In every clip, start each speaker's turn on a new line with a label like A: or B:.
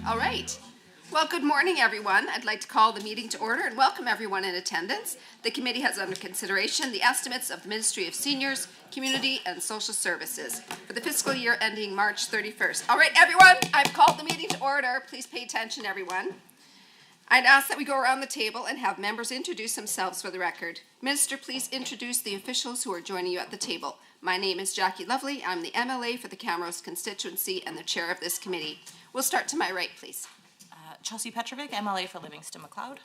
A: All right. Well, good morning, everyone. I'd like to call the meeting to order and welcome everyone in attendance. The committee has under consideration the estimates of the Ministry of Seniors, Community and Social Services for the fiscal year ending March 31st. All right, everyone, I've called the meeting to order. Please pay attention, everyone. I'd ask that we go around the table and have members introduce themselves for the record. Minister, please introduce the officials who are joining you at the table. My name is Jackie Lovely. I'm the MLA for the Camrose constituency and the chair of this committee. We'll start to my right, please.
B: Chelsea Petrovic, MLA for Livingston McLeod.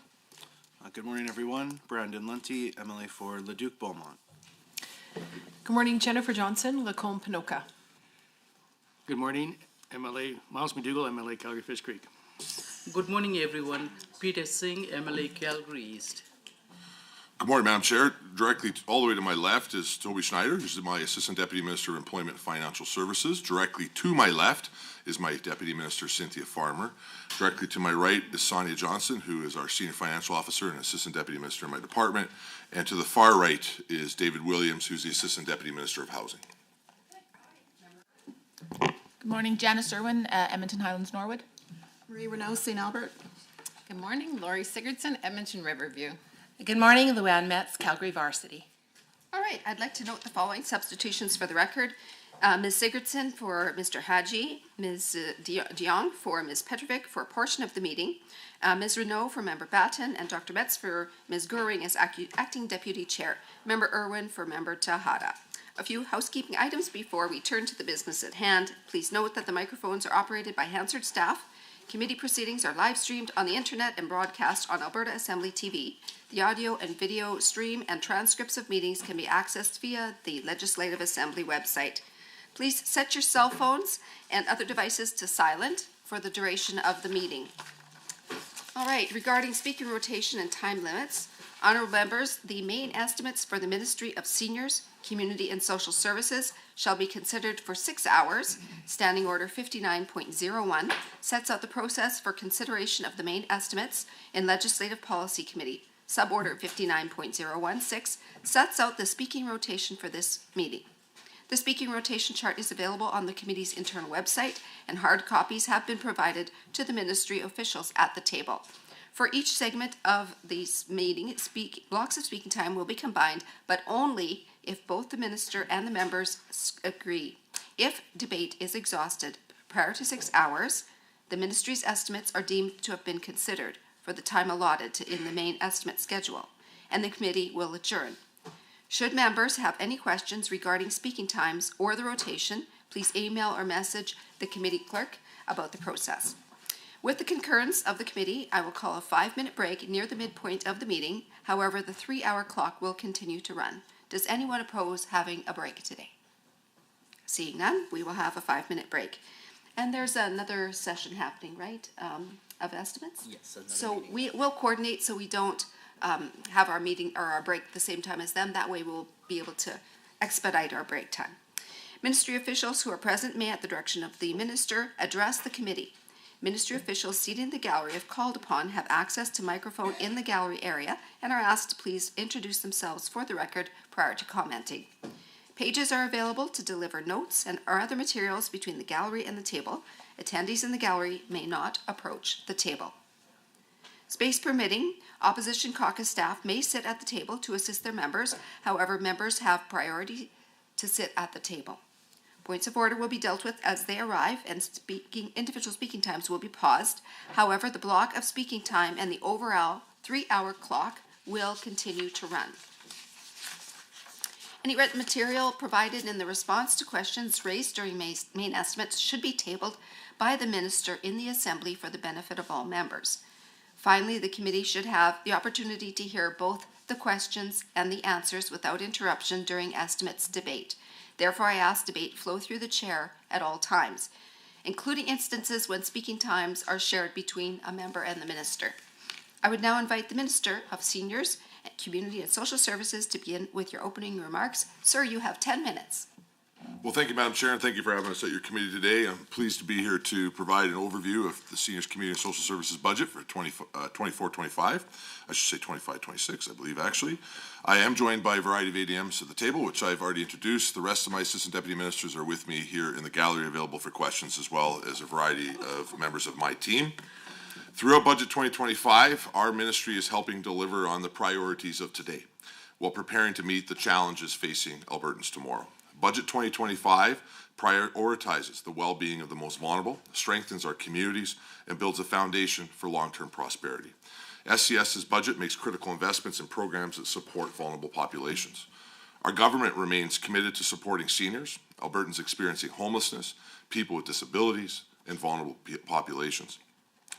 C: Good morning, everyone. Brandon Lunty, MLA for Leduc Beaumont.
D: Good morning, Jennifer Johnson, Lacombe Pinoca.
E: Good morning, MLA Miles McDougall, MLA Calgary Fish Creek.
F: Good morning, everyone. Peter Singh, MLA Calgary East.
G: Good morning, Madam Chair. Directly all the way to my left is Toby Schneider, who's my Assistant Deputy Minister of Employment and Financial Services. Directly to my left is my Deputy Minister, Cynthia Farmer. Directly to my right is Sonia Johnson, who is our Senior Financial Officer and Assistant Deputy Minister in my department. And to the far right is David Williams, who's the Assistant Deputy Minister of Housing.
H: Good morning, Janice Irwin, Edmonton Highlands, Norwood.
I: Marie Renaud, St. Albert.
J: Good morning, Laurie Sigurdsson, Edmonton Riverview.
B: Good morning, Luann Metz, Calgary Varsity.
A: All right, I'd like to note the following substitutions for the record. Ms. Sigurdsson for Mr. Haji, Ms. Dion for Ms. Petrovic for a portion of the meeting, Ms. Renaud for Member Batten, and Dr. Metz for Ms. Goering as acting Deputy Chair, Member Irwin for Member Tejada. A few housekeeping items before we turn to the business at hand. Please note that the microphones are operated by Hansard staff. Committee proceedings are live streamed on the internet and broadcast on Alberta Assembly TV. The audio and video stream and transcripts of meetings can be accessed via the Legislative Assembly website. Please set your cell phones and other devices to silent for the duration of the meeting. All right, regarding speaker rotation and time limits, honorable members, the main estimates for the Ministry of Seniors, Community and Social Services shall be considered for 6 hours. Standing Order 59.01 sets out the process for consideration of the main estimates in Legislative Policy Committee. Suborder 59.016 sets out the speaking rotation for this meeting. The speaking rotation chart is available on the committee's internal website, and hard copies have been provided to the ministry officials at the table. For each segment of this meeting, blocks of speaking time will be combined, but only if both the minister and the members agree. If debate is exhausted prior to 6 hours, the ministry's estimates are deemed to have been considered for the time allotted in the main estimate schedule, and the committee will adjourn. Should members have any questions regarding speaking times or the rotation, please email or message the committee clerk about the process. With the concurrence of the committee, I will call a 5-minute break near the midpoint of the meeting. However, the 3-hour clock will continue to run. Does anyone oppose having a break today? Seeing none, we will have a 5-minute break. And there's another session happening, right, of estimates?
F: Yes.
A: So we'll coordinate so we don't have our meeting or our break at the same time as them. That way we'll be able to expedite our break time. Ministry officials who are present may, at the direction of the minister, address the committee. Ministry officials seated in the gallery, if called upon, have access to microphone in the gallery area and are asked to please introduce themselves for the record prior to commenting. Pages are available to deliver notes and other materials between the gallery and the table. Attendees in the gallery may not approach the table. Space permitting, opposition caucus staff may sit at the table to assist their members. However, members have priority to sit at the table. Points of order will be dealt with as they arrive, and individual speaking times will be paused. However, the block of speaking time and the overall 3-hour clock will continue to run. Any written material provided in the response to questions raised during main estimates should be tabled by the minister in the assembly for the benefit of all members. Finally, the committee should have the opportunity to hear both the questions and the answers without interruption during estimates debate. Therefore, I ask debate flow through the chair at all times, including instances when speaking times are shared between a member and the minister. I would now invite the Minister of Seniors, Community and Social Services to begin with your opening remarks. Sir, you have 10 minutes.
G: Well, thank you, Madam Chair, and thank you for having us at your committee today. I'm pleased to be here to provide an overview of the Seniors Community and Social Services budget for 24-25. I should say 25-26, I believe, actually. I am joined by a variety of ADMs at the table, which I've already introduced. The rest of my Assistant Deputy Ministers are with me here in the gallery, available for questions, as well as a variety of members of my team. Throughout Budget 2025, our ministry is helping deliver on the priorities of today, while preparing to meet the challenges facing Albertans tomorrow. Budget 2025 prioritizes the well-being of the most vulnerable, strengthens our communities, and builds a foundation for long-term prosperity. SCS's budget makes critical investments in programs that support vulnerable populations. Our government remains committed to supporting seniors, Albertans experiencing homelessness, people with disabilities, and vulnerable populations.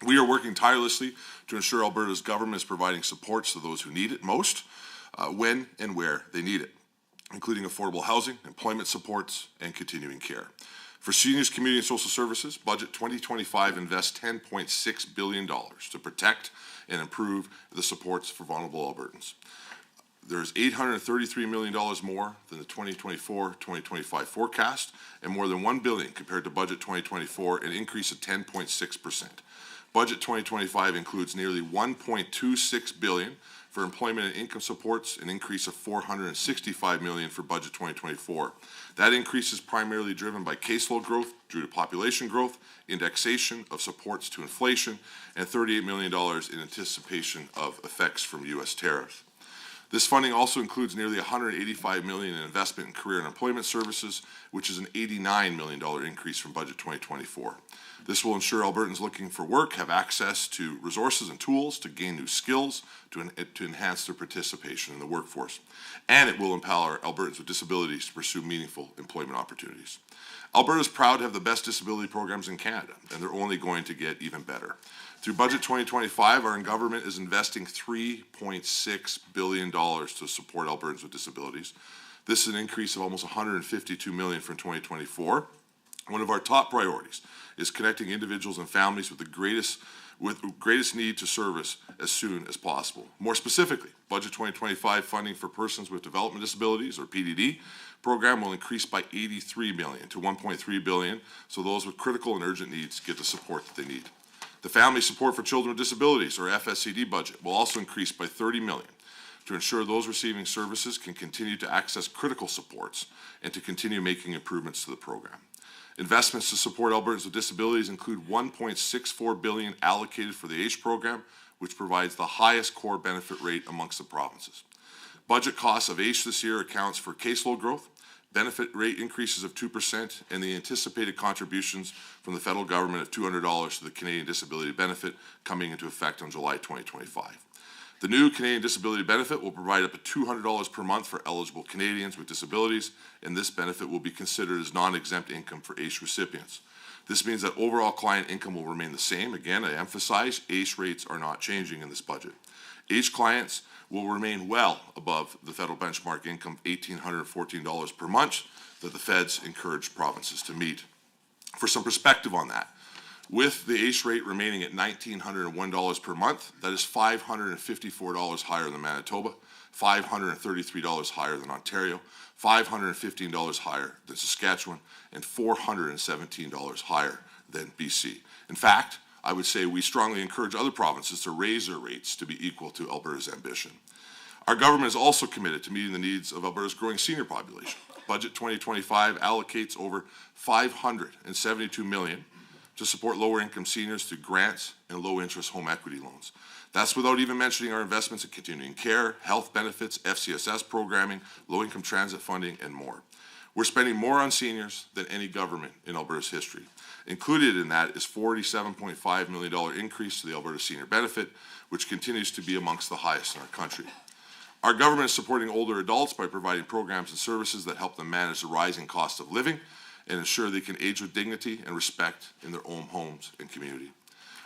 G: We are working tirelessly to ensure Alberta's government is providing supports to those who need it most, when and where they need it, including affordable housing, employment supports, and continuing care. For Seniors, Community and Social Services, Budget 2025 invests $10.6 billion to protect and improve the supports for vulnerable Albertans. There is $833 million more than the 2024-2025 forecast, and more than $1 billion compared to Budget 2024, an increase of 10.6%. Budget 2025 includes nearly $1.26 billion for employment and income supports, an increase of $465 million for Budget 2024. That increase is primarily driven by caseload growth due to population growth, indexation of supports to inflation, and $38 million in anticipation of effects from U.S. tariffs. This funding also includes nearly $185 million in investment in career and employment services, which is an $89 million increase from Budget 2024. This will ensure Albertans looking for work have access to resources and tools to gain new skills to enhance their participation in the workforce. And it will empower Albertans with disabilities to pursue meaningful employment opportunities. Alberta is proud to have the best disability programs in Canada, and they're only going to get even better. Through Budget 2025, our government is investing $3.6 billion to support Albertans with disabilities. This is an increase of almost $152 million from 2024. One of our top priorities is connecting individuals and families with the greatest need to service as soon as possible. More specifically, Budget 2025 funding for persons with development disabilities, or PDD, program will increase by $83 million to $1.3 billion, so those with critical and urgent needs get the support that they need. The Family Support for Children with Disabilities, or FSCD budget, will also increase by $30 million to ensure those receiving services can continue to access critical supports and to continue making improvements to the program. Investments to support Albertans with disabilities include $1.64 billion allocated for the ACE program, which provides the highest core benefit rate amongst the provinces. Budget costs of ACE this year accounts for caseload growth, benefit rate increases of 2%, and the anticipated contributions from the federal government of $200 to the Canadian Disability Benefit coming into effect on July 2025. The new Canadian Disability Benefit will provide up to $200 per month for eligible Canadians with disabilities, and this benefit will be considered as non-exempt income for ACE recipients. This means that overall client income will remain the same. Again, I emphasize, ACE rates are not changing in this budget. ACE clients will remain well above the federal benchmark income of $1,814 per month that the feds encourage provinces to meet. For some perspective on that, with the ACE rate remaining at $1,901 per month, that is $554 higher than Manitoba, $533 higher than Ontario, $515 higher than Saskatchewan, and $417 higher than BC. In fact, I would say we strongly encourage other provinces to raise their rates to be equal to Alberta's ambition. Our government is also committed to meeting the needs of Alberta's growing senior population. Budget 2025 allocates over $572 million to support lower income seniors through grants and low interest home equity loans. That's without even mentioning our investments in continuing care, health benefits, FCSS programming, low income transit funding, and more. We're spending more on seniors than any government in Alberta's history. Included in that is $47.5 million increase to the Alberta Senior Benefit, which continues to be amongst the highest in our country. Our government is supporting older adults by providing programs and services that help them manage the rising cost of living and ensure they can age with dignity and respect in their own homes and community.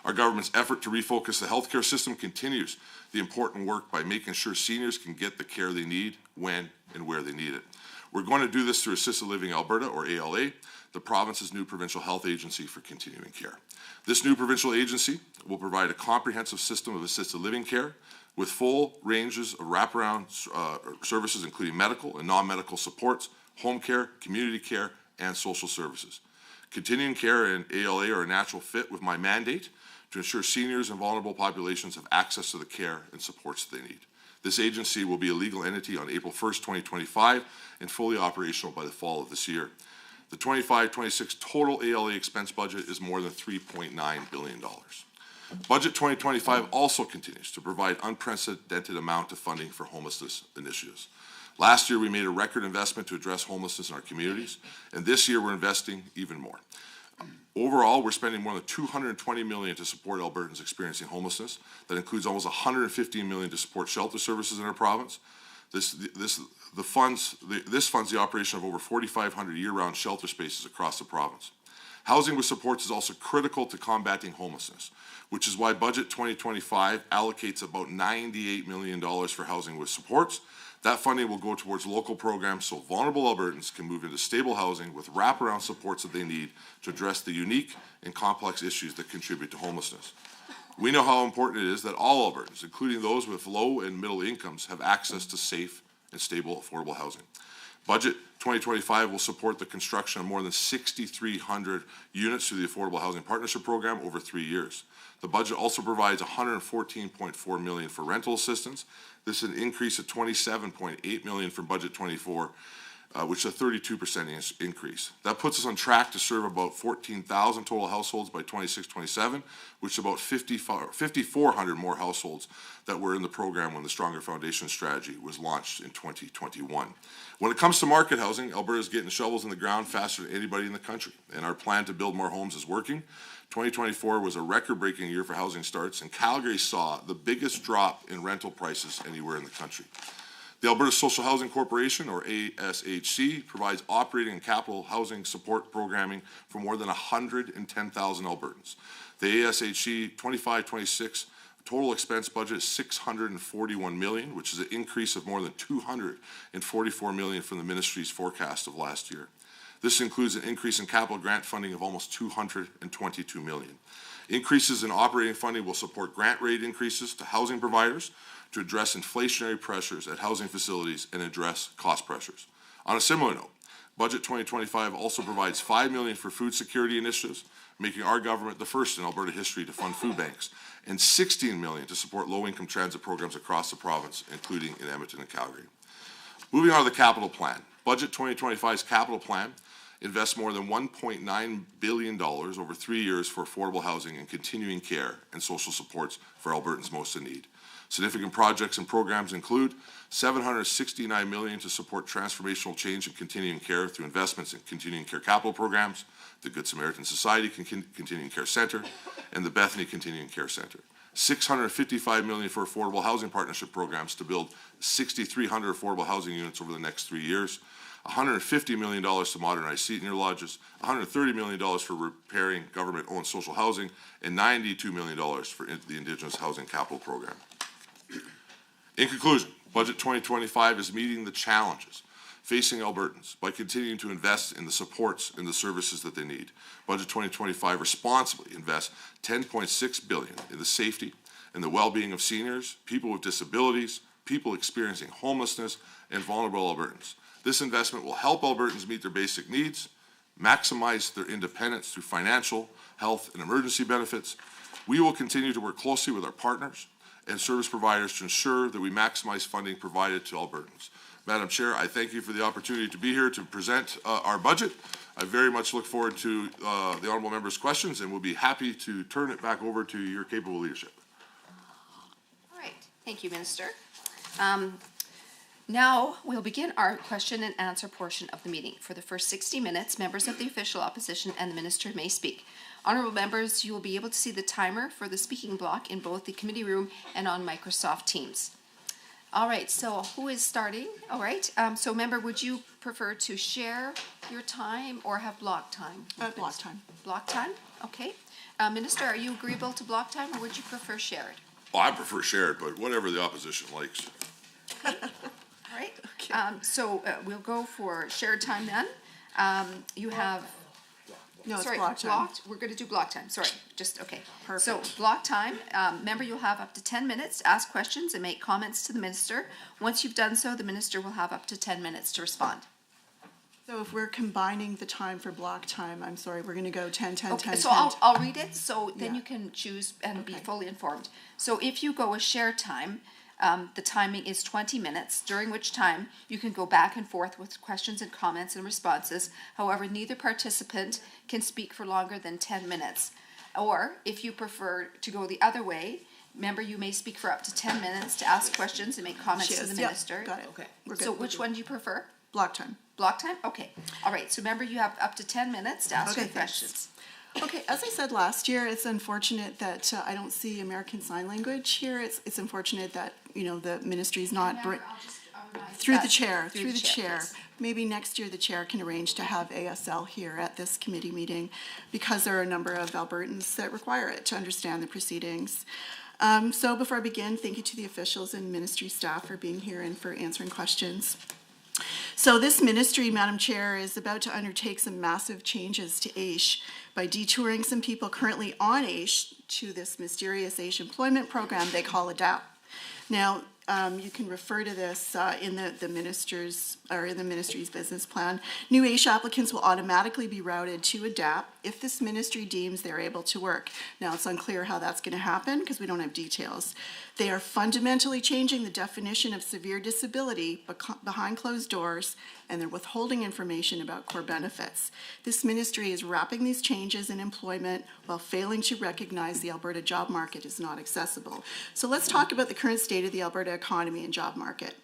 G: Our government's effort to refocus the healthcare system continues the important work by making sure seniors can get the care they need when and where they need it. We're going to do this through Assisted Living Alberta, or ALA, the province's new provincial health agency for continuing care. This new provincial agency will provide a comprehensive system of assisted living care with full ranges of wraparound services, including medical and non-medical supports home care, community care, and social services. Continuing care and ALA are a natural fit with my mandate to ensure seniors and vulnerable populations have access to the care and supports they need. This agency will be a legal entity on April 1st, 2025, and fully operational by the fall of this year. The 25-26 total ALA expense budget is more than $3.9 billion. Budget 2025 also continues to provide unprecedented amount of funding for homelessness initiatives. Last year, we made a record investment to address homelessness in our communities, and this year we're investing even more. Overall, we're spending more than $220 million to support Albertans experiencing homelessness. That includes almost $115 million to support shelter services in our province. This funds the operation of over 4,500 year-round shelter spaces across the province. Housing with supports is also critical to combating homelessness, which is why Budget 2025 allocates about $98 million for housing with supports. That funding will go towards local programs so vulnerable Albertans can move into stable housing with wraparound supports that they need to address the unique and complex issues that contribute to homelessness. We know how important it is that all Albertans, including those with low and middle incomes, have access to safe and stable, affordable housing. Budget 2025 will support the construction of more than 6,300 units through the Affordable Housing Partnership Program over 3 years. The budget also provides $114.4 million for rental assistance. This is an increase of $27.8 million from Budget 24, which is a 32% increase. That puts us on track to serve about 14,000 total households by 26-27, which is about 5,400 more households that were in the program when the Stronger Foundation strategy was launched in 2021. When it comes to market housing, Alberta is getting shovels in the ground faster than anybody in the country, and our plan to build more homes is working. 2024 was a record-breaking year for housing starts, and Calgary saw the biggest drop in rental prices anywhere in the country. The Alberta Social Housing Corporation, or ASHC, provides operating and capital housing support programming for more than 110,000 Albertans. The ASHC 25-26 total expense budget is $641 million, which is an increase of more than $244 million from the ministry's forecast of last year. This includes an increase in capital grant funding of almost $222 million. Increases in operating funding will support grant rate increases to housing providers to address inflationary pressures at housing facilities and address cost pressures. On a similar note, Budget 2025 also provides $5 million for food security initiatives, making our government the first in Alberta history to fund food banks, and $16 million to support low-income transit programs across the province, including in Edmonton and Calgary. Moving on to the capital plan. Budget 2025's capital plan invests more than $1.9 billion over 3 years for affordable housing and continuing care and social supports for Albertans most in need. Significant projects and programs include $769 million to support transformational change in continuing care through investments in continuing care capital programs, the Good Samaritan Society Continuing Care Centre, and the Bethany Continuing Care Centre. $655 million for affordable housing partnership programs to build 6,300 affordable housing units over the next 3 years. $150 million to modernize senior lodges, $130 million for repairing government-owned social housing, and $92 million for the Indigenous Housing Capital Program. In conclusion, Budget 2025 is meeting the challenges facing Albertans by continuing to invest in the supports and the services that they need. Budget 2025 responsibly invests $10.6 billion in the safety and the well-being of seniors, people with disabilities, people experiencing homelessness, and vulnerable Albertans. This investment will help Albertans meet their basic needs, maximize their independence through financial, health, and emergency benefits. We will continue to work closely with our partners and service providers to ensure that we maximize funding provided to Albertans. Madam Chair, I thank you for the opportunity to be here to present our budget. I very much look forward to the honourable member's questions, and we'll be happy to turn it back over to your capable leadership.
A: All right, thank you, Minister. Now we'll begin our question and answer portion of the meeting. For the first 60 minutes, members of the official opposition and the minister may speak. Honourable members, you will be able to see the timer for the speaking block in both the committee room and on Microsoft Teams. All right, so who is starting? All right, so member, would you prefer to share your time or have block time?
I: Block time.
A: Block time, okay. Minister, are you agreeable to block time or would you prefer shared?
G: Well, I prefer shared, but whatever the opposition likes.
A: All right, so we'll go for shared time then. You have...
I: No, it's
A: Sorry,
I: block time.
A: blocked. We're going to do block time. Sorry, just okay.
I: Perfect.
A: So block time. Member, you'll have up to 10 minutes to ask questions and make comments to the minister. Once you've done so, the minister will have up to 10 minutes to respond.
I: So if we're combining the time for block time, I'm sorry, we're gonna go 10, 10, 10,
A: Okay, so
I: 10.
A: I'll read it, so then
I: Yeah.
A: you can choose and be
I: Okay.
A: fully informed. So if you go a share time, the timing is 20 minutes, during which time you can go back and forth with questions and comments and responses. However, neither participant can speak for longer than 10 minutes. Or if you prefer to go the other way, remember, you may speak for up to 10 minutes to ask questions and make comments to the
I: Yes, yep,
A: minister.
I: got it. Okay. We're good.
A: So which one do you prefer?
I: Block time.
A: Block time? Okay. All right, so remember, you have up to 10 minutes to ask
I: Okay,
A: your
I: thanks.
A: questions.
I: Okay, as I said last year, it's unfortunate that I don't see American Sign Language here. It's unfortunate that, you know, the ministry's not through the chair,
A: please.
I: Maybe next year the chair can arrange to have ASL here at this committee meeting, because there are a number of Albertans that require it to understand the proceedings. So before I begin, thank you to the officials and ministry staff for being here and for answering questions. So this ministry, Madam Chair, is about to undertake some massive changes to AISH by detouring some people currently on AISH to this mysterious AISH employment program they call ADAPT. Now, you can refer to this in the ministry's business plan. New AISH applicants will automatically be routed to ADAPT if this ministry deems they're able to work. Now, it's unclear how that's going to happen because we don't have details. They are fundamentally changing the definition of severe disability behind closed doors, and they're withholding information about core benefits. This ministry is wrapping these changes in employment while failing to recognize the Alberta job market is not accessible. So let's talk about the current state of the Alberta economy and job market.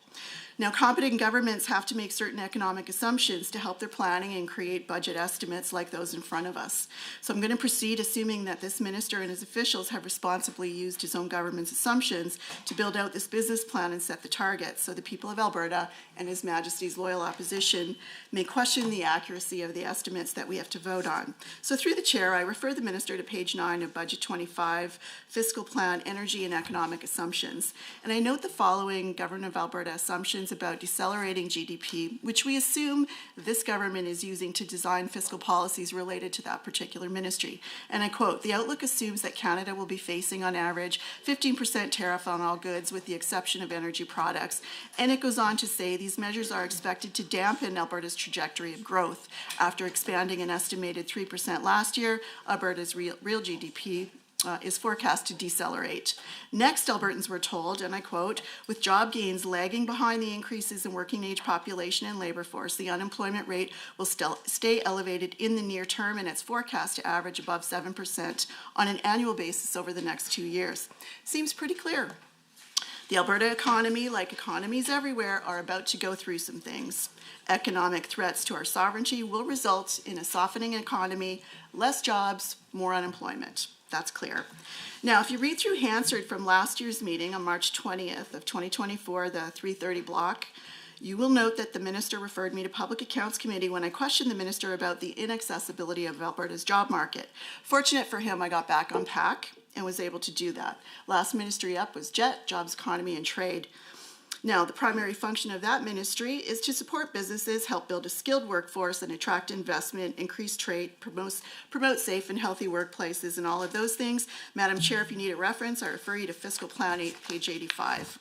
I: Now, competent governments have to make certain economic assumptions to help their planning and create budget estimates like those in front of us. So I'm going to proceed assuming that this minister and his officials have responsibly used his own government's assumptions to build out this business plan and set the targets, so the people of Alberta and His Majesty's loyal opposition may question the accuracy of the estimates that we have to vote on. So through the chair, I refer the minister to page 9 of Budget 25, Fiscal Plan, Energy and Economic Assumptions. And I note the following Government of Alberta assumptions about decelerating GDP, which we assume this government is using to design fiscal policies related to that particular ministry. And I quote, "The outlook assumes that Canada will be facing on average 15% tariff on all goods with the exception of energy products." And it goes on to say these measures are expected to dampen Alberta's trajectory of growth. After expanding an estimated 3% last year, Alberta's real GDP is forecast to decelerate. Next, Albertans were told, and I quote, "With job gains lagging behind the increases in working age population and labor force, the unemployment rate will still stay elevated in the near term, and it's forecast to average above 7% on an annual basis over the next 2 years." Seems pretty clear. The Alberta economy, like economies everywhere, are about to go through some things. Economic threats to our sovereignty will result in a softening economy, less jobs, more unemployment. That's clear. Now, if you read through Hansard from last year's meeting on March 20th of 2024, the 330 block, you will note that the minister referred me to Public Accounts Committee when I questioned the minister about the inaccessibility of Alberta's job market. Fortunate for him, I got back on PAC and was able to do that. Last ministry up was JET, Jobs, Economy and Trade. Now, the primary function of that ministry is to support businesses, help build a skilled workforce and attract investment, increase trade, promote safe and healthy workplaces and all of those things. Madam Chair, if you need a reference, I refer you to Fiscal Plan 8, page 85.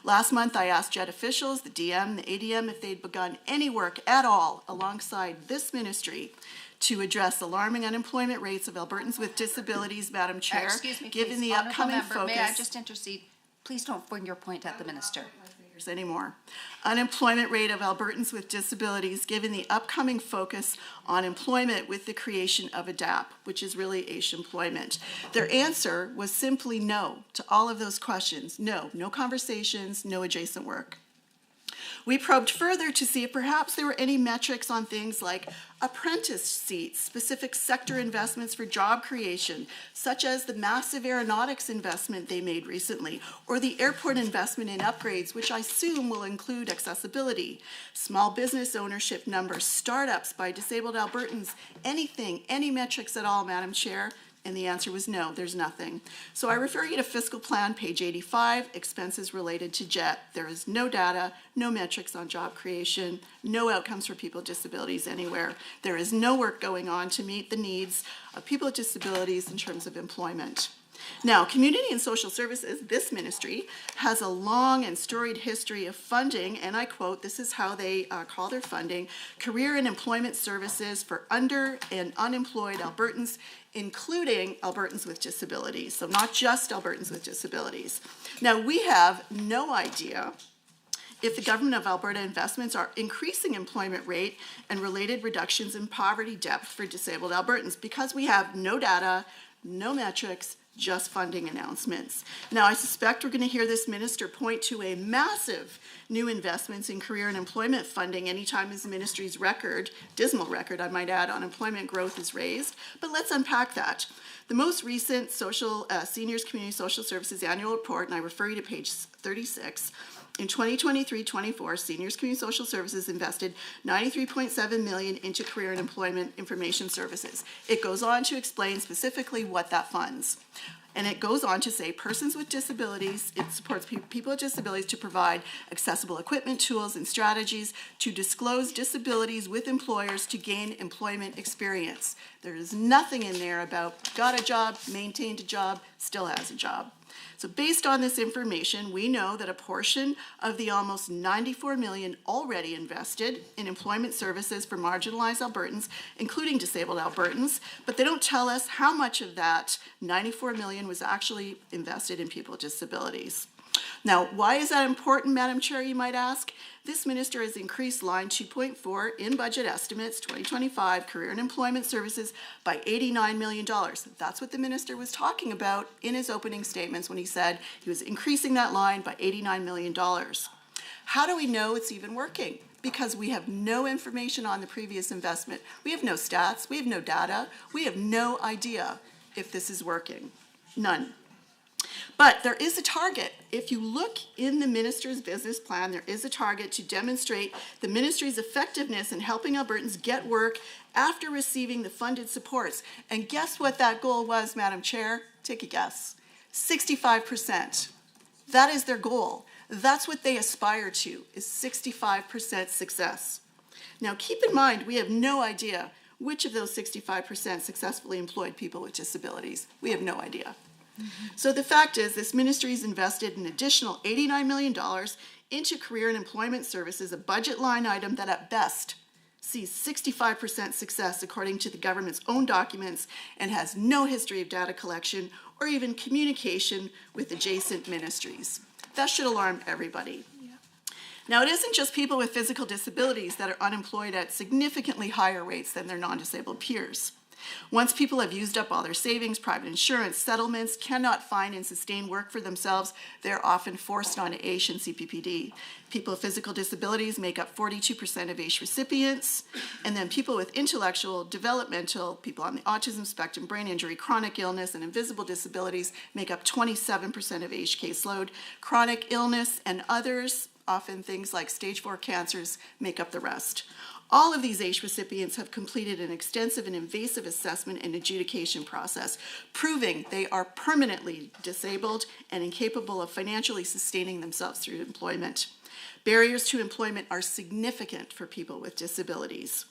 I: Last month, I asked JET officials, the DM, the ADM, if they'd begun any work at all alongside this ministry to address alarming unemployment rates of Albertans with disabilities, Madam Chair.
A: Excuse me,
I: given
A: please.
I: the
A: Honourable
I: upcoming
A: member,
I: focus.
A: may I just intercede? Please don't bring your point at the minister.
I: Anymore. Unemployment rate of Albertans with disabilities, given the upcoming focus on employment with the creation of ADAPT, which is really AISH employment. Their answer was simply no to all of those questions. No conversations, no adjacent work. We probed further to see if perhaps there were any metrics on things like apprentice seats, specific sector investments for job creation, such as the massive aeronautics investment they made recently, or the airport investment in upgrades, which I assume will include accessibility, small business ownership numbers, startups by disabled Albertans, anything, any metrics at all, Madam Chair, And the answer was no, there's nothing. So I refer you to fiscal plan, page 85, expenses related to JET. There is no data, no metrics on job creation, no outcomes for people with disabilities anywhere. There is no work going on to meet the needs of people with disabilities in terms of employment. Now, Community and Social Services, this ministry, has a long and storied history of funding, and I quote, this is how they call their funding, career and employment services for under and unemployed Albertans, including Albertans with disabilities, so not just Albertans with disabilities. Now, we have no idea if the Government of Alberta investments are increasing employment rate and related reductions in poverty depth for disabled Albertans, because we have no data, no metrics, just funding announcements. Now, I suspect we're going to hear this minister point to a massive new investments in career and employment funding anytime his ministry's record, dismal record, I might add, on employment growth is raised. But let's unpack that. The most recent Seniors Community Social Services Annual Report, and I refer you to page 36, in 2023-24, Seniors Community Social Services invested $93.7 million into career and employment information services. It goes on to explain specifically what that funds. And it goes on to say persons with disabilities, it supports people with disabilities to provide accessible equipment, tools, and strategies to disclose disabilities with employers to gain employment experience. There is nothing in there about got a job, maintained a job, still has a job. So based on this information, we know that a portion of the almost $94 million already invested in employment services for marginalized Albertans, including disabled Albertans, but they don't tell us how much of that $94 million was actually invested in people with disabilities. Now, why is that important, Madam Chair, you might ask? This minister has increased line 2.4 in budget estimates 2025 career and employment services by $89 million. That's what the minister was talking about in his opening statements when he said he was increasing that line by $89 million. How do we know it's even working? Because we have no information on the previous investment. We have no stats, we have no data, we have no idea if this is working. None. But there is a target. If you look in the minister's business plan, there is a target to demonstrate the ministry's effectiveness in helping Albertans get work after receiving the funded supports. And guess what that goal was, Madam Chair? Take a guess. 65%. That is their goal. That's what they aspire to, is 65% success. Now keep in mind, we have no idea which of those 65% successfully employed people with disabilities. We have no idea. So the fact is, this ministry has invested an additional $89 million into career and employment services, a budget line item that at best sees 65% success according to the government's own documents and has no history of data collection or even communication with adjacent ministries. That should alarm everybody. Now, it isn't just people with physical disabilities that are unemployed at significantly higher rates than their non-disabled peers. Once people have used up all their savings, private insurance, settlements, cannot find and sustain work for themselves, they're often forced onto AISH and CPPD. People with physical disabilities make up 42% of AISH recipients, and then people with intellectual, developmental, people on the autism spectrum, brain injury, chronic illness, and invisible disabilities make up 27% of AISH caseload. Chronic illness and others, often things like stage 4 cancers, make up the rest. All of these AISH recipients have completed an extensive and invasive assessment and adjudication process, proving they are permanently disabled and incapable of financially sustaining themselves through employment. Barriers to employment are significant for people with disabilities.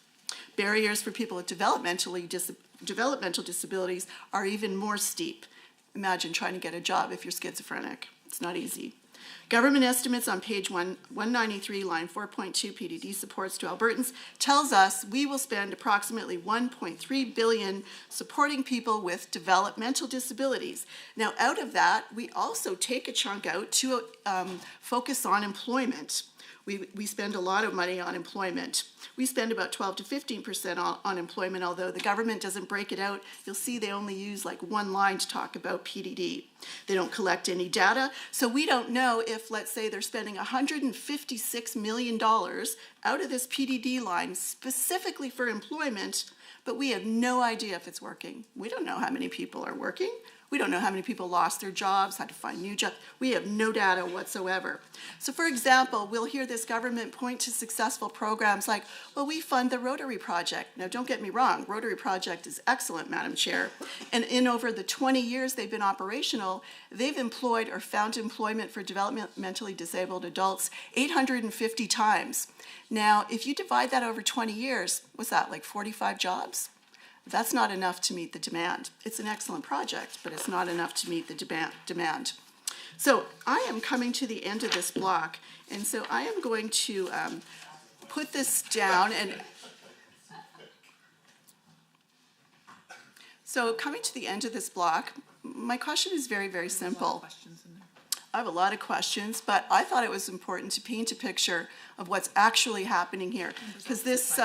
I: Barriers for people with developmental disabilities are even more steep. Imagine trying to get a job if you're schizophrenic. It's not easy. Government estimates on page 193, line 4.2, PDD supports to Albertans, tells us we will spend approximately $1.3 billion supporting people with developmental disabilities. Now, out of that, we also take a chunk out to focus on employment. We spend a lot of money on employment. We spend about 12 to 15% on employment, although the government doesn't break it out. You'll see they only use like one line to talk about PDD. They don't collect any data, so we don't know if, let's say, they're spending $156 million out of this PDD line specifically for employment, but we have no idea if it's working. We don't know how many people are working. We don't know how many people lost their jobs, had to find new jobs. We have no data whatsoever. So for example, we'll hear this government point to successful programs like, well, we fund the Rotary Project. Now, don't get me wrong, Rotary Project is excellent, Madam Chair. And in over the 20 years they've been operational, they've employed or found employment for developmentally disabled adults 850 times. Now, if you divide that over 20 years, what's that, like 45 jobs? That's not enough to meet the demand. It's an excellent project, but it's not enough to meet the demand. So I am coming to the end of this block, and so I am going to put this down. And so coming to the end of this block, my question is very, very simple. I have a lot of questions, but I thought it was important to paint a picture of what's actually happening here, because this,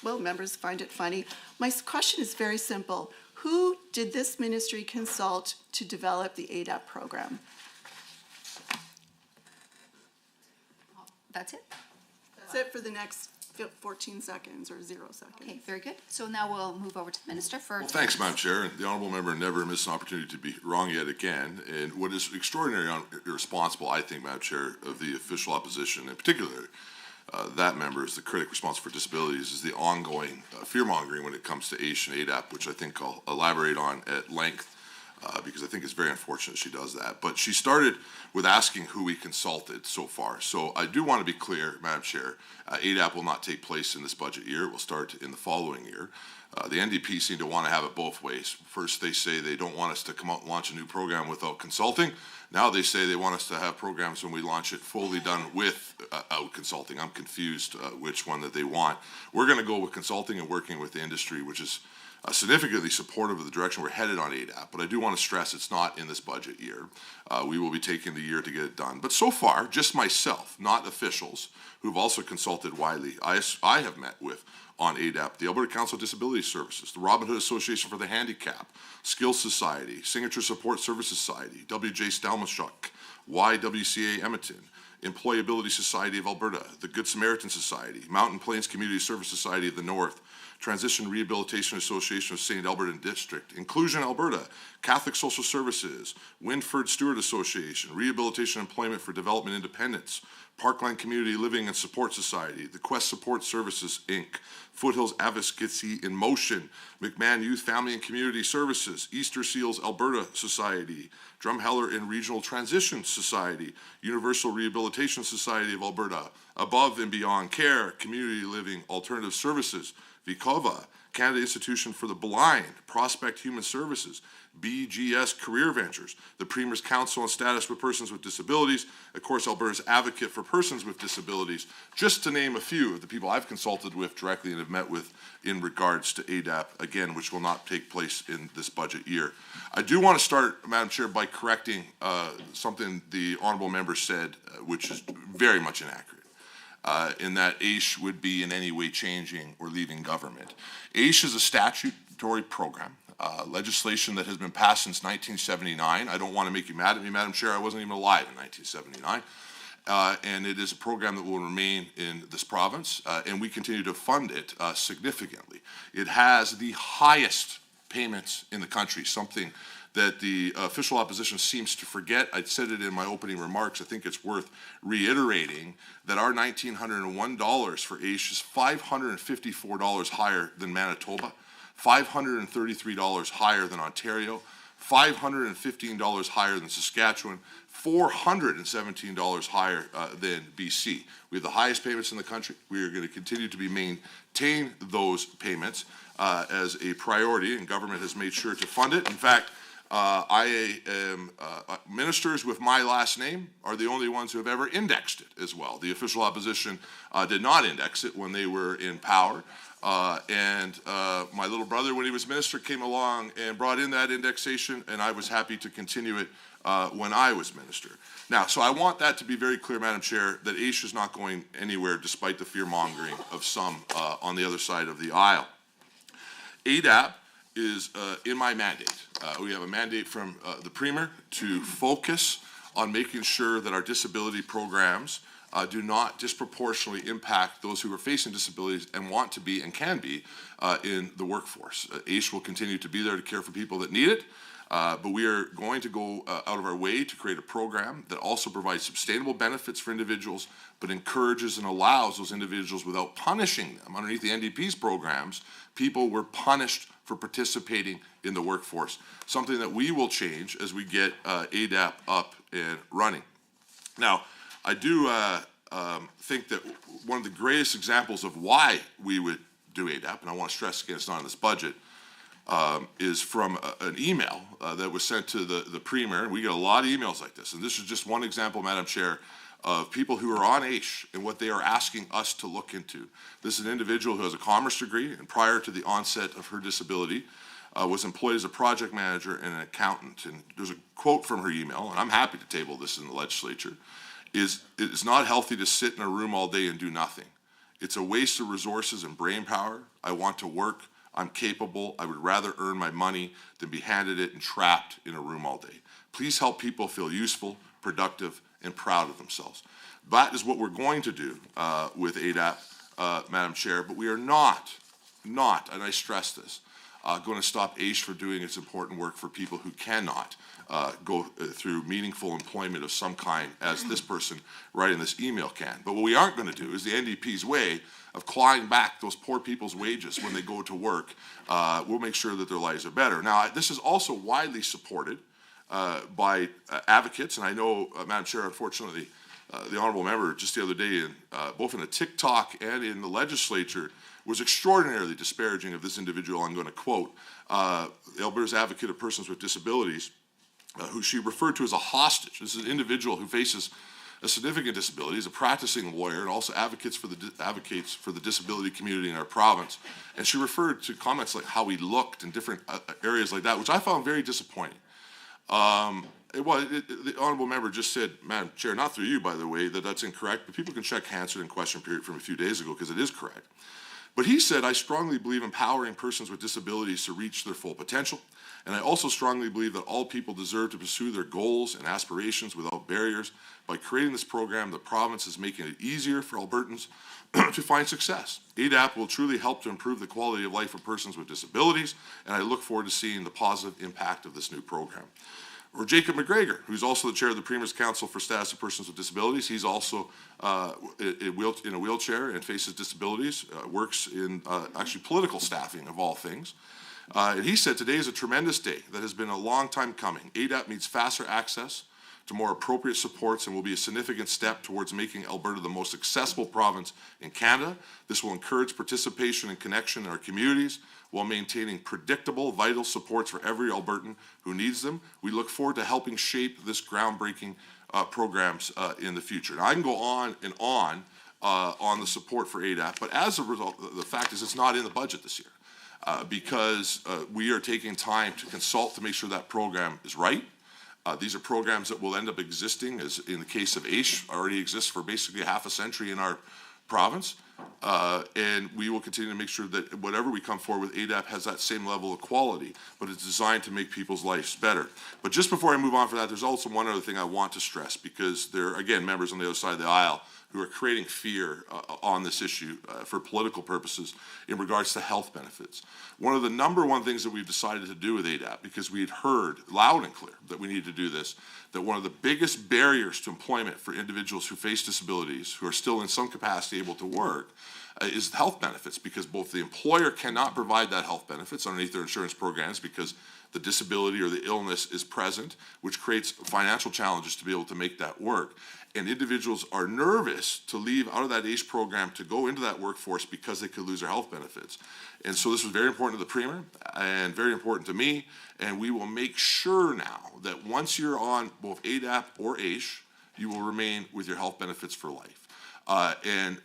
I: well, members find it funny. My question is very simple. Who did this ministry consult to develop the ADAP program?
A: That's it?
I: That's it for the next 14 seconds or 0 seconds.
A: Okay, very good. So now we'll move over to the Minister for...
G: Well, thanks, Madam Chair. And the honourable member never missed an opportunity to be wrong yet again. And what is extraordinarily irresponsible, I think, Madam Chair, of the official opposition, in particular, that member is the critic responsible for disabilities, is the ongoing fear-mongering when it comes to AISH and ADAP, which I think I'll elaborate on at length, because I think it's very unfortunate she does that. But she started with asking who we consulted so far. So I do want to be clear, Madam Chair, ADAP will not take place in this budget year. It will start in the following year. The NDP seem to want to have it both ways. First, they say they don't want us to come out and launch a new program without consulting. Now they say they want us to have programs when we launch it fully done without consulting. I'm confused which one that they want. We're going to go with consulting and working with the industry, which is significantly supportive of the direction we're headed on ADAP, but I do want to stress it's not in this budget year. We will be taking the year to get it done. But so far, just myself, not officials, who've also consulted widely, I have met with on ADAP, the Alberta Council of Disability Services, the Robin Hood Association for the Handicap, Skills Society, Signature Support Service Society, WJ Stalmashuk, YWCA Edmonton, Employability Society of Alberta, the Good Samaritan Society, Mountain Plains Community Service Society of the North, Transition Rehabilitation Association of St. Alberta District, Inclusion Alberta, Catholic Social Services, Winford Stewart Association, Rehabilitation Employment for Development Independence, Parkland Community Living and Support Society, the Quest Support Services, Inc., Foothills Advocacy in Motion, McMahon Youth Family and Community Services, Easter Seals Alberta Society, Drumheller and Regional Transition Society, Universal Rehabilitation Society of Alberta, Above and Beyond Care, Community Living Alternative Services, VICOVA, Canada Institution for the Blind, Prospect Human Services, BGS Career Ventures, the Premier's Council on Status with Persons with Disabilities, of course, Alberta's Advocate for Persons with Disabilities, just to name a few of the people I've consulted with directly and have met with in regards to ADAP, again, which will not take place in this budget year. I do want to start, Madam Chair, by correcting something the honourable member said, which is very much inaccurate. In that AISH would be in any way changing or leaving government. AISH is a statutory program, legislation that has been passed since 1979. I don't want to make you mad at me, Madam Chair. I wasn't even alive in 1979. And it is a program that will remain in this province, and we continue to fund it significantly. It has the highest payments in the country, something that the official opposition seems to forget. I said it in my opening remarks. I think it's worth reiterating that our $1,901 for AISH is $554 higher than Manitoba, $533 higher than Ontario, $515 higher than Saskatchewan, $417 higher than BC. We have the highest payments in the country. We are going to continue to maintain those payments as a priority, and government has made sure to fund it. In fact, ministers with my last name are the only ones who have ever indexed it as well. The official opposition did not index it when they were in power. And my little brother, when he was minister, came along and brought in that indexation, and I was happy to continue it when I was minister. Now, so I want that to be very clear, Madam Chair, that AISH is not going anywhere despite the fear-mongering of some on the other side of the aisle. ADAP is in my mandate. We have a mandate from the Premier to focus on making sure that our disability programs do not disproportionately impact those who are facing disabilities and want to be and can be in the workforce. AISH will continue to be there to care for people that need it. But we are going to go out of our way to create a program that also provides sustainable benefits for individuals, but encourages and allows those individuals without punishing them. Underneath the NDP's programs, people were punished for participating in the workforce, something that we will change as we get ADAP up and running. Now, I do think that one of the greatest examples of why we would do ADAP, and I want to stress again it's not in this budget, is from an email that was sent to the Premier. We get a lot of emails like this, and this is just one example, Madam Chair, of people who are on AISH and what they are asking us to look into. This is an individual who has a commerce degree, and prior to the onset of her disability, was employed as a project manager and an accountant. And there's a quote from her email, and I'm happy to table this in the legislature, is it is not healthy to sit in a room all day and do nothing. It's a waste of resources and brain power. I want to work. I'm capable. I would rather earn my money than be handed it and trapped in a room all day. Please help people feel useful, productive, and proud of themselves. That is what we're going to do with ADAP, Madam Chair, but we are not, and I stress this, going to stop AISH for doing its important work for people who cannot go through meaningful employment of some kind, as this person writing this email can. But what we aren't going to do is the NDP's way of clawing back those poor people's wages when they go to work. We'll make sure that their lives are better. Now, this is also widely supported by advocates, and I know, Madam Chair, unfortunately, the honourable member just the other day, both in a TikTok and in the legislature, was extraordinarily disparaging of this individual. I'm going to quote Alberta's advocate of persons with disabilities, who she referred to as a hostage. This is an individual who faces a significant disability. He's a practicing lawyer and also advocates for the disability community in our province. And she referred to comments like how he looked in different areas like that, which I found very disappointing. The honourable member just said, Madam Chair, not through you, by the way, that that's incorrect, but people can check Hansard and question period from a few days ago because it is correct. But he said, I strongly believe empowering persons with disabilities to reach their full potential, and I also strongly believe that all people deserve to pursue their goals and aspirations without barriers. By creating this program, the province is making it easier for Albertans to find success. ADAP will truly help to improve the quality of life of persons with disabilities, and I look forward to seeing the positive impact of this new program. Or Jacob McGregor, who's also the chair of the Premier's Council for Status of Persons with Disabilities. He's also in a wheelchair and faces disabilities, works in actually political staffing of all things. And he said, today is a tremendous day that has been a long time coming. ADAP means faster access to more appropriate supports and will be a significant step towards making Alberta the most accessible province in Canada. This will encourage participation and connection in our communities while maintaining predictable, vital supports for every Albertan who needs them. We look forward to helping shape this groundbreaking programs in the future. Now, I can go on and on the support for ADAP, but as a result, the fact is it's not in the budget this year because we are taking time to consult to make sure that program is right. These are programs that will end up existing, as in the case of AISH, already exists for basically half a century in our province. And we will continue to make sure that whatever we come forward with, ADAP has that same level of quality, but it's designed to make people's lives better. But just before I move on for that, there's also one other thing I want to stress, because there are, again, members on the other side of the aisle who are creating fear on this issue for political purposes in regards to health benefits. One of the #1 things that we've decided to do with ADAP, because we had heard loud and clear that we need to do this, that one of the biggest barriers to employment for individuals who face disabilities, who are still in some capacity able to work, is health benefits, because both the employer cannot provide that health benefits underneath their insurance programs because the disability or the illness is present, which creates financial challenges to be able to make that work. And individuals are nervous to leave out of that ACE program to go into that workforce because they could lose their health benefits. And so this was very important to the Premier and very important to me. And we will make sure now that once you're on both ADAP or AISH, you will remain with your health benefits for life. And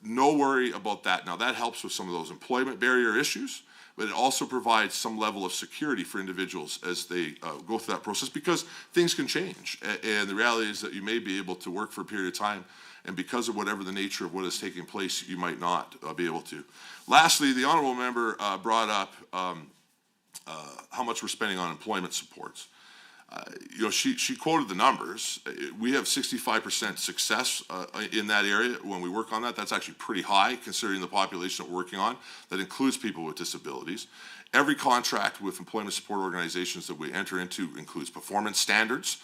G: no worry about that. Now, that helps with some of those employment barrier issues, but it also provides some level of security for individuals as they go through that process, because things can change. And the reality is that you may be able to work for a period of time, and because of whatever the nature of what is taking place, you might not be able to. Lastly, the honourable member brought up how much we're spending on employment supports. She quoted the numbers. We have 65% success in that area when we work on that. That's actually pretty high considering the population that we're working on. That includes people with disabilities. Every contract with employment support organizations that we enter into includes performance standards,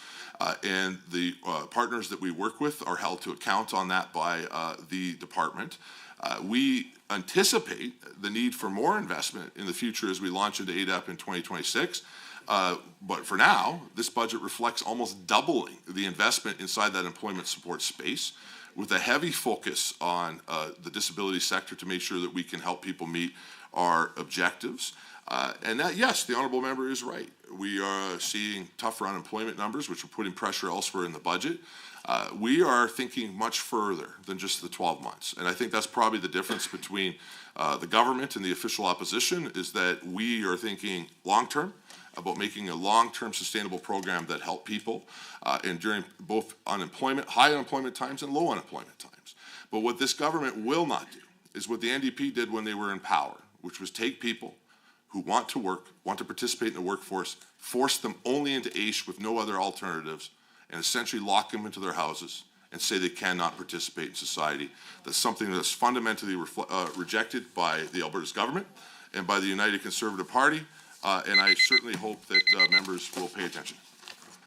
G: and the partners that we work with are held to account on that by the department. We anticipate the need for more investment in the future as we launch into ADAP in 2026. But for now, this budget reflects almost doubling the investment inside that employment support space, with a heavy focus on the disability sector to make sure that we can help people meet our objectives. And that, yes, the honourable member is right. We are seeing tougher unemployment numbers, which are putting pressure elsewhere in the budget. We are thinking much further than just the 12 months. And I think that's probably the difference between the government and the official opposition, is that we are thinking long-term, about making a long-term sustainable program that help people and during both unemployment, high unemployment times and low unemployment times. But what this government will not do is what the NDP did when they were in power, which was take people who want to work, want to participate in the workforce, force them only into AISH with no other alternatives, and essentially lock them into their houses and say they cannot participate in society. That's something that's fundamentally rejected by the Alberta's government and by the United Conservative Party. And I certainly hope that members will pay attention.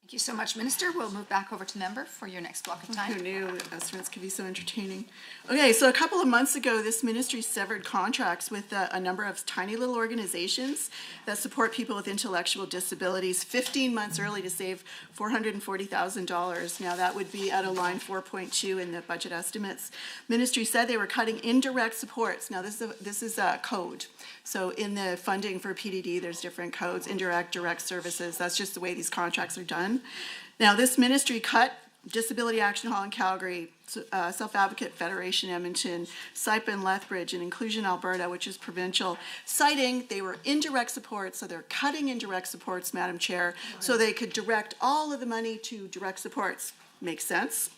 A: Thank you so much, Minister. We'll move back over to member for your next block of time.
I: Who knew estimates could be so entertaining? Okay, so a couple of months ago, this ministry severed contracts with a number of tiny little organizations that support people with intellectual disabilities 15 months early to save $440,000. Now, that would be at a line 4.2 in the budget estimates. Ministry said they were cutting indirect supports. Now, this is a code. So in the funding for PDD, there's different codes, indirect, direct services. That's just the way these contracts are done. Now, this ministry cut Disability Action Hall in Calgary, Self-Advocate Federation Edmonton, SIPA in Lethbridge, and Inclusion Alberta, which is provincial, citing they were indirect supports, so they're cutting indirect supports, Madam Chair, so they could direct all of the money to direct supports. Makes sense?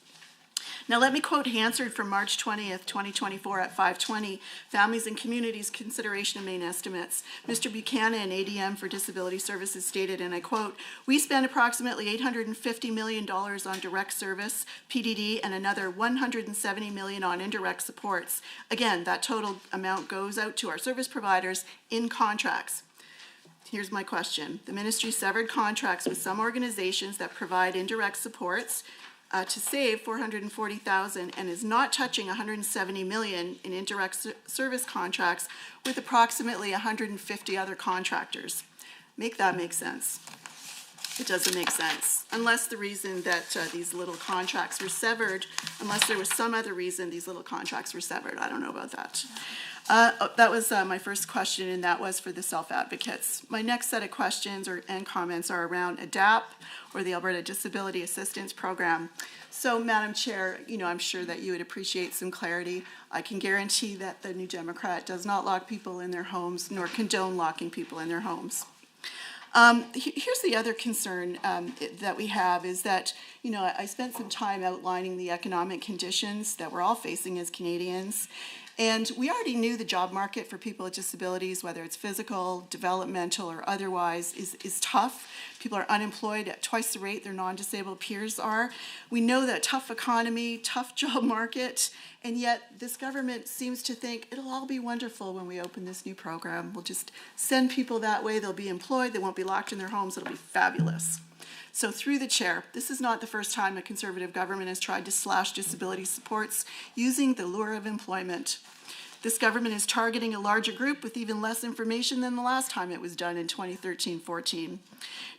I: Now, let me quote Hansard from March 20th, 2024 at 5:20, Families and Communities Consideration of Main Estimates. Mr. Buchanan, ADM for Disability Services, stated, and I quote, "We spend approximately $850 million on direct service, PDD, and another $170 million on indirect supports. Again, that total amount goes out to our service providers in contracts." Here's my question. The ministry severed contracts with some organizations that provide indirect supports to save $440,000 and is not touching $170 million in indirect service contracts with approximately 150 other contractors. Make that make sense. It doesn't make sense, unless the reason that these little contracts were severed, unless there was some other reason these little contracts were severed. I don't know about that. That was my first question, and that was for the self-advocates. My next set of questions and comments are around ADAP, or the Alberta Disability Assistance Program. So, Madam Chair, I'm sure that you would appreciate some clarity. I can guarantee that the New Democrat does not lock people in their homes, nor condone locking people in their homes. Here's the other concern that we have is that, I spent some time outlining the economic conditions that we're all facing as Canadians. And we already knew the job market for people with disabilities, whether it's physical, developmental, or otherwise, is tough. People are unemployed at twice the rate their non-disabled peers are. We know that tough economy, tough job market, and yet this government seems to think it'll all be wonderful when we open this new program. We'll just send people that way, they'll be employed, they won't be locked in their homes, it'll be fabulous. So through the chair, this is not the first time a Conservative government has tried to slash disability supports using the lure of employment. This government is targeting a larger group with even less information than the last time it was done in 2013-14.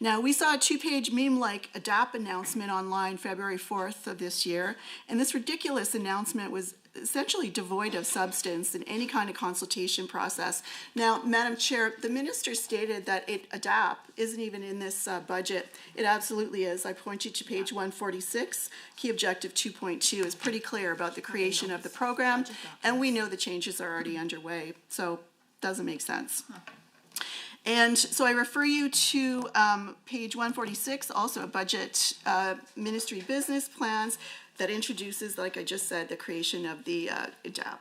I: Now, we saw a two-page meme-like ADAP announcement online February 4th of this year, and this ridiculous announcement was essentially devoid of substance in any kind of consultation process. Now, Madam Chair, the minister stated that ADAP isn't even in this budget. It absolutely is. I point you to page 146. Key objective 2.2 is pretty clear about the creation of the program, and we know the changes are already underway, so it doesn't make sense. And so I refer you to page 146, also a budget ministry business plans that introduces, like I just said, the creation of the ADAP.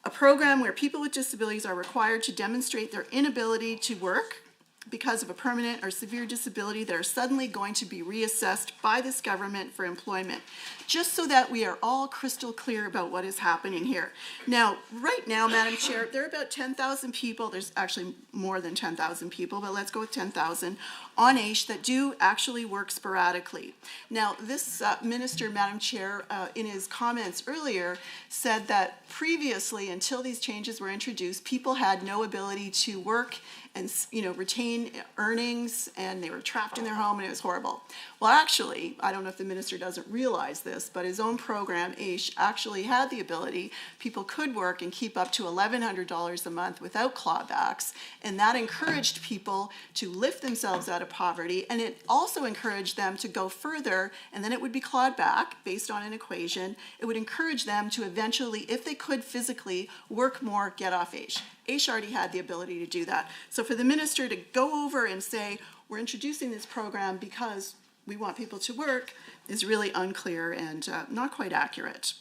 I: A program where people with disabilities are required to demonstrate their inability to work because of a permanent or severe disability that are suddenly going to be reassessed by this government for employment, just so that we are all crystal clear about what is happening here. Now, right now, Madam Chair, there are about 10,000 people, there's actually more than 10,000 people, but let's go with 10,000, on AISH that do actually work sporadically. Now, this minister, Madam Chair, in his comments earlier, said that previously, until these changes were introduced, people had no ability to work and retain earnings, and they were trapped in their home, and it was horrible. Well, actually, I don't know if the minister doesn't realize this, but his own program, AISH, actually had the ability, people could work and keep up to $1,100 a month without clawbacks, and that encouraged people to lift themselves out of poverty, and it also encouraged them to go further, and then it would be clawed back based on an equation. It would encourage them to eventually, if they could physically, work more, get off AISH. AISH already had the ability to do that. So for the minister to go over and say, we're introducing this program because we want people to work, is really unclear and not quite accurate.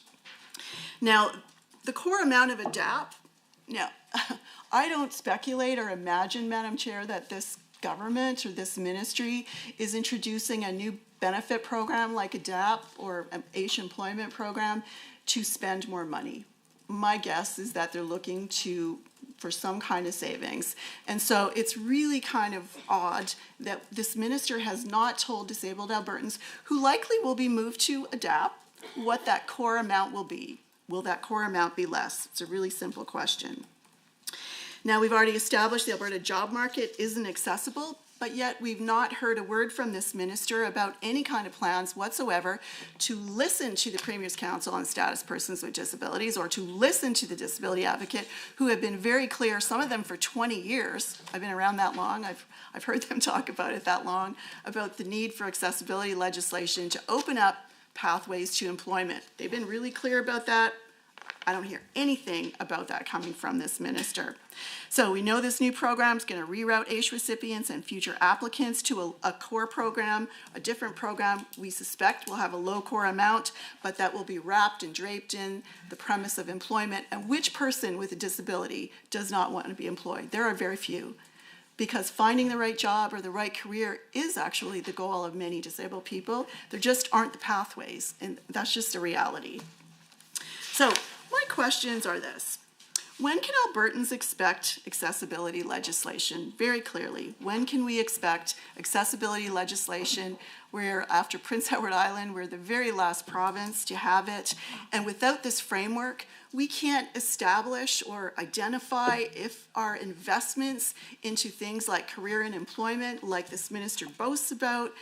I: Now, the core amount of ADAP, now, I don't speculate or imagine, Madam Chair, that this government or this ministry is introducing a new benefit program like ADAP or an AISH employment program to spend more money. My guess is that they're looking for some kind of savings. And so it's really kind of odd that this minister has not told disabled Albertans, who likely will be moved to ADAP, what that core amount will be. Will that core amount be less? It's a really simple question. Now, we've already established the Alberta job market isn't accessible, but yet we've not heard a word from this minister about any kind of plans whatsoever to listen to the Premier's Council on Status Persons with Disabilities, or to listen to the Disability Advocate, who have been very clear, some of them for 20 years. I've been around that long. I've heard them talk about it that long, about the need for accessibility legislation to open up pathways to employment. They've been really clear about that. I don't hear anything about that coming from this minister. So we know this new program is going to reroute AISH recipients and future applicants to a core program, a different program. We suspect will have a low core amount, but that will be wrapped and draped in the premise of employment. And which person with a disability does not want to be employed? There are very few, because finding the right job or the right career is actually the goal of many disabled people. There just aren't the pathways, and that's just a reality. So my questions are this. When can Albertans expect accessibility legislation? Very clearly, when can we expect accessibility legislation where, after Prince Edward Island, we're the very last province to have it, and without this framework, we can't establish or identify if our investments into things like career and employment, like this minister boasts about,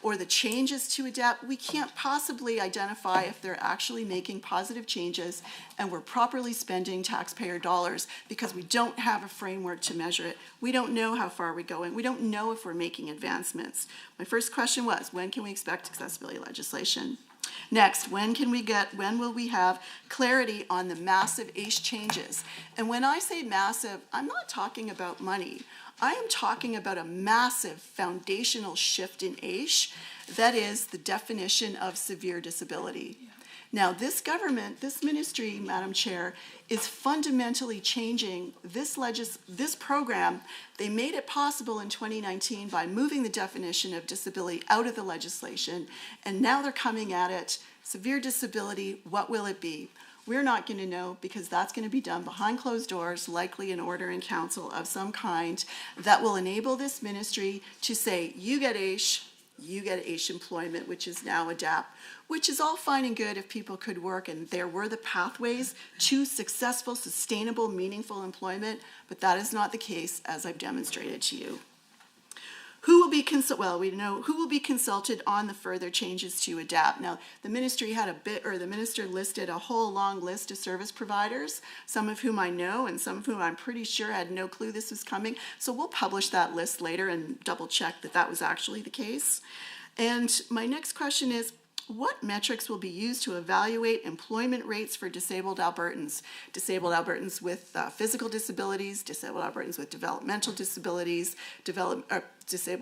I: or the changes to ADAPT, we can't possibly identify if they're actually making positive changes and we're properly spending taxpayer dollars, because we don't have a framework to measure it. We don't know how far we're going. We don't know if we're making advancements. My first question was, when can we expect accessibility legislation? Next, when will we have clarity on the massive AISH changes? And when I say massive, I'm not talking about money. I am talking about a massive foundational shift in AISH, that is the definition of severe disability. Now, this government, this ministry, Madam Chair, is fundamentally changing this program. They made it possible in 2019 by moving the definition of disability out of the legislation, and now they're coming at it. Severe disability, what will it be? We're not going to know, because that's going to be done behind closed doors, likely an order in council of some kind that will enable this ministry to say, you get AISH employment, which is now ADAPT, which is all fine and good if people could work and there were the pathways to successful, sustainable, meaningful employment, but that is not the case, as I've demonstrated to you. Who will be we know who will be consulted on the further changes to ADAPT. Now, the ministry the minister listed a whole long list of service providers, some of whom I know and some of whom I'm pretty sure had no clue this was coming. So we'll publish that list later and double check that that was actually the case. And my next question is, what metrics will be used to evaluate employment rates for disabled Albertans? Disabled Albertans with physical disabilities, disabled Albertans with developmental disabilities, disabled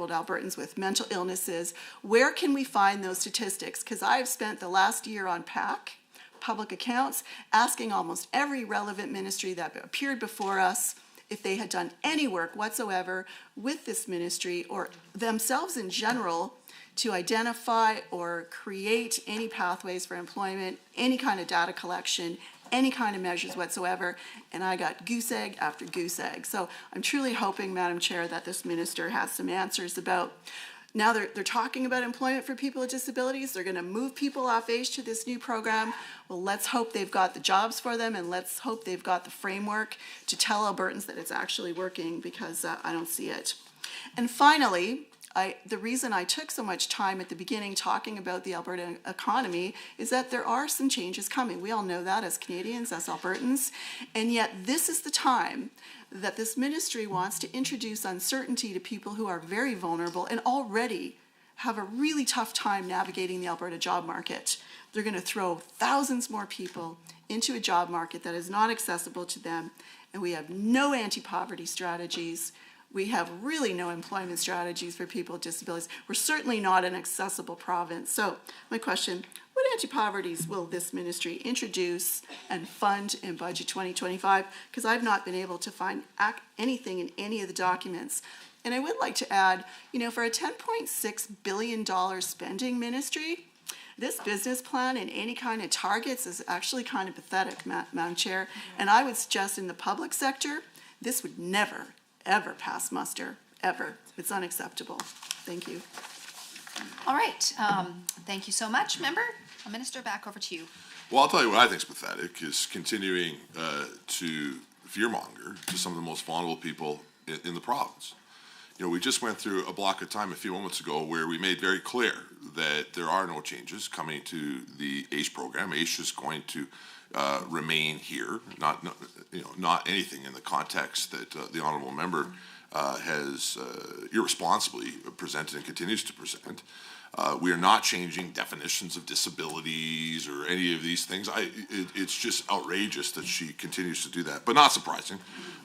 I: Albertans with mental illnesses. Where can we find those statistics? Because I've spent the last year on PAC, public accounts, asking almost every relevant ministry that appeared before us, if they had done any work whatsoever with this ministry or themselves in general to identify or create any pathways for employment, any kind of data collection, any kind of measures whatsoever, and I got goose egg after goose egg. So I'm truly hoping, Madam Chair, that this minister has some answers about, now they're talking about employment for people with disabilities, they're gonna move people off age to this new program. Well, let's hope they've got the jobs for them, and let's hope they've got the framework to tell Albertans that it's actually working, because I don't see it. And finally, the reason I took so much time at the beginning talking about the Alberta economy is that there are some changes coming. We all know that as Canadians, as Albertans, and yet this is the time that this ministry wants to introduce uncertainty to people who are very vulnerable and already have a really tough time navigating the Alberta job market. They're going to throw thousands more people into a job market that is not accessible to them, and we have no anti-poverty strategies. We have really no employment strategies for people with disabilities. We're certainly not an accessible province. So my question, what anti-poverties will this ministry introduce and fund in Budget 2025? Because I've not been able to find anything in any of the documents. And I would like to add, you know, for a $10.6 billion spending ministry, this business plan and any kind of targets is actually kind of pathetic, Madam Chair. And I would suggest in the public sector, this would never, ever pass muster, ever. It's unacceptable. Thank you.
A: All right, thank you so much, Member. Minister, back over to you.
G: Well, I'll tell you what I think is pathetic is continuing to fearmonger to some of the most vulnerable people in the province. You know, we just went through a block of time a few moments ago where we made very clear that there are no changes coming to the ACE program. ACE is going to remain here, not anything in the context that the honourable member has irresponsibly presented and continues to present. We are not changing definitions of disabilities or any of these things. It's just outrageous that she continues to do that, but not surprising.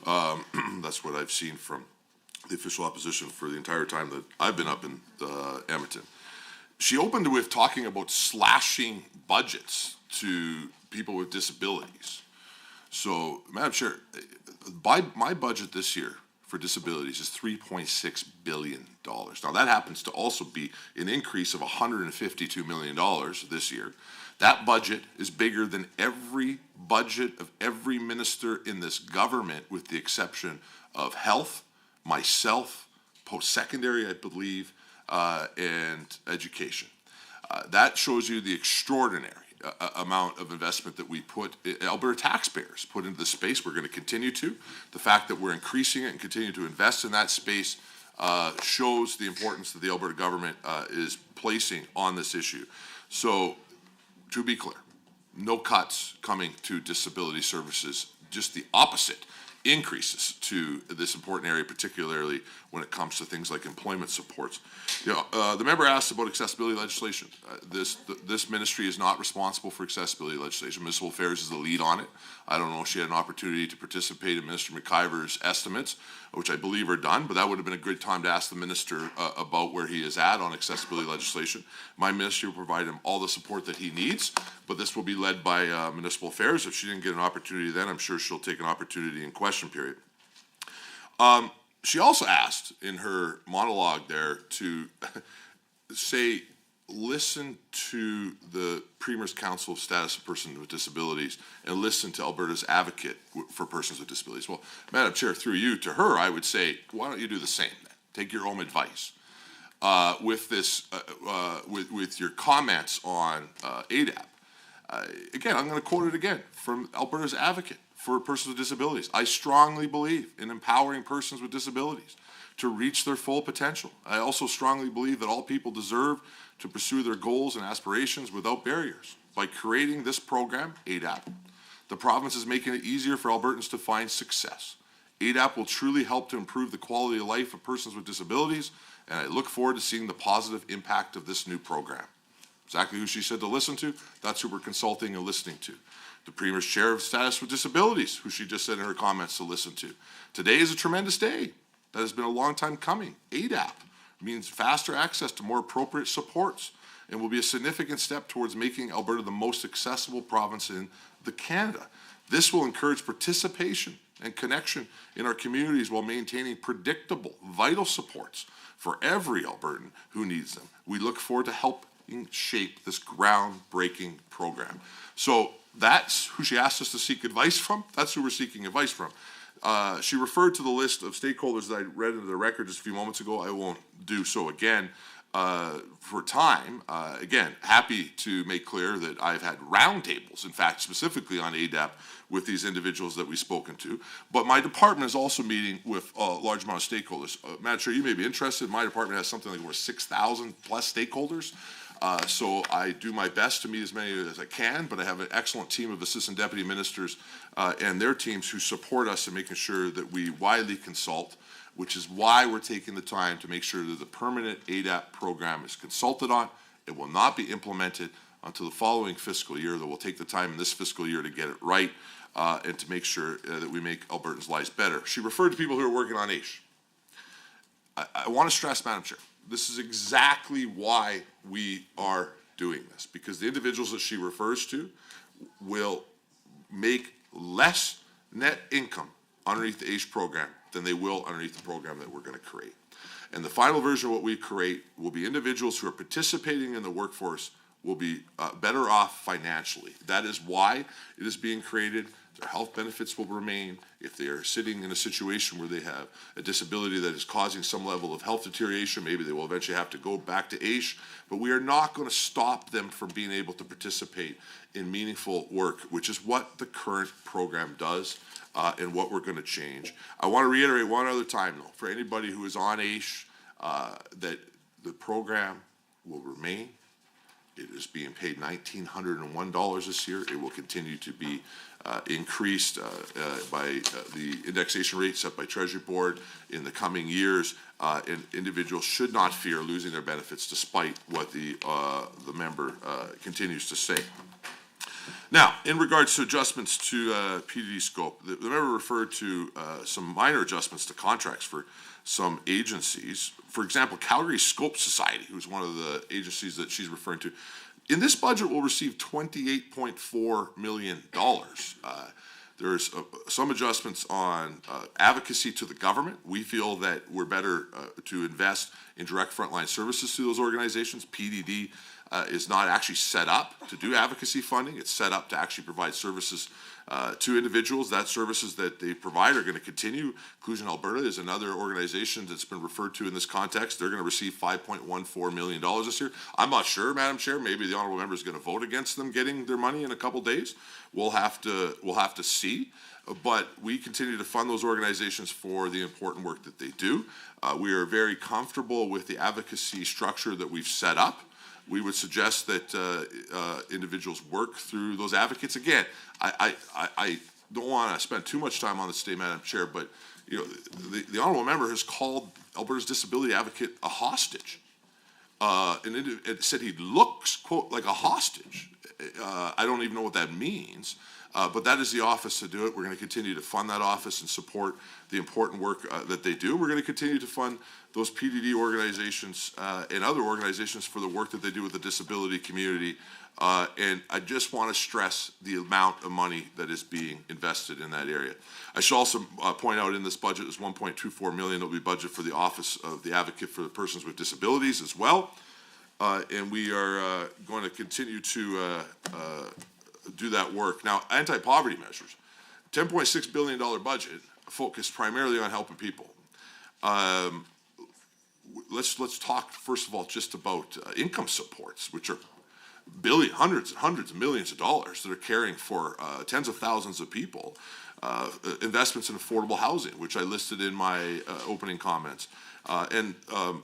G: That's what I've seen from the official opposition for the entire time that I've been up in Edmonton. She opened with talking about slashing budgets to people with disabilities. So, Madam Chair, my budget this year for disabilities is $3.6 billion. Now, that happens to also be an increase of $152 million this year. That budget is bigger than every budget of every minister in this government, with the exception of health, myself, post-secondary, I believe, and education. That shows you the extraordinary amount of investment that we put, Alberta taxpayers put into the space. We're going to continue to. The fact that we're increasing it and continue to invest in that space shows the importance that the Alberta government is placing on this issue. So, to be clear, no cuts coming to disability services, just the opposite. Increases to this important area, particularly when it comes to things like employment supports. You know, the member asked about accessibility legislation. This ministry is not responsible for accessibility legislation. Municipal Affairs is the lead on it. I don't know if she had an opportunity to participate in Minister McIver's estimates, which I believe are done, but that would have been a good time to ask the minister about where he is at on accessibility legislation. My ministry will provide him all the support that he needs, but this will be led by Municipal Affairs. If she didn't get an opportunity then, I'm sure she'll take an opportunity in question period. She also asked in her monologue there to say, listen to the Premier's Council of Status of Persons with Disabilities and listen to Alberta's advocate for persons with disabilities. Well, Madam Chair, through you to her, I would say, why don't you do the same then? Take your own advice. With this, with your comments on ADAP. Again, I'm going to quote it again from Alberta's advocate for persons with disabilities. I strongly believe in empowering persons with disabilities to reach their full potential. I also strongly believe that all people deserve to pursue their goals and aspirations without barriers. By creating this program, ADAP, the province is making it easier for Albertans to find success. ADAP will truly help to improve the quality of life of persons with disabilities, and I look forward to seeing the positive impact of this new program. Exactly who she said to listen to, that's who we're consulting and listening to. The Premier's Chair of Status with Disabilities, who she just said in her comments to listen to. Today is a tremendous day. That has been a long time coming. ADAP means faster access to more appropriate supports and will be a significant step towards making Alberta the most accessible province in Canada. This will encourage participation and connection in our communities while maintaining predictable, vital supports for every Albertan who needs them. We look forward to helping shape this groundbreaking program. So that's who she asked us to seek advice from. That's who we're seeking advice from. She referred to the list of stakeholders that I read into the record just a few moments ago. I won't do so again for time. Again, happy to make clear that I've had roundtables, in fact, specifically on ADAP with these individuals that we've spoken to. But my department is also meeting with a large amount of stakeholders. Madam Chair, you may be interested. My department has something like over 6,000 plus stakeholders. So I do my best to meet as many as I can, but I have an excellent team of assistant deputy ministers and their teams who support us in making sure that we widely consult, which is why we're taking the time to make sure that the permanent ADAP program is consulted on. It will not be implemented until the following fiscal year, though we'll take the time in this fiscal year to get it right and to make sure that we make Albertans' lives better. She referred to people who are working on AISH. I want to stress, Madam Chair, this is exactly why we are doing this, because the individuals that she refers to will make less net income underneath the AISH program than they will underneath the program that we're going to create. And the final version of what we create will be individuals who are participating in the workforce will be better off financially. That is why it is being created. Their health benefits will remain. If they are sitting in a situation where they have a disability that is causing some level of health deterioration, maybe they will eventually have to go back to AISH, but we are not going to stop them from being able to participate in meaningful work, which is what the current program does and what we're going to change. I want to reiterate one other time, though, for anybody who is on AISH, that the program will remain. It is being paid $1,901 this year. It will continue to be increased by the indexation rate set by Treasury Board in the coming years, and individuals should not fear losing their benefits despite what the member continues to say. Now, in regards to adjustments to PDD scope, the member referred to some minor adjustments to contracts for some agencies. For example, Calgary Scope Society, who's one of the agencies that she's referring to, in this budget will receive $28.4 million. There's some adjustments on advocacy to the government. We feel that we're better to invest in direct frontline services to those organizations. PDD is not actually set up to do advocacy funding. It's set up to actually provide services to individuals. That services that they provide are going to continue. Inclusion Alberta is another organization that's been referred to in this context. They're going to receive $5.14 million this year. I'm not sure, Madam Chair. Maybe the honourable member is going to vote against them getting their money in a couple days. We'll have to see. But we continue to fund those organizations for the important work that they do. We are very comfortable with the advocacy structure that we've set up. We would suggest that individuals work through those advocates. Again, I don't want to spend too much time on this today, Madam Chair, but you know, the honourable member has called Alberta's disability advocate a hostage, and it said he looks, quote, like a hostage. I don't even know what that means. But that is the office to do it. We're going to continue to fund that office and support the important work that they do. We're going to continue to fund those PDD organizations and other organizations for the work that they do with the disability community. And I just want to stress the amount of money that is being invested in that area. I should also point out in this budget is $1.24 million that will be budgeted for the Office of the Advocate for the Persons with Disabilities as well. And we are going to continue to do that work. Now, anti-poverty measures, $10.6 billion budget focused primarily on helping people. Let's talk first of all just about income supports, which are hundreds and hundreds of millions of dollars that are caring for tens of thousands of people. Investments in affordable housing, which I listed in my opening comments. And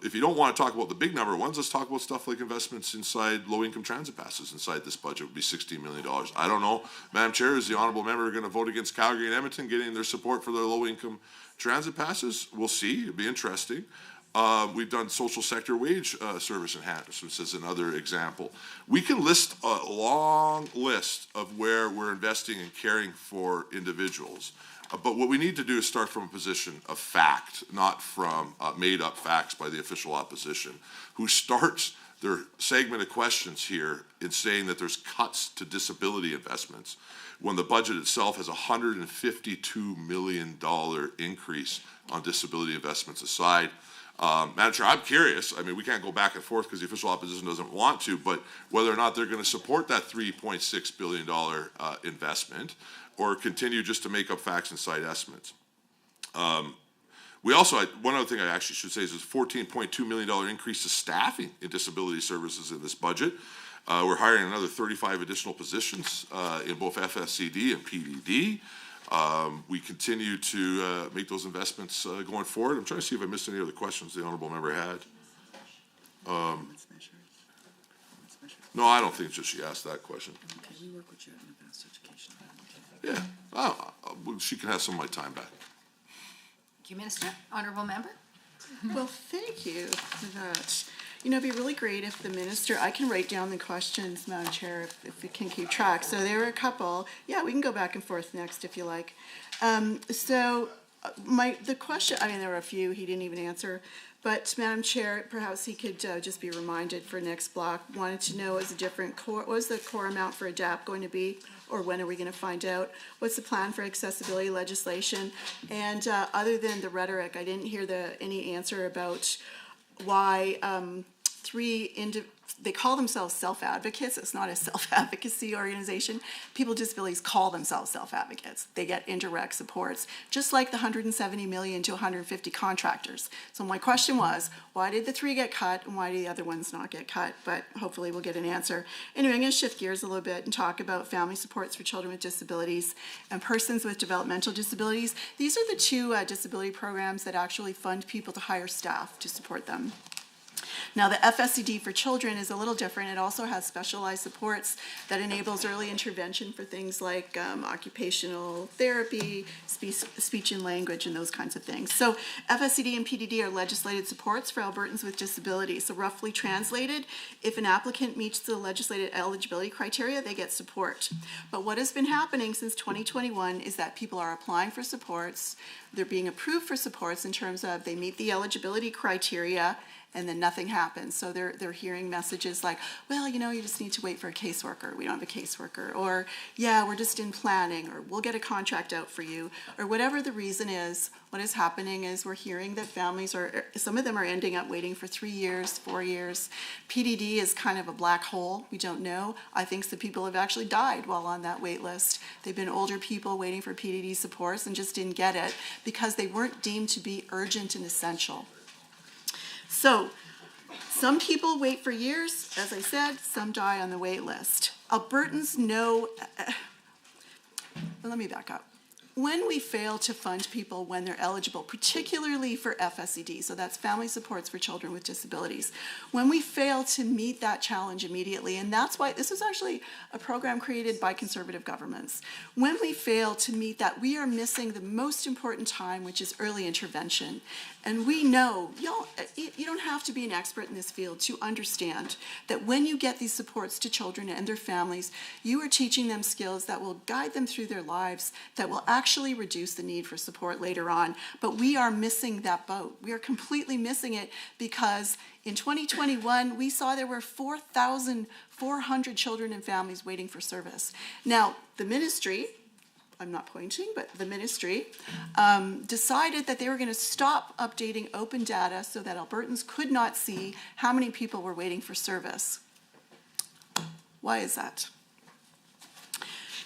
G: if you don't want to talk about the big number ones, let's talk about stuff like investments inside low-income transit passes. Inside this budget would be $16 million. I don't know, Madam Chair, is the honourable member going to vote against Calgary and Edmonton getting their support for their low-income transit passes? We'll see. It'll be interesting. We've done social sector wage service enhancements as another example. We can list a long list of where we're investing and caring for individuals. But what we need to do is start from a position of fact, not from made-up facts by the official opposition, who starts their segment of questions here in saying that there's cuts to disability investments when the budget itself has a $152 million increase on disability investments aside. Madam Chair, I'm curious, I mean, we can't go back and forth because the official opposition doesn't want to, but whether or not they're going to support that $3.6 billion investment or continue just to make up facts and cite estimates. We also, one other thing I actually should say is there's a $14.2 million increase to staffing in disability services in this budget. We're hiring another 35 additional positions in both FSCD and PDD. We continue to make those investments going forward. I'm trying to see if I missed any other questions the honourable member had. No, I don't think she asked that question.
F: Okay, we work with you in advanced education.
G: Yeah, she can have some of my time back.
A: Thank you, Minister. Honourable member?
I: Well, thank you for that. You know, it'd be really great if the minister, I can write down the questions, Madam Chair, if we can keep track. So there were a couple. Yeah, we can go back and forth next if you like. The question, I mean, there were a few he didn't even answer. But Madam Chair, perhaps he could just be reminded for next block. Wanted to know what was the core amount for ADAPT going to be, or when are we going to find out? What's the plan for accessibility legislation? And other than the rhetoric, I didn't hear any answer about why they call themselves self-advocates. It's not a self-advocacy organization. People with disabilities call themselves self-advocates. They get indirect supports, just like the 170 million to 150 contractors. So my question was, why did the 3 get cut and why do the other ones not get cut? But hopefully we'll get an answer. Anyway, I'm going to shift gears a little bit and talk about family supports for children with disabilities and persons with developmental disabilities. These are the 2 disability programs that actually fund people to hire staff to support them. Now, the FSCD for children is a little different. It also has specialized supports that enables early intervention for things like occupational therapy, speech and language, and those kinds of things. So FSCD and PDD are legislated supports for Albertans with disabilities. So roughly translated, if an applicant meets the legislated eligibility criteria, they get support. But what has been happening since 2021 is that people are applying for supports, they're being approved for supports in terms of they meet the eligibility criteria, and then nothing happens. So they're hearing messages like, well, you know, you just need to wait for a caseworker. We don't have a caseworker. Or, yeah, we're just in planning. Or we'll get a contract out for you. Or whatever the reason is, what is happening is we're hearing that families some of them are ending up waiting for 3 years, 4 years. PDD is kind of a black hole. We don't know. I think some people have actually died while on that wait list. They've been older people waiting for PDD supports and just didn't get it because they weren't deemed to be urgent and essential. So, some people wait for years, as I said, some die on the wait list. Albertans know, let me back up. When we fail to fund people when they're eligible, particularly for FSCD, so that's family supports for children with disabilities, when we fail to meet that challenge immediately, and that's why this was actually a program created by conservative governments, when we fail to meet that, we are missing the most important time, which is early intervention. And we know, you don't have to be an expert in this field to understand that when you get these supports to children and their families, you are teaching them skills that will guide them through their lives, that will actually reduce the need for support later on. But we are missing that boat. We are completely missing it because in 2021, we saw there were 4,400 children and families waiting for service. Now, the ministry, I'm not pointing, but the ministry decided that they were going to stop updating open data so that Albertans could not see how many people were waiting for service. Why is that?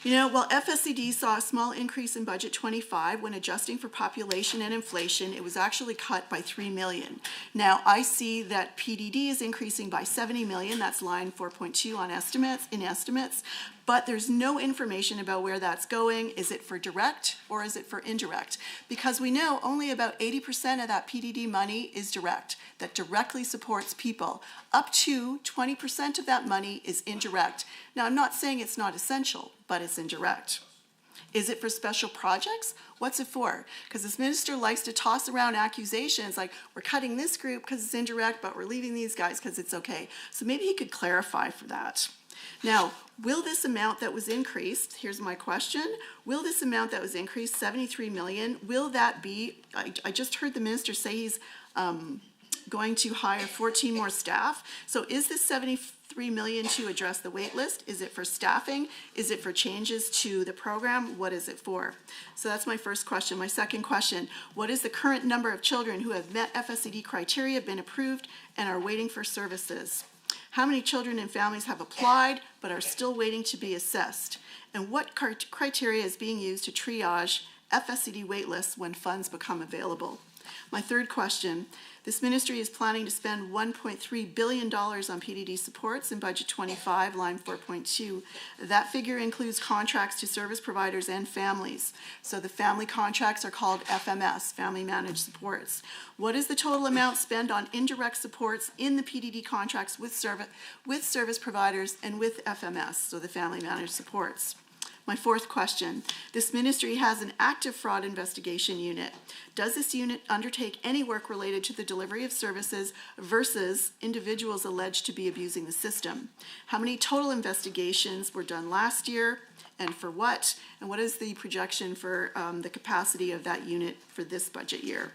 I: You know, while FSCD saw a small increase in budget 25, when adjusting for population and inflation, it was actually cut by $3 million. Now, I see that PDD is increasing by $70 million. That's line 4.2 on estimates, but there's no information about where that's going. Is it for direct or is it for indirect? Because we know only about 80% of that PDD money is direct, that directly supports people. Up to 20% of that money is indirect. Now, I'm not saying it's not essential, but it's indirect. Is it for special projects? What's it for? Because this minister likes to toss around accusations like, we're cutting this group because it's indirect, but we're leaving these guys because it's okay. So maybe he could clarify for that. Now, will this amount that was increased, here's my question, will this amount that was increased, $73 million, will that be, I just heard the minister say he's going to hire 14 more staff. So is this 73 million to address the wait list? Is it for staffing? Is it for changes to the program? What is it for? So that's my first question. My second question, what is the current number of children who have met FSCD criteria, been approved, and are waiting for services? How many children and families have applied but are still waiting to be assessed? And what criteria is being used to triage FSCD waitlists when funds become available? My third question, this ministry is planning to spend $1.3 billion on PDD supports in budget 25, line 4.2. That figure includes contracts to service providers and families. So the family contracts are called FMS, Family Managed Supports. What is the total amount spent on indirect supports in the PDD contracts with service providers and with FMS, so the Family Managed Supports? My fourth question, this ministry has an active fraud investigation unit. Does this unit undertake any work related to the delivery of services versus individuals alleged to be abusing the system? How many total investigations were done last year and for what? And what is the projection for the capacity of that unit for this budget year?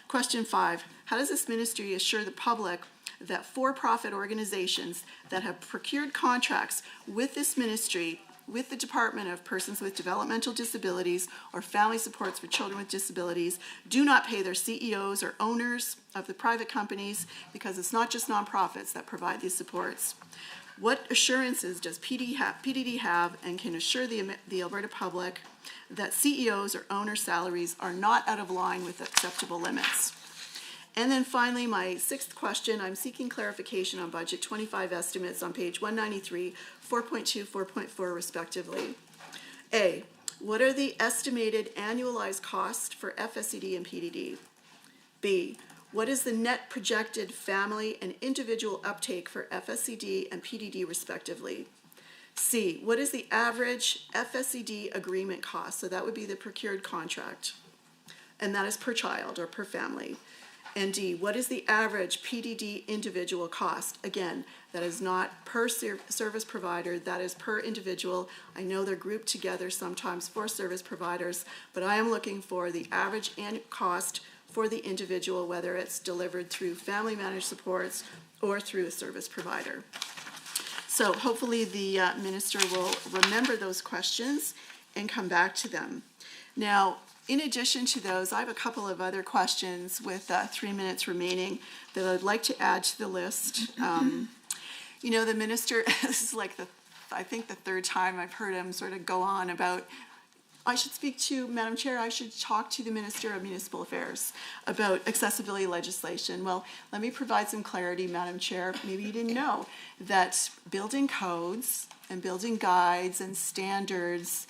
I: Question 5, how does this ministry assure the public that for-profit organizations that have procured contracts with this ministry with the Department of Persons with Developmental Disabilities or Family Supports for Children with Disabilities do not pay their CEOs or owners of the private companies, because it's not just nonprofits that provide these supports? What assurances does PDD have and can assure the Alberta public that CEOs or owner salaries are not out of line with acceptable limits? And then finally, my sixth question, I'm seeking clarification on budget 25 estimates on page 193, 4.2, 4.4 respectively. A, what are the estimated annualized costs for FSCD and PDD? B, what is the net projected family and individual uptake for FSCD and PDD respectively? C, what is the average FSCD agreement cost? So that would be the procured contract, and that is per child or per family. And D, what is the average PDD individual cost? Again, that is not per service provider, that is per individual. I know they're grouped together sometimes for service providers, but I am looking for the average annual cost for the individual, whether it's delivered through family managed supports or through a service provider. So hopefully the minister will remember those questions and come back to them. Now, in addition to those, I have a couple of other questions with 3 minutes remaining that I'd like to add to the list. You know, the minister, this is like I think the third time I've heard him sort of go on about, I should speak to, Madam Chair, I should talk to the Minister of Municipal Affairs about accessibility legislation. Well, let me provide some clarity, Madam Chair. Maybe you didn't know that building codes and building guides and standards,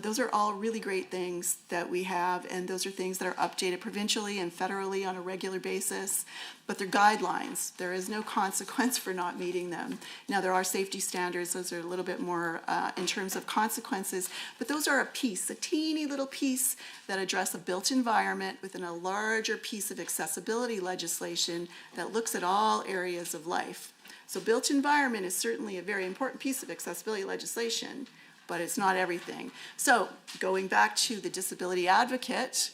I: those are all really great things that we have, and those are things that are updated provincially and federally on a regular basis, but they're guidelines. There is no consequence for not meeting them. Now, there are safety standards. Those are a little bit more in terms of consequences, but those are a piece, a teeny little piece that address a built environment within a larger piece of accessibility legislation that looks at all areas of life. So built environment is certainly a very important piece of accessibility legislation, but it's not everything. So going back to the disability advocate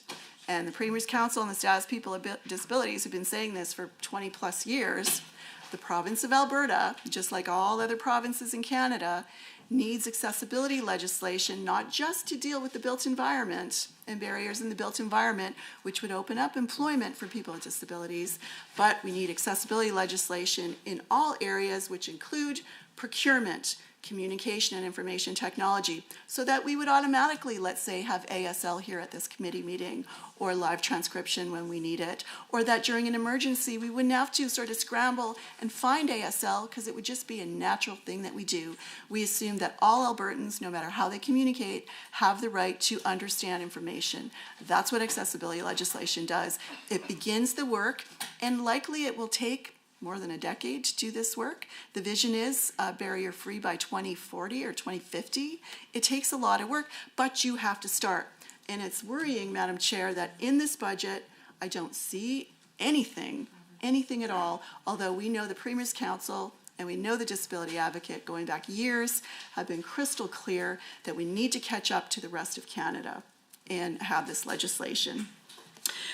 I: and the Premier's Council and the Status People with Disabilities who've been saying this for 20 plus years, the province of Alberta, just like all other provinces in Canada, needs accessibility legislation, not just to deal with the built environment and barriers in the built environment, which would open up employment for people with disabilities, but we need accessibility legislation in all areas, which include procurement, communication and information technology, so that we would automatically, let's say, have ASL here at this committee meeting, or live transcription when we need it, or that during an emergency we wouldn't have to sort of scramble and find ASL, because it would just be a natural thing that we do. We assume that all Albertans, no matter how they communicate, have the right to understand information. That's what accessibility legislation does. It begins the work, and likely it will take more than a decade to do this work. The vision is barrier-free by 2040 or 2050. It takes a lot of work, but you have to start. And it's worrying, Madam Chair, that in this budget, I don't see anything at all, although we know the Premier's Council and we know the Disability Advocate, going back years, have been crystal clear that we need to catch up to the rest of Canada and have this legislation.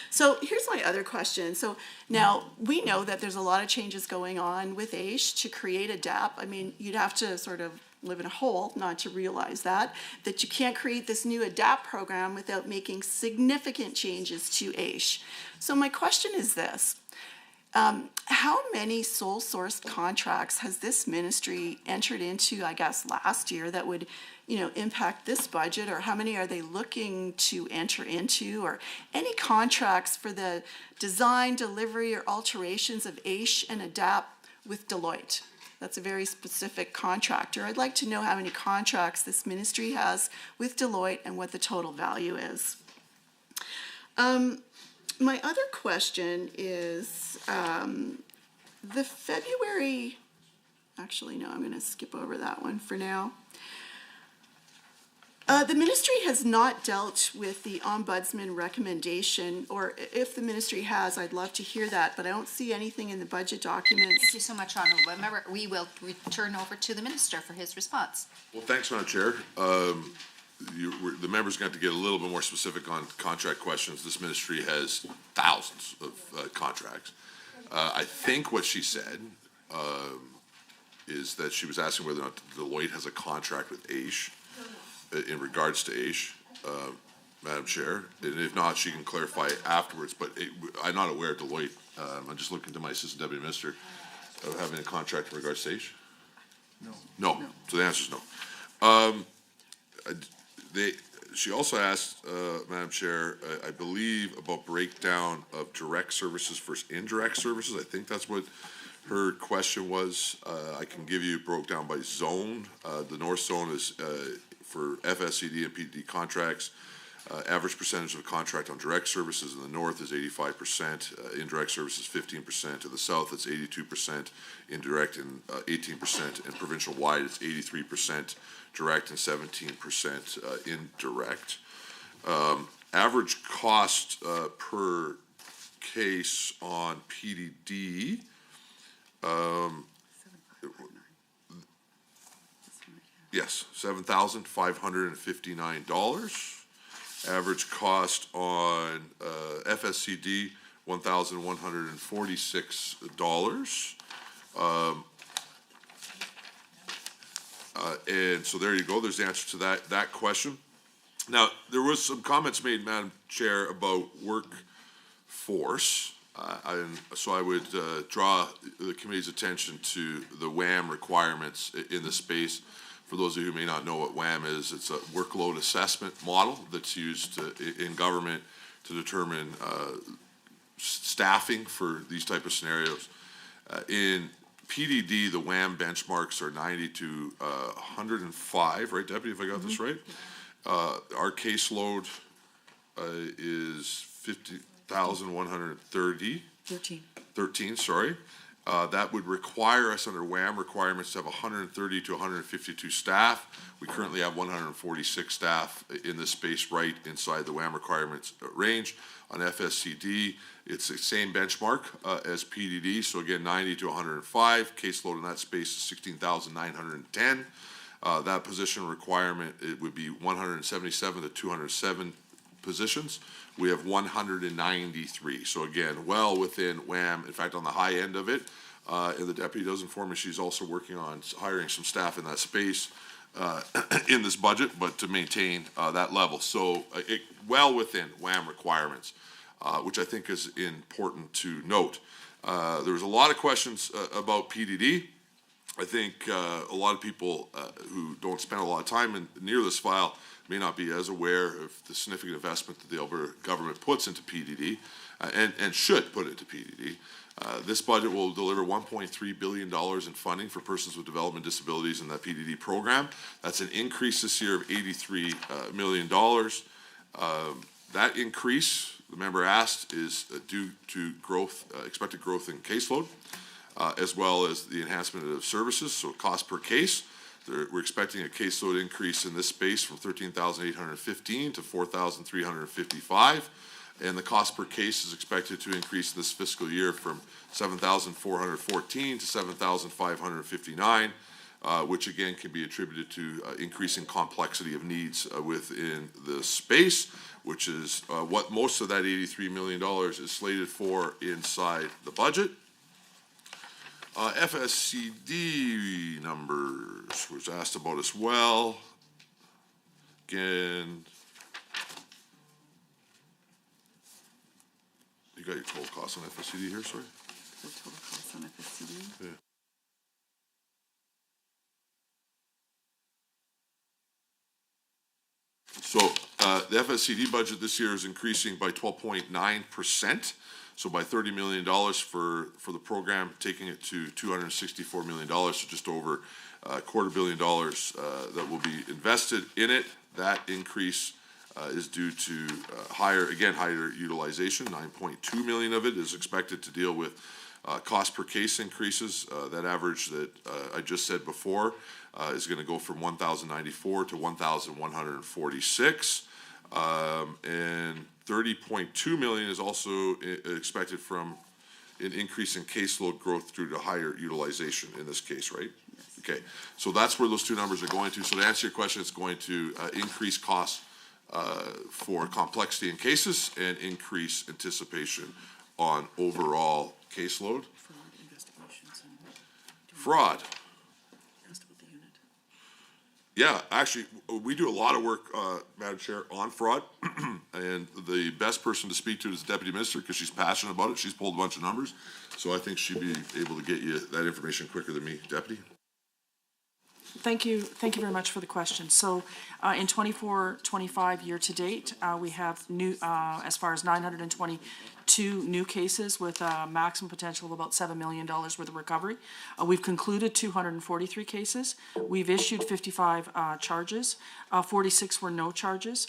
I: So here's my other question. So now we know that there's a lot of changes going on with AISH to create a DAP. I mean, you'd have to sort of live in a hole not to realize that you can't create this new ADAPT program without making significant changes to AISH. So my question is this. How many sole sourced contracts has this ministry entered into, I guess, last year that would, impact this budget, or how many are they looking to enter into, or any contracts for the design, delivery, or alterations of AISH and ADAPT with Deloitte? That's a very specific contractor. I'd like to know how many contracts this ministry has with Deloitte and what the total value is. My other question is, the February, actually, no, I'm going to skip over that one for now. The ministry has not dealt with the ombudsman recommendation, or if the ministry has, I'd love to hear that, but I don't see anything in the budget documents.
A: Thank you so much, Honourable Member. We will return over to the Minister for his response.
G: Well, thanks, Madam Chair. The members got to get a little bit more specific on contract questions. This ministry has thousands of contracts. I think what she said is that she was asking whether or not Deloitte has a contract with AISH in regards to AISH, Madam Chair. And if not, she can clarify afterwards. But I'm not aware of Deloitte. I'm just looking to my Assistant Deputy Minister of having a contract in regards to AISH. No. So the answer is no. She also asked, Madam Chair, I believe, about breakdown of direct services versus indirect services. I think that's what her question was. I can give you broke down by zone. The north zone is for FSCD and PDD contracts. Average percentage of contract on direct services in the north is 85%, indirect services 15%. To the south, it's 82% indirect and 18%, and provincial-wide, it's 83% direct and 17% indirect. Average cost per case on PDD, yes, $7,559. Average cost on FSCD, $1,146. And so there you go. There's the answer to that question. Now, there was some comments made, Madam Chair, about workforce. So I would draw the committee's attention to the WAM requirements in the space. For those of you who may not know what WAM is, it's a workload assessment model that's used in government to determine staffing for these type of scenarios. In PDD, the WAM benchmarks are 90 to 105, right, Deputy, if I got this right? Our caseload is 50,130. 13, sorry. That would require us under WAM requirements to have 130 to 152 staff. We currently have 146 staff in this space right inside the WAM requirements range. On FSCD, it's the same benchmark as PDD. So again, 90 to 105. Caseload in that space is 16,910. That position requirement, it would be 177 to 207 positions. We have 193. So again, well within WAM. In fact, on the high end of it, and the deputy does inform me she's also working on hiring some staff in that space in this budget, but to maintain that level. So well within WAM requirements, which I think is important to note. There was a lot of questions about PDD. I think a lot of people who don't spend a lot of time near this file may not be as aware of the significant investment that the Alberta government puts into PDD and should put into PDD. This budget will deliver $1.3 billion in funding for persons with development disabilities in that PDD program. That's an increase this year of $83 million. That increase, the member asked, is due to growth, expected growth in caseload, as well as the enhancement of services, so cost per case. We're expecting a caseload increase in this space from 13,815 to 4,355, and the cost per case is expected to increase this fiscal year from 7,414 to 7,559. which again can be attributed to increasing complexity of needs within the space, which is what most of that $83 million is slated for inside the budget. FSCD numbers was asked about as well. Again, you got your total costs on FSCD here, sorry?
I: The total cost on FSCD.
G: Yeah. So the FSCD budget this year is increasing by 12.9%. So by $30 million for the program, taking it to $264 million, so just over $250 million that will be invested in it. That increase is due to higher utilization. 9.2 million of it is expected to deal with cost per case increases. That average that I just said before is going to go from 1,094 to 1,146. And 30.2 million is also expected from an increase in caseload growth due to higher utilization in this case, right? Yes. Okay, so that's where those two numbers are going to. So to answer your question, it's going to increase costs for complexity in cases and increase anticipation on overall caseload. Fraud. Yeah, actually, we do a lot of work, Madam Chair, on fraud, and the best person to speak to is the Deputy Minister because she's passionate about it. She's pulled a bunch of numbers, so I think she'd be able to get you that information quicker than me, Deputy.
K: Thank you very much for the question. So in 24-25 year to date, we have new, as far as 922 new cases with a maximum potential of about $7 million worth of recovery. We've concluded 243 cases. We've issued 55 charges. 46 were no charges.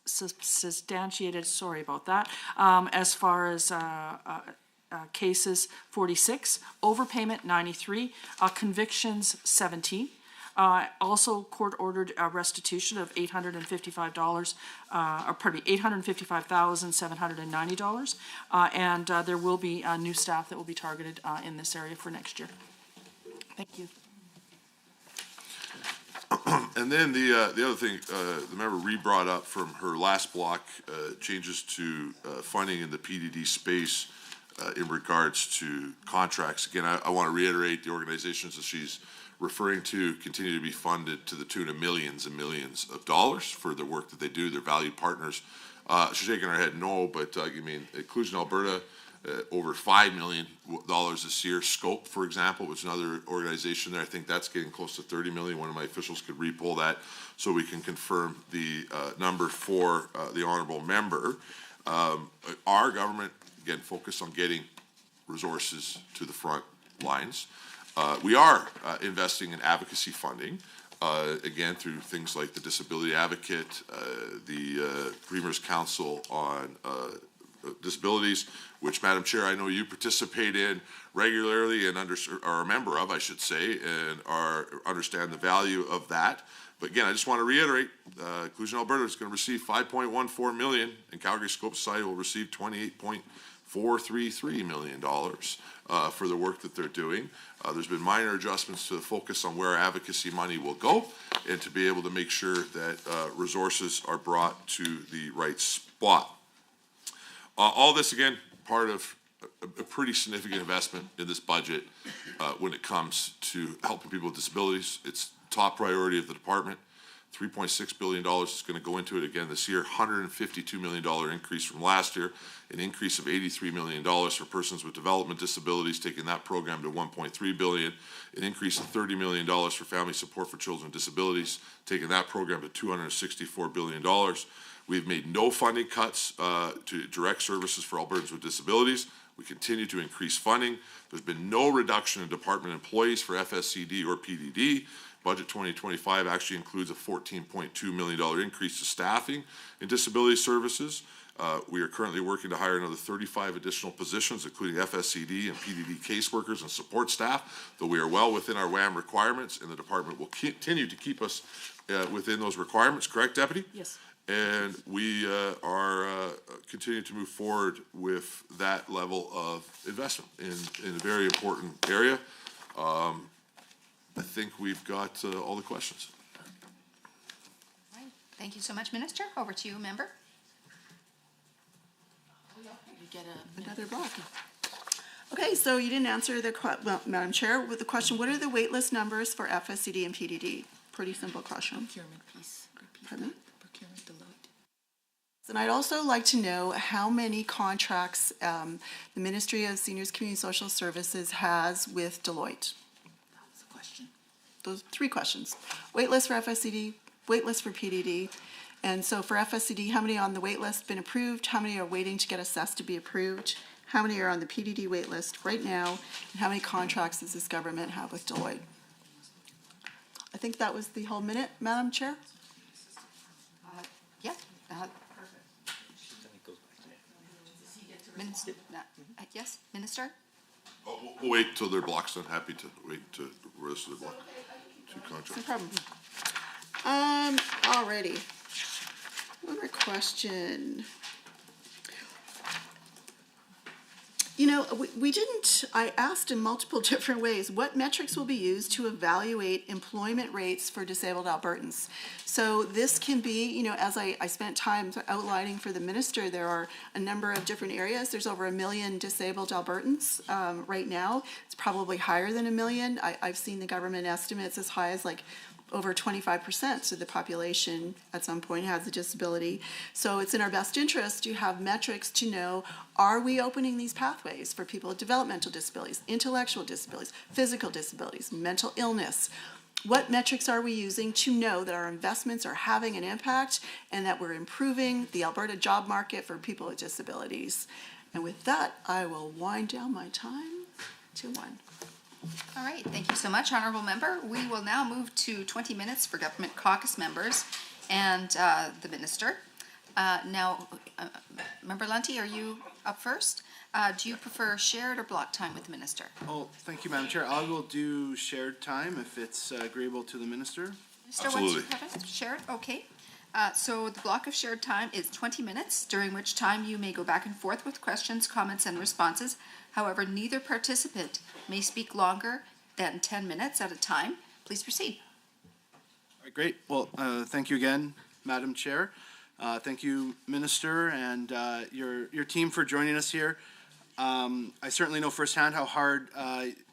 K: Substantiated, sorry about that, as far as cases 46, overpayment 93, convictions 17. Also court-ordered restitution of $855, $855,790, and there will be new staff that will be targeted in this area for next year. Thank you.
G: And then the other thing, the member brought up from her last block, changes to funding in the PDD space in regards to contracts. Again, I want to reiterate the organizations that she's referring to continue to be funded to the tune of millions and millions of dollars for the work that they do. They're valued partners. She's shaking her head no, but I mean, Inclusion Alberta, over $5 million this year. Scope, for example, which is another organization there, I think that's getting close to $30 million. One of my officials could re-pull that so we can confirm the number for the honorable member. Our government, again, focused on getting resources to the front lines. We are investing in advocacy funding, again, through things like the Disability Advocate, the Premier's Council on Disabilities, which, Madam Chair, I know you participate in regularly and are a member of, I should say, and understand the value of that. But again, I just want to reiterate, Inclusion Alberta is going to receive $5.14 million, and Calgary Scope Society will receive $28.433 million for the work that they're doing. There's been minor adjustments to the focus on where our advocacy money will go, and to be able to make sure that resources are brought to the right spot. All this, again, part of a pretty significant investment in this budget when it comes to helping people with disabilities. It's top priority of the department. $3.6 billion is going to go into it again this year. $152 million increase from last year. An increase of $83 million for persons with development disabilities, taking that program to $1.3 billion. An increase of $30 million for family support for children with disabilities, taking that program to $264 billion. We've made no funding cuts to direct services for Albertans with disabilities. We continue to increase funding. There's been no reduction in department employees for FSCD or PDD. Budget 2025 actually includes a $14.2 million increase to staffing in disability services. We are currently working to hire another 35 additional positions, including FSCD and PDD caseworkers and support staff, though we are well within our WAM requirements, and the department will continue to keep us within those requirements. Correct, Deputy?
K: Yes.
G: And we are continuing to move forward with that level of investment in a very important area. I think we've got all the questions.
A: Right. Thank you so much, Minister. Over to you, member.
I: Another block. Okay, so you didn't answer the, well, Madam Chair, with the question, what are the waitlist numbers for FSCD and PDD? Pretty simple question.
H: Procurement piece.
I: Pardon me?
H: Procurement Deloitte.
I: And I'd also like to know how many contracts the Ministry of Seniors Community Social Services has with Deloitte.
H: That was the question.
I: Those 3 questions. Waitlist for FSCD, waitlist for PDD. And so for FSCD, how many on the waitlist been approved? How many are waiting to get assessed to be approved? How many are on the PDD waitlist right now? And how many contracts does this government have with Deloitte? I think that was the whole minute, Madam Chair.
A: Yeah. Minister, yes, Minister?
G: Oh, we'll wait till their block's done. Happy to wait to the rest of the block. 2
I: No
G: contracts.
I: problem. Alrighty. Another question. You know, we didn't, I asked in multiple different ways, what metrics will be used to evaluate employment rates for disabled Albertans? So this can be, you know, as I spent time outlining for the minister, there are a number of different areas. There's over 1 million disabled Albertans right now. It's probably higher than 1 million. I've seen the government estimates as high as like over 25% of the population at some point has a disability. So it's in our best interest to have metrics to know, are we opening these pathways for people with developmental disabilities, intellectual disabilities, physical disabilities, mental illness? What metrics are we using to know that our investments are having an impact and that we're improving the Alberta job market for people with disabilities? And with that, I will wind down my time to 1.
A: All right, thank you so much, Honourable Member. We will now move to 20 minutes for Government Caucus members and the Minister. Now, Member Lunty, are you up first? Do you prefer shared or block time with the Minister?
C: Oh, thank you, Madam Chair. I will do shared time if it's agreeable to the Minister.
A: Minister, what's your preference? Shared, okay. So the block of shared time is 20 minutes, during which time you may go back and forth with questions, comments, and responses. However, neither participant may speak longer than 10 minutes at a time. Please proceed.
C: All right, great. Well, thank you again, Madam Chair. Thank you, Minister, and your team for joining us here. I certainly know firsthand how hard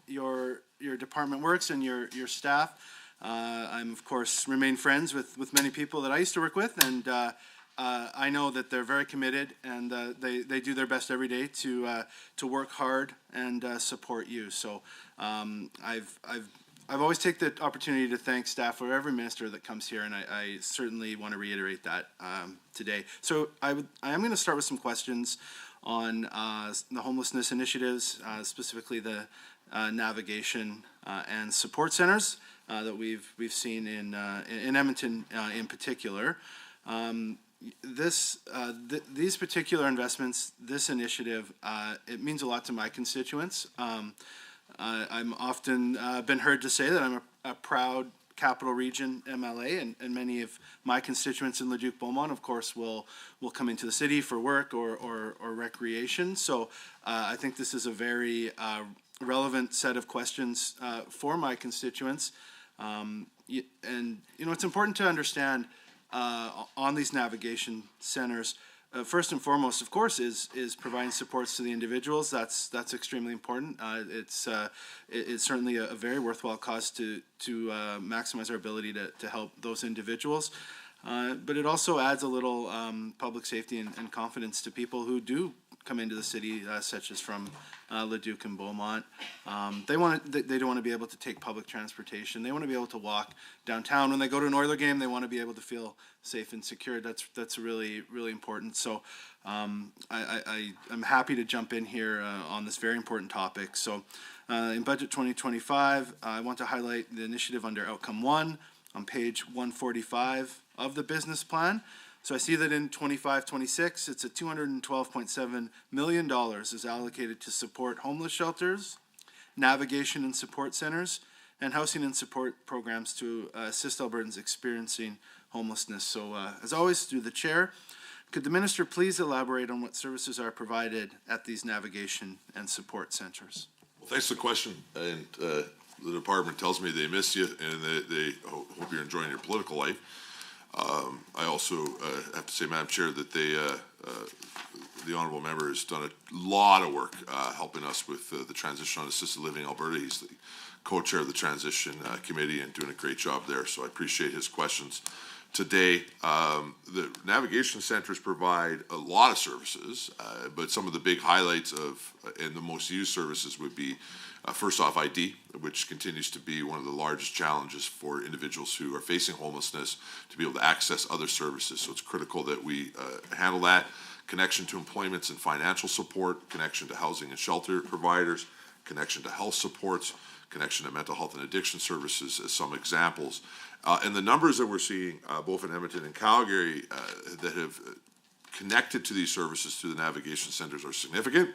C: your department works and your staff. I'm, of course, remain friends with many people that I used to work with, and I know that they're very committed, and they do their best every day to work hard and support you. So I've always taken the opportunity to thank staff for every minister that comes here, and I certainly want to reiterate that today. So I am going to start with some questions on the homelessness initiatives, specifically the navigation and support centers that we've seen in Edmonton in particular. These particular investments, this initiative, it means a lot to my constituents. I'm often been heard to say that I'm a proud Capital Region MLA, and many of my constituents in Leduc-Beaumont, of course, will come into the city for work or recreation. So I think this is a very relevant set of questions for my constituents. And you know, it's important to understand on these navigation centers, first and foremost, of course, is providing supports to the individuals. That's extremely important. It's certainly a very worthwhile cause to maximize our ability to help those individuals. But it also adds a little public safety and confidence to people who do come into the city, such as from Leduc and Beaumont. They don't want to be able to take public transportation. They want to be able to walk downtown. When they go to an Oiler game, they want to be able to feel safe and secure. That's really, really important. So I'm happy to jump in here on this very important topic. So in Budget 2025, I want to highlight the initiative under Outcome 1 on page 145 of the business plan. So I see that in 25-26, it's a $212.7 million is allocated to support homeless shelters, navigation and support centers, and housing and support programs to assist Albertans experiencing homelessness. So as always, through the chair, could the minister please elaborate on what services are provided at these navigation and support centers?
G: Well, thanks for the question. And the department tells me they miss you and they hope you're enjoying your political life. I also have to say, Madam Chair, that the honourable member has done a lot of work helping us with the transition on assisted living in Alberta. He's the co-chair of the transition committee and doing a great job there. So I appreciate his questions today. The navigation centers provide a lot of services, but some of the big highlights of and the most used services would be first off, ID, which continues to be one of the largest challenges for individuals who are facing homelessness to be able to access other services. So it's critical that we handle that. Connection to employments and financial support, connection to housing and shelter providers, connection to health supports, connection to mental health and addiction services as some examples. And the numbers that we're seeing both in Edmonton and Calgary that have connected to these services through the navigation centers are significant.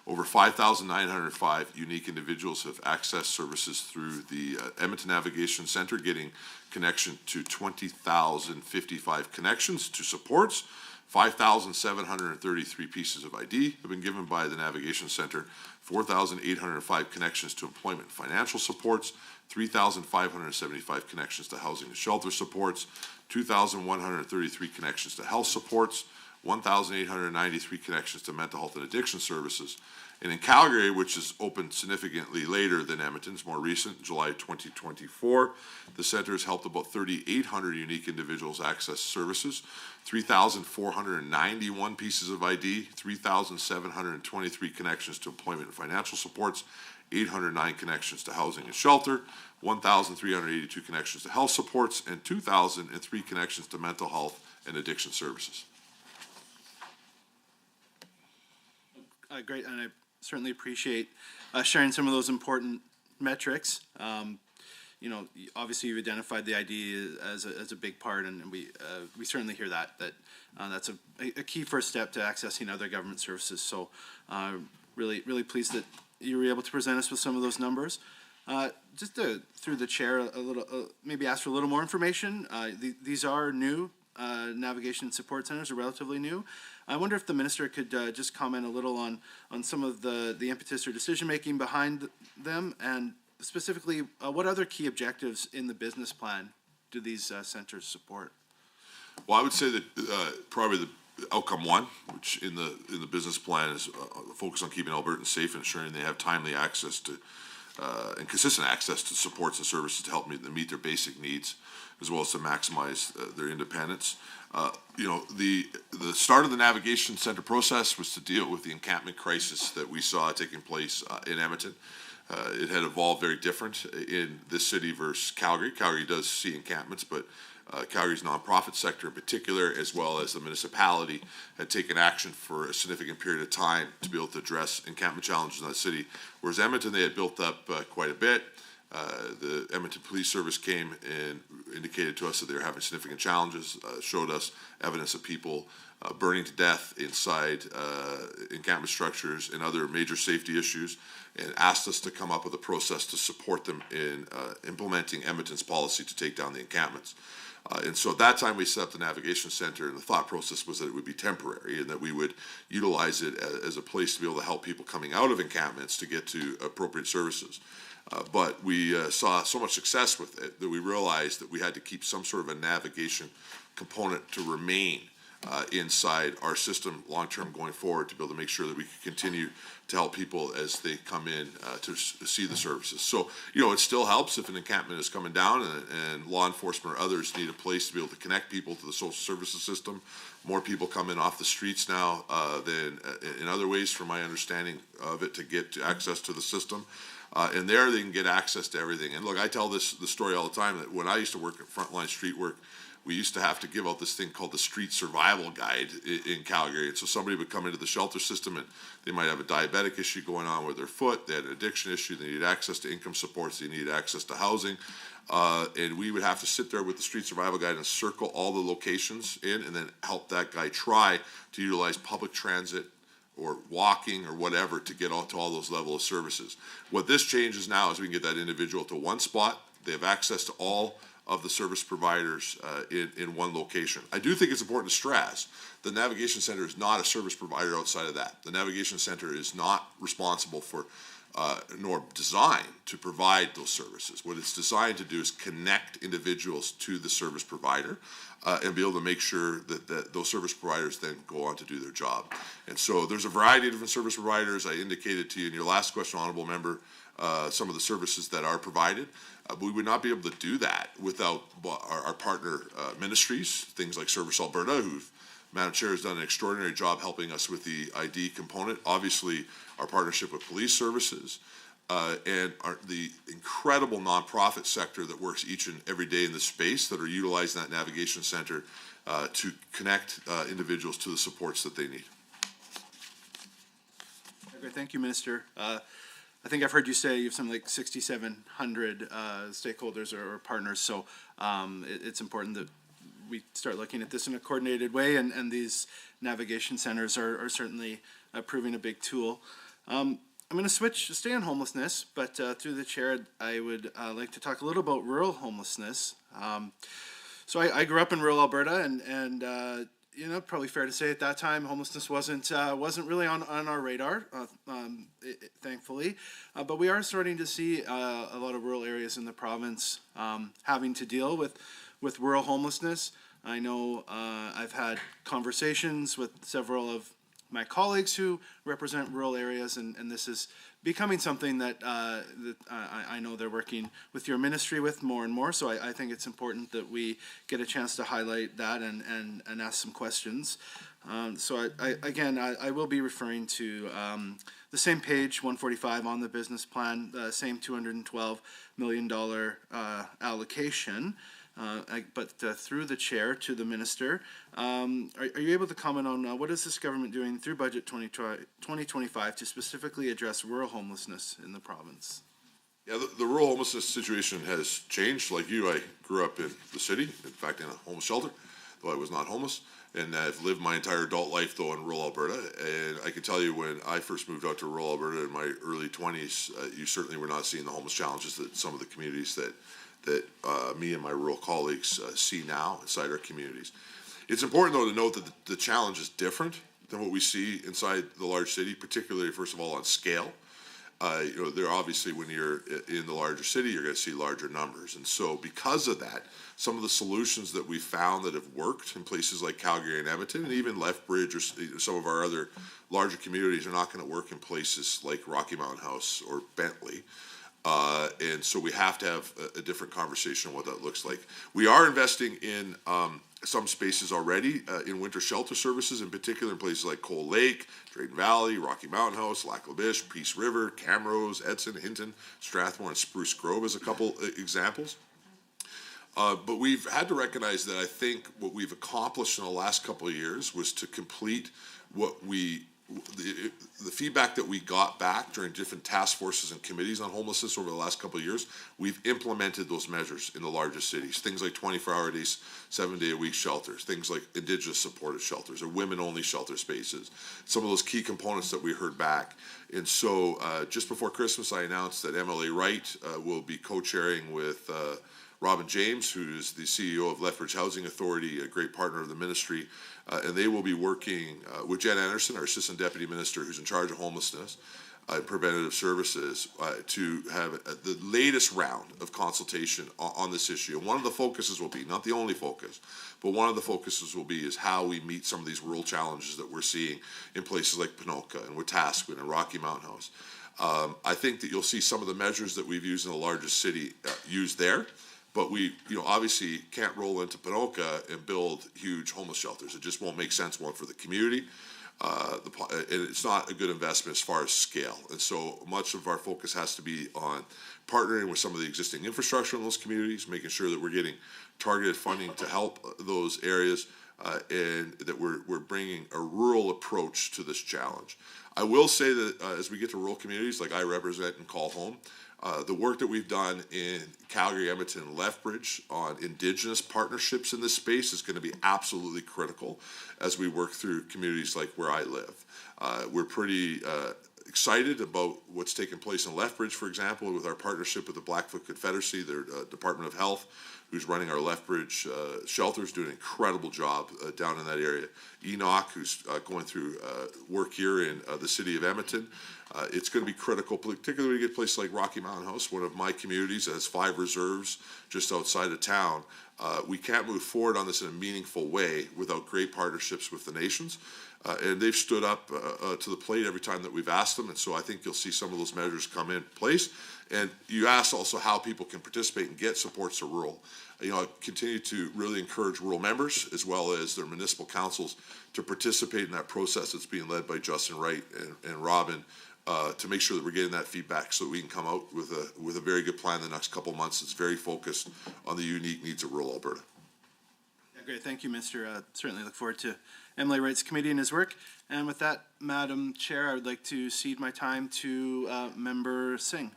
G: Over 5,905 unique individuals have accessed services through the Edmonton Navigation Center, getting connection to 20,055 connections to supports. 5,733 pieces of ID have been given by the Navigation Center, 4,805 connections to employment and financial supports, 3,575 connections to housing and shelter supports, 2,133 connections to health supports, 1,893 connections to mental health and addiction services. And in Calgary, which is opened significantly later than Edmonton's, more recent, July 2024, the center has helped about 3,800 unique individuals access services, 3,491 pieces of ID, 3,723 connections to employment and financial supports, 809 connections to housing and shelter, 1,382 connections to health supports, and 2,003 connections to mental health and addiction services.
C: Great, and I certainly appreciate sharing some of those important metrics. You know, obviously you've identified the ID as a big part, and we certainly hear that that's a key first step to accessing other government services. So really pleased that you were able to present us with some of those numbers. Just through the chair, a little maybe ask for a little more information. These are new. Navigation support centers are relatively new. I wonder if the minister could just comment a little on some of the impetus or decision making behind them, and specifically what other key objectives in the business plan do these centers support?
G: Well, I would say that probably the outcome one, which in the business plan is focus on keeping Albertans safe and ensuring they have timely access to and consistent access to supports and services to help meet their basic needs, as well as to maximize their independence. You know, the start of the navigation center process was to deal with the encampment crisis that we saw taking place in Edmonton. It had evolved very different in this city versus Calgary. Calgary does see encampments, but Calgary's nonprofit sector in particular, as well as the municipality, had taken action for a significant period of time to be able to address encampment challenges in that city. Whereas Edmonton, they had built up quite a bit. The Edmonton Police Service came and indicated to us that they were having significant challenges, showed us evidence of people burning to death inside encampment structures and other major safety issues, and asked us to come up with a process to support them in implementing Edmonton's policy to take down the encampments. And so at that time we set up the Navigation Center, and the thought process was that it would be temporary and that we would utilize it as a place to be able to help people coming out of encampments to get to appropriate services. But we saw so much success with it that we realized that we had to keep some sort of a navigation component to remain inside our system long-term going forward, to be able to make sure that we can continue to help people as they come in to see the services. So, you know, it still helps if an encampment is coming down and law enforcement or others need a place to be able to connect people to the social services system. More people come in off the streets now than in other ways, from my understanding of it, to get to access to the system. And there they can get access to everything. And look, I tell the story all the time that when I used to work at frontline street work, we used to have to give out this thing called the Street Survival Guide in Calgary. And so somebody would come into the shelter system and they might have a diabetic issue going on with their foot, they had an addiction issue, they needed access to income supports, they needed access to housing. And we would have to sit there with the Street Survival Guide and circle all the locations in, and then help that guy try to utilize public transit or walking or whatever to get to all those level of services. What this changes now is we can get that individual to one spot. They have access to all of the service providers in one location. I do think it's important to stress the Navigation Center is not a service provider outside of that. The Navigation Center is not responsible for nor designed to provide those services. What it's designed to do is connect individuals to the service provider and be able to make sure that those service providers then go on to do their job. And so there's a variety of different service providers. I indicated to you in your last question, Honourable Member, some of the services that are provided. But we would not be able to do that without our partner ministries, things like Service Alberta, who've Madam Chair has done an extraordinary job helping us with the ID component. Obviously, our partnership with police services and the incredible nonprofit sector that works each and every day in this space that are utilizing that navigation center to connect individuals to the supports that they need.
C: Okay, thank you, Minister. I think I've heard you say you have something like 6,700 stakeholders or partners, so it's important that we start looking at this in a coordinated way, and these navigation centers are certainly proving a big tool. I'm going to stay on homelessness, but through the chair, I would like to talk a little about rural homelessness. So I grew up in rural Alberta, and you know, probably fair to say at that time, homelessness wasn't really on our radar, thankfully. But we are starting to see a lot of rural areas in the province having to deal with rural homelessness. I know I've had conversations with several of my colleagues who represent rural areas, and this is becoming something that I know they're working with your ministry with more and more. So I think it's important that we get a chance to highlight that and ask some questions. So I will be referring to the same page 145 on the business plan, the same $212 million allocation. But through the chair to the minister, are you able to comment on what is this government doing through budget 2025 to specifically address rural homelessness in the province?
G: Yeah, the rural homelessness situation has changed. Like you, I grew up in the city, in fact in a homeless shelter, though I was not homeless. And I've lived my entire adult life, though, in rural Alberta. And I can tell you when I first moved out to rural Alberta in my early 20s, you certainly were not seeing the homeless challenges that some of the communities that me and my rural colleagues see now inside our communities. It's important, though, to note that the challenge is different than what we see inside the large city, particularly, first of all, on scale. You know, there obviously, when you're in the larger city, you're going to see larger numbers. And so because of that, some of the solutions that we found that have worked in places like Calgary and Edmonton, and even Lethbridge or some of our other larger communities, are not going to work in places like Rocky Mountain House or Bentley. And so we have to have a different conversation on what that looks like. We are investing in some spaces already in winter shelter services, in particular in places like Coal Lake, Drayton Valley, Rocky Mountain House, Lac La Biche, Peace River, Camrose, Edson, Hinton, Strathmore, and Spruce Grove as a couple examples. But we've had to recognize that I think what we've accomplished in the last couple of years was to complete what the feedback that we got back during different task forces and committees on homelessness over the last couple of years. We've implemented those measures in the largest cities, things like 24-hour days, 7-day-a-week shelters, things like Indigenous supported shelters or women-only shelter spaces, some of those key components that we heard back. And so just before Christmas, I announced that MLA Wright will be co-chairing with Robin James, who is the CEO of Lethbridge Housing Authority, a great partner of the ministry, and they will be working with Jen Anderson, our Assistant Deputy Minister, who's in charge of homelessness and preventative services, to have the latest round of consultation on this issue. And one of the focuses will be, not the only focus, but one of the focuses will be is how we meet some of these rural challenges that we're seeing in places like Ponoka and Wetaskiwin and Rocky Mountain House. I think that you'll see some of the measures that we've used in the largest city used there. But we, obviously can't roll into Ponoka and build huge homeless shelters. It just won't make sense, one, for the community. And it's not a good investment as far as scale. And so much of our focus has to be on partnering with some of the existing infrastructure in those communities, making sure that we're getting targeted funding to help those areas, and that we're bringing a rural approach to this challenge. I will say that as we get to rural communities like I represent and call home, the work that we've done in Calgary, Edmonton, and Lethbridge on Indigenous partnerships in this space is going to be absolutely critical as we work through communities like where I live. We're pretty excited about what's taking place in Lethbridge, for example, with our partnership with the Blackfoot Confederacy, their Department of Health, who's running our Lethbridge shelters, doing an incredible job down in that area. Enoch, who's going through work here in the city of Edmonton, It's going to be critical, particularly when you get places like Rocky Mountain House, one of my communities that has 5 reserves just outside of town. We can't move forward on this in a meaningful way without great partnerships with the nations. And they've stood up to the plate every time that we've asked them, and so I think you'll see some of those measures come in place. And you asked also how people can participate and get supports to rural. I continue to really encourage rural members as well as their municipal councils to participate in that process that's being led by Justin Wright and Robin to make sure that we're getting that feedback so that we can come out with a very good plan in the next couple of months that's very focused on the unique needs of rural Alberta.
C: Yeah, great, thank you, Mr. Certainly look forward to MLA Wright's committee and his work. And with that, Madam Chair, I would like to cede my time to Member Singh.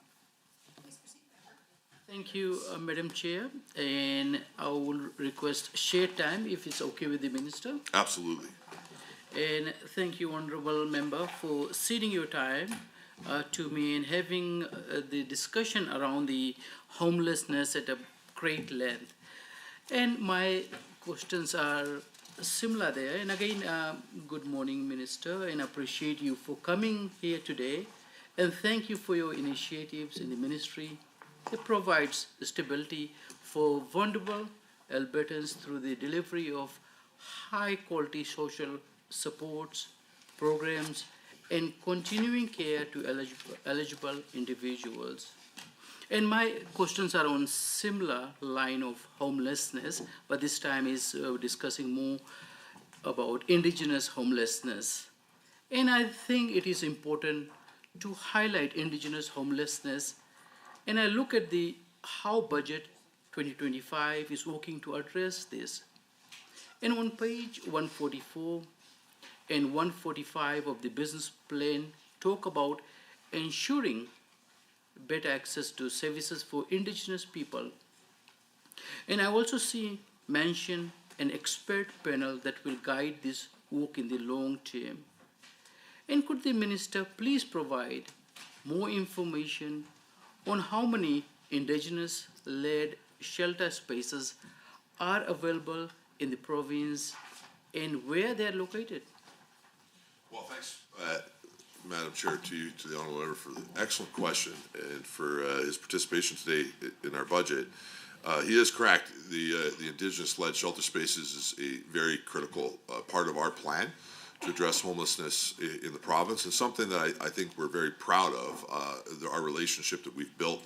F: Thank you, Madam Chair, and I will request shared time if it's okay with the Minister.
G: Absolutely.
F: And thank you, Honourable Member, for ceding your time to me and having the discussion around the homelessness at a great length. And my questions are similar there. And again, good morning, Minister, and appreciate you for coming here today. And thank you for your initiatives in the ministry. It provides stability for vulnerable Albertans through the delivery of high-quality social supports, programs, and continuing care to eligible individuals. And my questions are on similar line of homelessness, but this time is discussing more about Indigenous homelessness. And I think it is important to highlight Indigenous homelessness. And I look at how budget 2025 is working to address this. And on page 144 and 145 of the business plan talk about ensuring better access to services for Indigenous people. And I also see mention an expert panel that will guide this work in the long term. And could the Minister please provide more information on how many Indigenous-led shelter spaces are available in the province and where they are located?
G: Well, thanks, Madam Chair, to the Honourable Member for the excellent question and for his participation today in our budget. He is correct. The Indigenous-led shelter spaces is a very critical part of our plan to address homelessness in the province, and something that I think we're very proud of, our relationship that we've built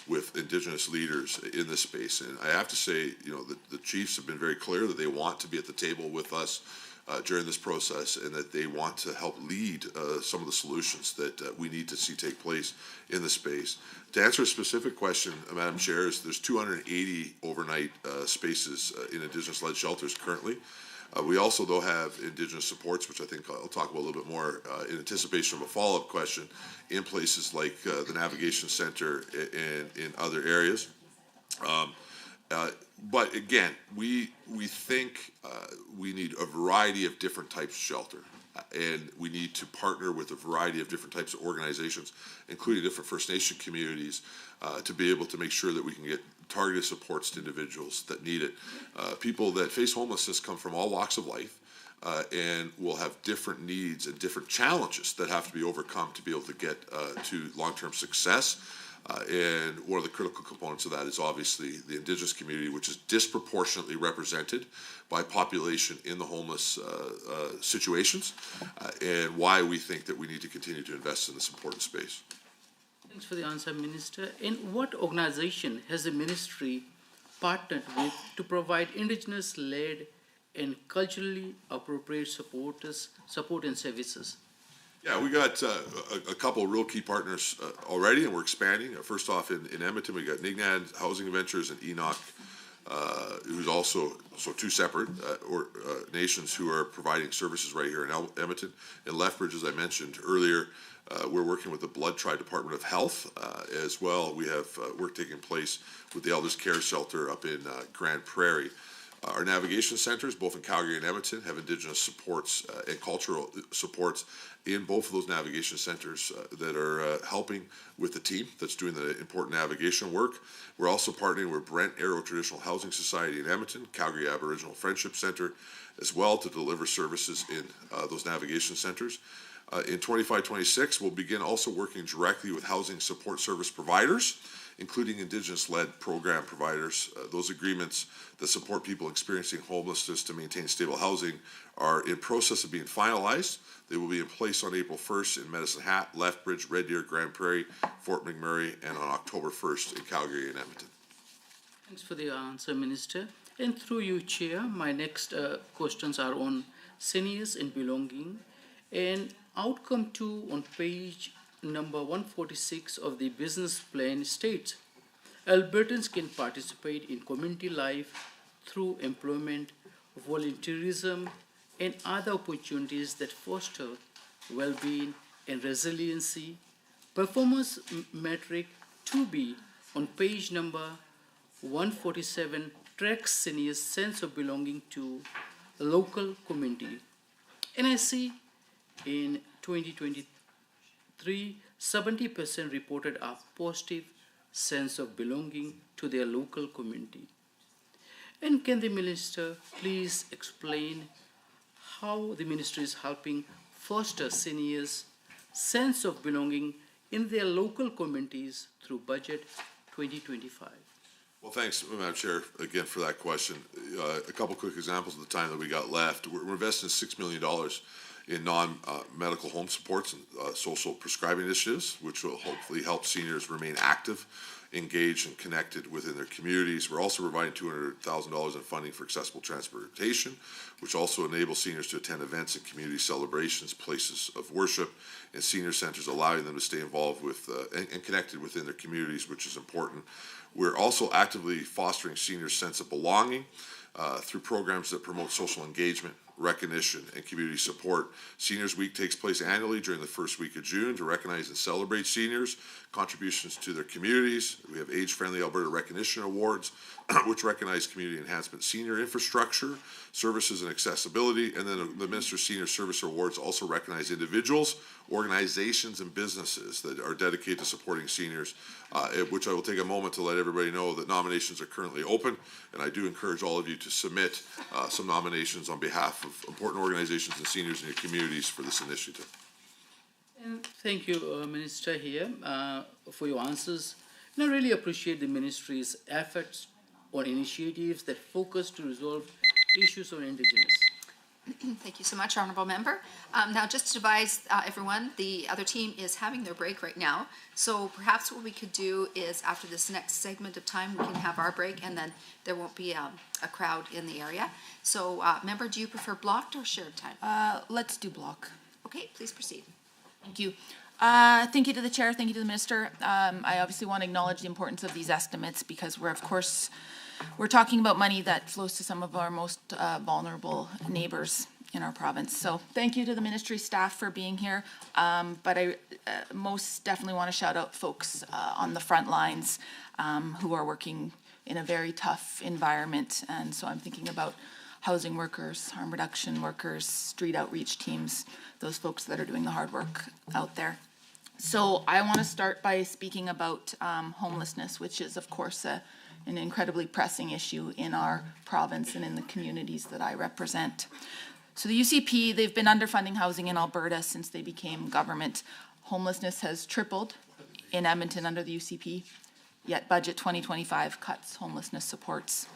G: with Indigenous leaders in this space. And I have to say, the chiefs have been very clear that they want to be at the table with us during this process, and that they want to help lead some of the solutions that we need to see take place in the space. To answer a specific question, Madam Chair, there's 280 overnight spaces in Indigenous-led shelters currently. We also, though, have Indigenous supports, which I think I'll talk about a little bit more in anticipation of a follow-up question, in places like the Navigation Center and in other areas. But again, we think we need a variety of different types of shelter, and we need to partner with a variety of different types of organizations, including different First Nation communities, to be able to make sure that we can get targeted supports to individuals that need it. People that face homelessness come from all walks of life, and will have different needs and different challenges that have to be overcome to be able to get to long-term success. And one of the critical components of that is obviously the Indigenous community, which is disproportionately represented by population in the homeless situations, and why we think that we need to continue to invest in this important space.
F: Thanks for the answer, Minister. And what organization has the ministry partnered with to provide Indigenous-led and culturally appropriate support and services?
G: Yeah, we got a couple of real key partners already, and we're expanding. First off, in Edmonton, we got Nignad Housing Ventures and Enoch, who's also two separate nations who are providing services right here in Edmonton. In Lethbridge, as I mentioned earlier, we're working with the Blood Tribe Department of Health as well. We have work taking place with the Elders Care Shelter up in Grand Prairie. Our navigation centers, both in Calgary and Edmonton, have Indigenous supports and cultural supports in both of those navigation centers that are helping with the team that's doing the important navigation work. We're also partnering with Brent Arrow Traditional Housing Society in Edmonton, Calgary Aboriginal Friendship Center, as well, to deliver services in those navigation centers. In 25-26, we'll begin also working directly with housing support service providers, including Indigenous-led program providers. Those agreements that support people experiencing homelessness to maintain stable housing are in process of being finalized. They will be in place on April 1st in Medicine Hat, Lethbridge, Red Deer, Grand Prairie, Fort McMurray, and on October 1st in Calgary and Edmonton.
F: Thanks for the answer, Minister. And through you, Chair, my next questions are on seniors and belonging. And outcome 2 on page number 146 of the business plan states, Albertans can participate in community life through employment, volunteerism, and other opportunities that foster well-being and resiliency. Performance metric 2B on page number 147 tracks seniors' sense of belonging to a local community. And I see in 2023, 70% reported a positive sense of belonging to their local community. And can the Minister please explain how the Ministry is helping foster seniors' sense of belonging in their local communities through Budget 2025?
G: Well, thanks, Madam Chair, again for that question. A couple quick examples of the time that we got left. We're investing $6 million in non-medical home supports and social prescribing initiatives, which will hopefully help seniors remain active, engaged, and connected within their communities. We're also providing $200,000 in funding for accessible transportation, which also enables seniors to attend events and community celebrations, places of worship, and senior centers, allowing them to stay involved with and connected within their communities, which is important. We're also actively fostering seniors' sense of belonging through programs that promote social engagement, recognition, and community support. Seniors Week takes place annually during the first week of June to recognize and celebrate seniors' contributions to their communities. We have Age-Friendly Alberta Recognition Awards, which recognize community enhancement senior infrastructure, services, and accessibility. And then the Minister's Senior Service Awards also recognize individuals, organizations, and businesses that are dedicated to supporting seniors, which I will take a moment to let everybody know that nominations are currently open, and I do encourage all of you to submit some nominations on behalf of important organizations and seniors in your communities for this initiative.
F: And thank you, Minister, here for your answers. And I really appreciate the Ministry's efforts on initiatives that focus to resolve issues on Indigenous.
A: Thank you so much, Honourable Member. Now, just to advise everyone, the other team is having their break right now. So perhaps what we could do is after this next segment of time, we can have our break and then there won't be a crowd in the area. So, Member, do you prefer blocked or shared time?
H: Let's do block.
A: Okay, please proceed.
H: Thank you. Thank you to the Chair, thank you to the Minister. I obviously want to acknowledge the importance of these estimates because we're talking about money that flows to some of our most vulnerable neighbours in our province. So thank you to the Ministry staff for being here. But I most definitely want to shout out folks on the front lines who are working in a very tough environment. And so I'm thinking about housing workers, harm reduction workers, street outreach teams, those folks that are doing the hard work out there. So I want to start by speaking about homelessness, which is, of course, an incredibly pressing issue in our province and in the communities that I represent. So the UCP, they've been underfunding housing in Alberta since they became government. Homelessness has tripled in Edmonton under the UCP, yet Budget 2025 cuts homelessness supports.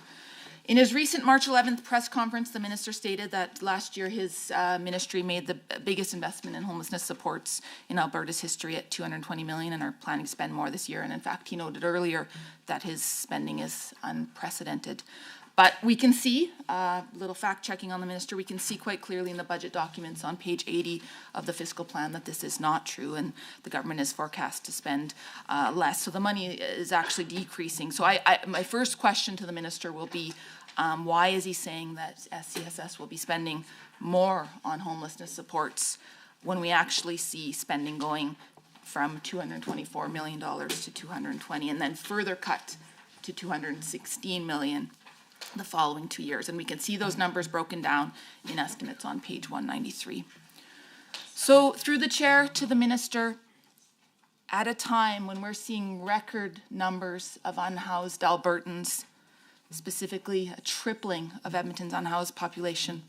H: In his recent March 11th press conference, the minister stated that last year his ministry made the biggest investment in homelessness supports in Alberta's history at $220 million and are planning to spend more this year. And in fact, he noted earlier that his spending is unprecedented. But we can see, little fact checking on the minister, we can see quite clearly in the budget documents on page 80 of the fiscal plan that this is not true and the government is forecast to spend less. So the money is actually decreasing. So my first question to the minister will be, why is he saying that SCSS will be spending more on homelessness supports when we actually see spending going from $224 million to 220 and then further cut to $216 million the following 2 years? And we can see those numbers broken down in estimates on page 193. So through the chair to the minister, at a time when we're seeing record numbers of unhoused Albertans, specifically a tripling of Edmonton's unhoused population,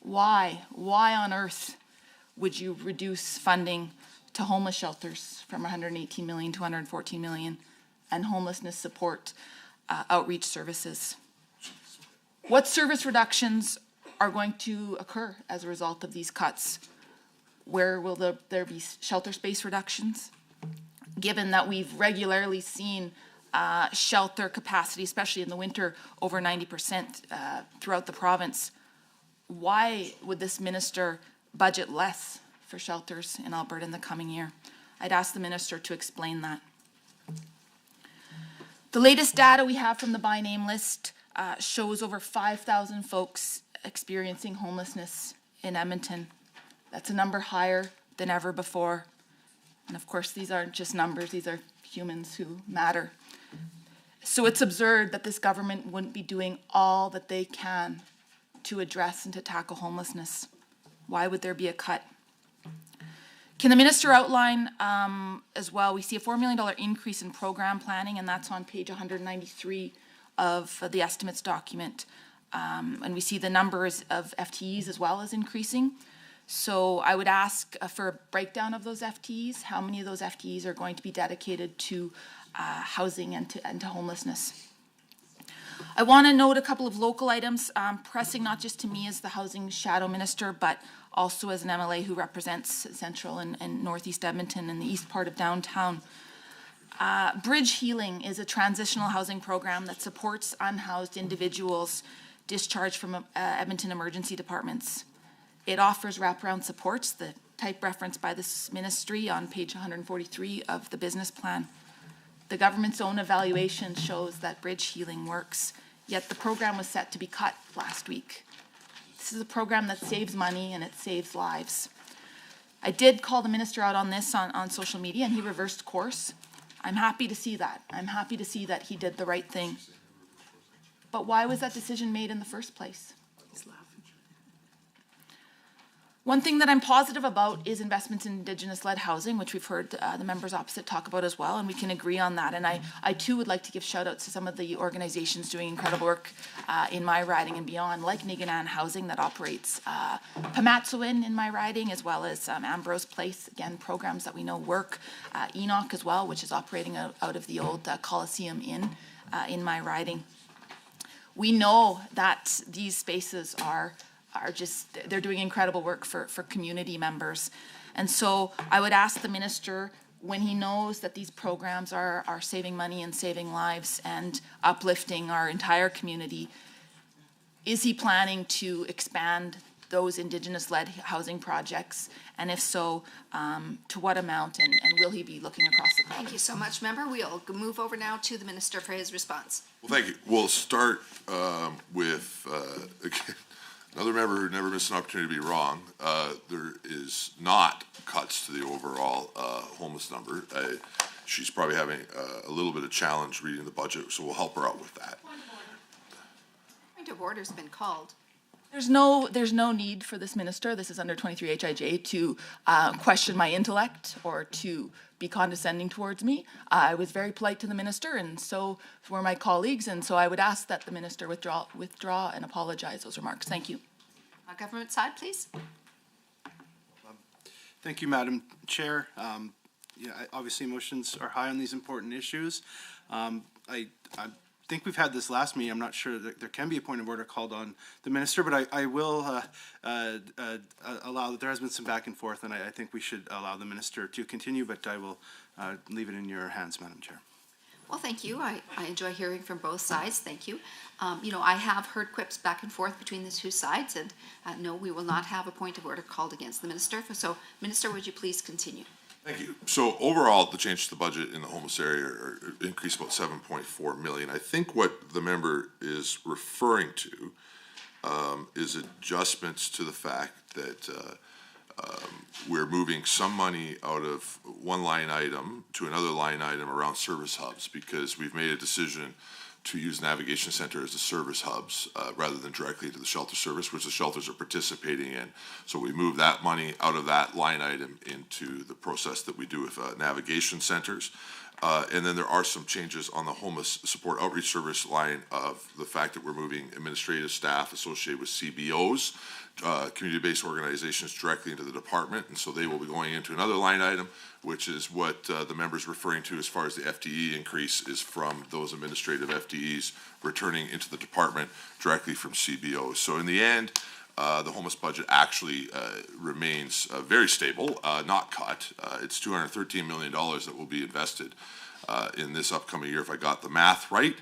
H: why on earth would you reduce funding to homeless shelters from 118 million to 114 million and homelessness support outreach services? What service reductions are going to occur as a result of these cuts? Where will there be shelter space reductions? Given that we've regularly seen shelter capacity, especially in the winter, over 90% throughout the province, why would this minister budget less for shelters in Alberta in the coming year? I'd ask the minister to explain that. The latest data we have from the by name list shows over 5,000 folks experiencing homelessness in Edmonton. That's a number higher than ever before. And of course, these aren't just numbers, these are humans who matter. So it's absurd that this government wouldn't be doing all that they can to address and to tackle homelessness. Why would there be a cut? Can the minister outline as well, we see a $4 million increase in program planning, and that's on page 193 of the estimates document. And we see the numbers of FTEs as well as increasing. So I would ask for a breakdown of those FTEs. How many of those FTEs are going to be dedicated to housing and to homelessness? I want to note a couple of local items, pressing not just to me as the housing shadow minister, but also as an MLA who represents Central and Northeast Edmonton and the east part of downtown. Bridge Healing is a transitional housing program that supports unhoused individuals discharged from Edmonton emergency departments. It offers wraparound supports, the type referenced by this ministry on page 143 of the business plan. The government's own evaluation shows that Bridge Healing works, yet the program was set to be cut last week. This is a program that saves money and it saves lives. I did call the minister out on this on social media and he reversed course. I'm happy to see that. I'm happy to see that he did the right thing. But why was that decision made in the first place? One thing that I'm positive about is investments in Indigenous-led housing, which we've heard the members opposite talk about as well, and we can agree on that. And I too would like to give shout-outs to some of the organizations doing incredible work in my riding and beyond, like Niganan Housing that operates Pamatsawin in my riding, as well as Ambrose Place, again, programs that we know work. Enoch as well, which is operating out of the old Coliseum Inn in my riding. We know that these spaces are just, they're doing incredible work for community members. And so I would ask the minister, when he knows that these programs are saving money and saving lives and uplifting our entire community, is he planning to expand those Indigenous-led housing projects? And if so, to what amount, and will he be looking across the province?
A: Thank you so much, member. We'll move over now to the minister for his response.
G: Well, thank you. We'll start with another member who never missed an opportunity to be wrong. There is not cuts to the overall homeless number. She's probably having a little bit of challenge reading the budget, so we'll help her out with that.
A: Point of order's been called.
H: There's no need for this minister, this is under 23 HIJ, to question my intellect or to be condescending towards me. I was very polite to the minister, and so were my colleagues, and so I would ask that the minister withdraw and apologize those remarks. Thank you.
A: Government side, please.
C: Thank you, Madam Chair. Obviously emotions are high on these important issues. I think we've had this last meeting. I'm not sure that there can be a point of order called on the minister, but I will allow that there has been some back and forth, and I think we should allow the minister to continue, but I will leave it in your hands, Madam Chair.
A: Well, thank you. I enjoy hearing from both sides. Thank you. I have heard quips back and forth between the two sides, and no, we will not have a point of order called against the minister. So, Minister, would you please continue?
G: Thank you. So overall, the change to the budget in the homeless area are increased about 7.4 million. I think what the member is referring to is adjustments to the fact that we're moving some money out of one line item to another line item around service hubs, because we've made a decision to use Navigation Center as the service hubs rather than directly to the shelter service, which the shelters are participating in. So we move that money out of that line item into the process that we do with Navigation Centers. And then there are some changes on the homeless support outreach service line of the fact that we're moving administrative staff associated with CBOs, community-based organizations, directly into the department. And so they will be going into another line item, which is what the member's referring to as far as the FTE increase is from those administrative FTEs returning into the department directly from CBOs. So in the end, the homeless budget actually remains very stable, not cut. It's $213 million that will be invested in this upcoming year, if I got the math right,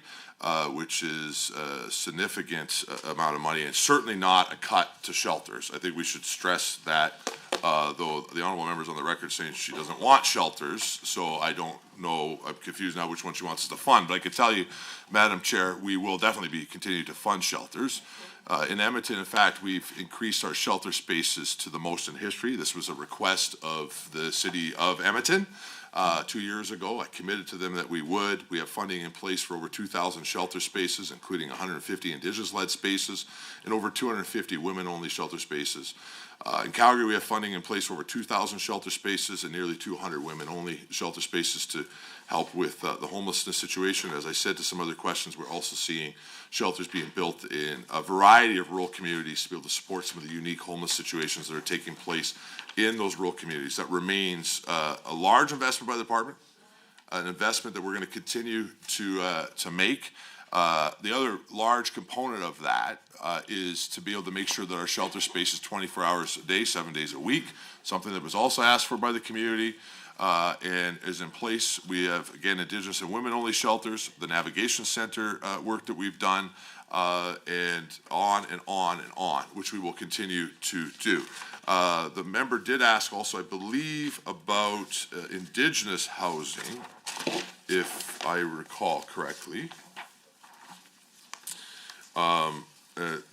G: which is a significant amount of money, and certainly not a cut to shelters. I think we should stress that, though the honorable member's on the record saying she doesn't want shelters, so I don't know, I'm confused now which one she wants us to fund, but I can tell you, Madam Chair, we will definitely be continuing to fund shelters. In Edmonton, in fact, we've increased our shelter spaces to the most in history. This was a request of the city of Edmonton 2 years ago. I committed to them that we would. We have funding in place for over 2,000 shelter spaces, including 150 Indigenous-led spaces and over 250 women-only shelter spaces. In Calgary, we have funding in place for over 2,000 shelter spaces and nearly 200 women-only shelter spaces to help with the homelessness situation. As I said to some other questions, we're also seeing shelters being built in a variety of rural communities to be able to support some of the unique homeless situations that are taking place in those rural communities. That remains a large investment by the department, an investment that we're going to continue to make. The other large component of that is to be able to make sure that our shelter space is 24 hours a day, 7 days a week, something that was also asked for by the community and is in place. We have, again, Indigenous and women-only shelters, the Navigation Center work that we've done, and on and on and on, which we will continue to do. The member did ask also, I believe, about Indigenous housing, if I recall correctly.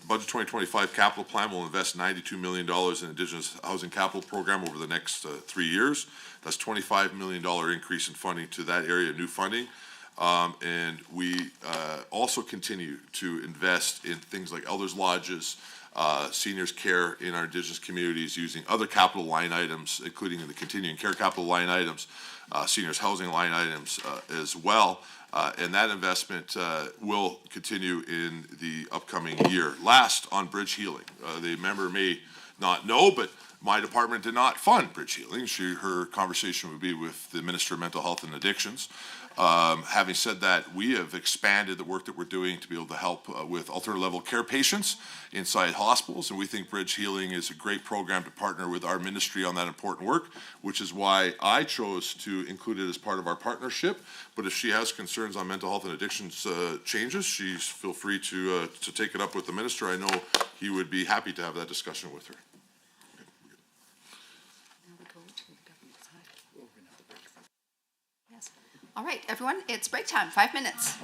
G: Budget 2025 capital plan will invest $92 million in Indigenous housing capital program over the next 3 years. That's $25 million increase in funding to that area, new funding. And we also continue to invest in things like elders lodges, seniors care in our Indigenous communities using other capital line items, including in the continuing care capital line items, seniors housing line items as well. And that investment will continue in the upcoming year. Last, on bridge healing. The member may not know, but my department did not fund bridge healing. Her conversation would be with the Minister of Mental Health and Addictions. Having said that, we have expanded the work that we're doing to be able to help with alternative level care patients inside hospitals, and we think Bridge Healing is a great program to partner with our ministry on that important work, which is why I chose to include it as part of our partnership. But if she has concerns on mental health and addictions changes, she's feel free to take it up with the minister. I know he would be happy to have that discussion with her.
A: All right, everyone, it's break time, 5 minutes.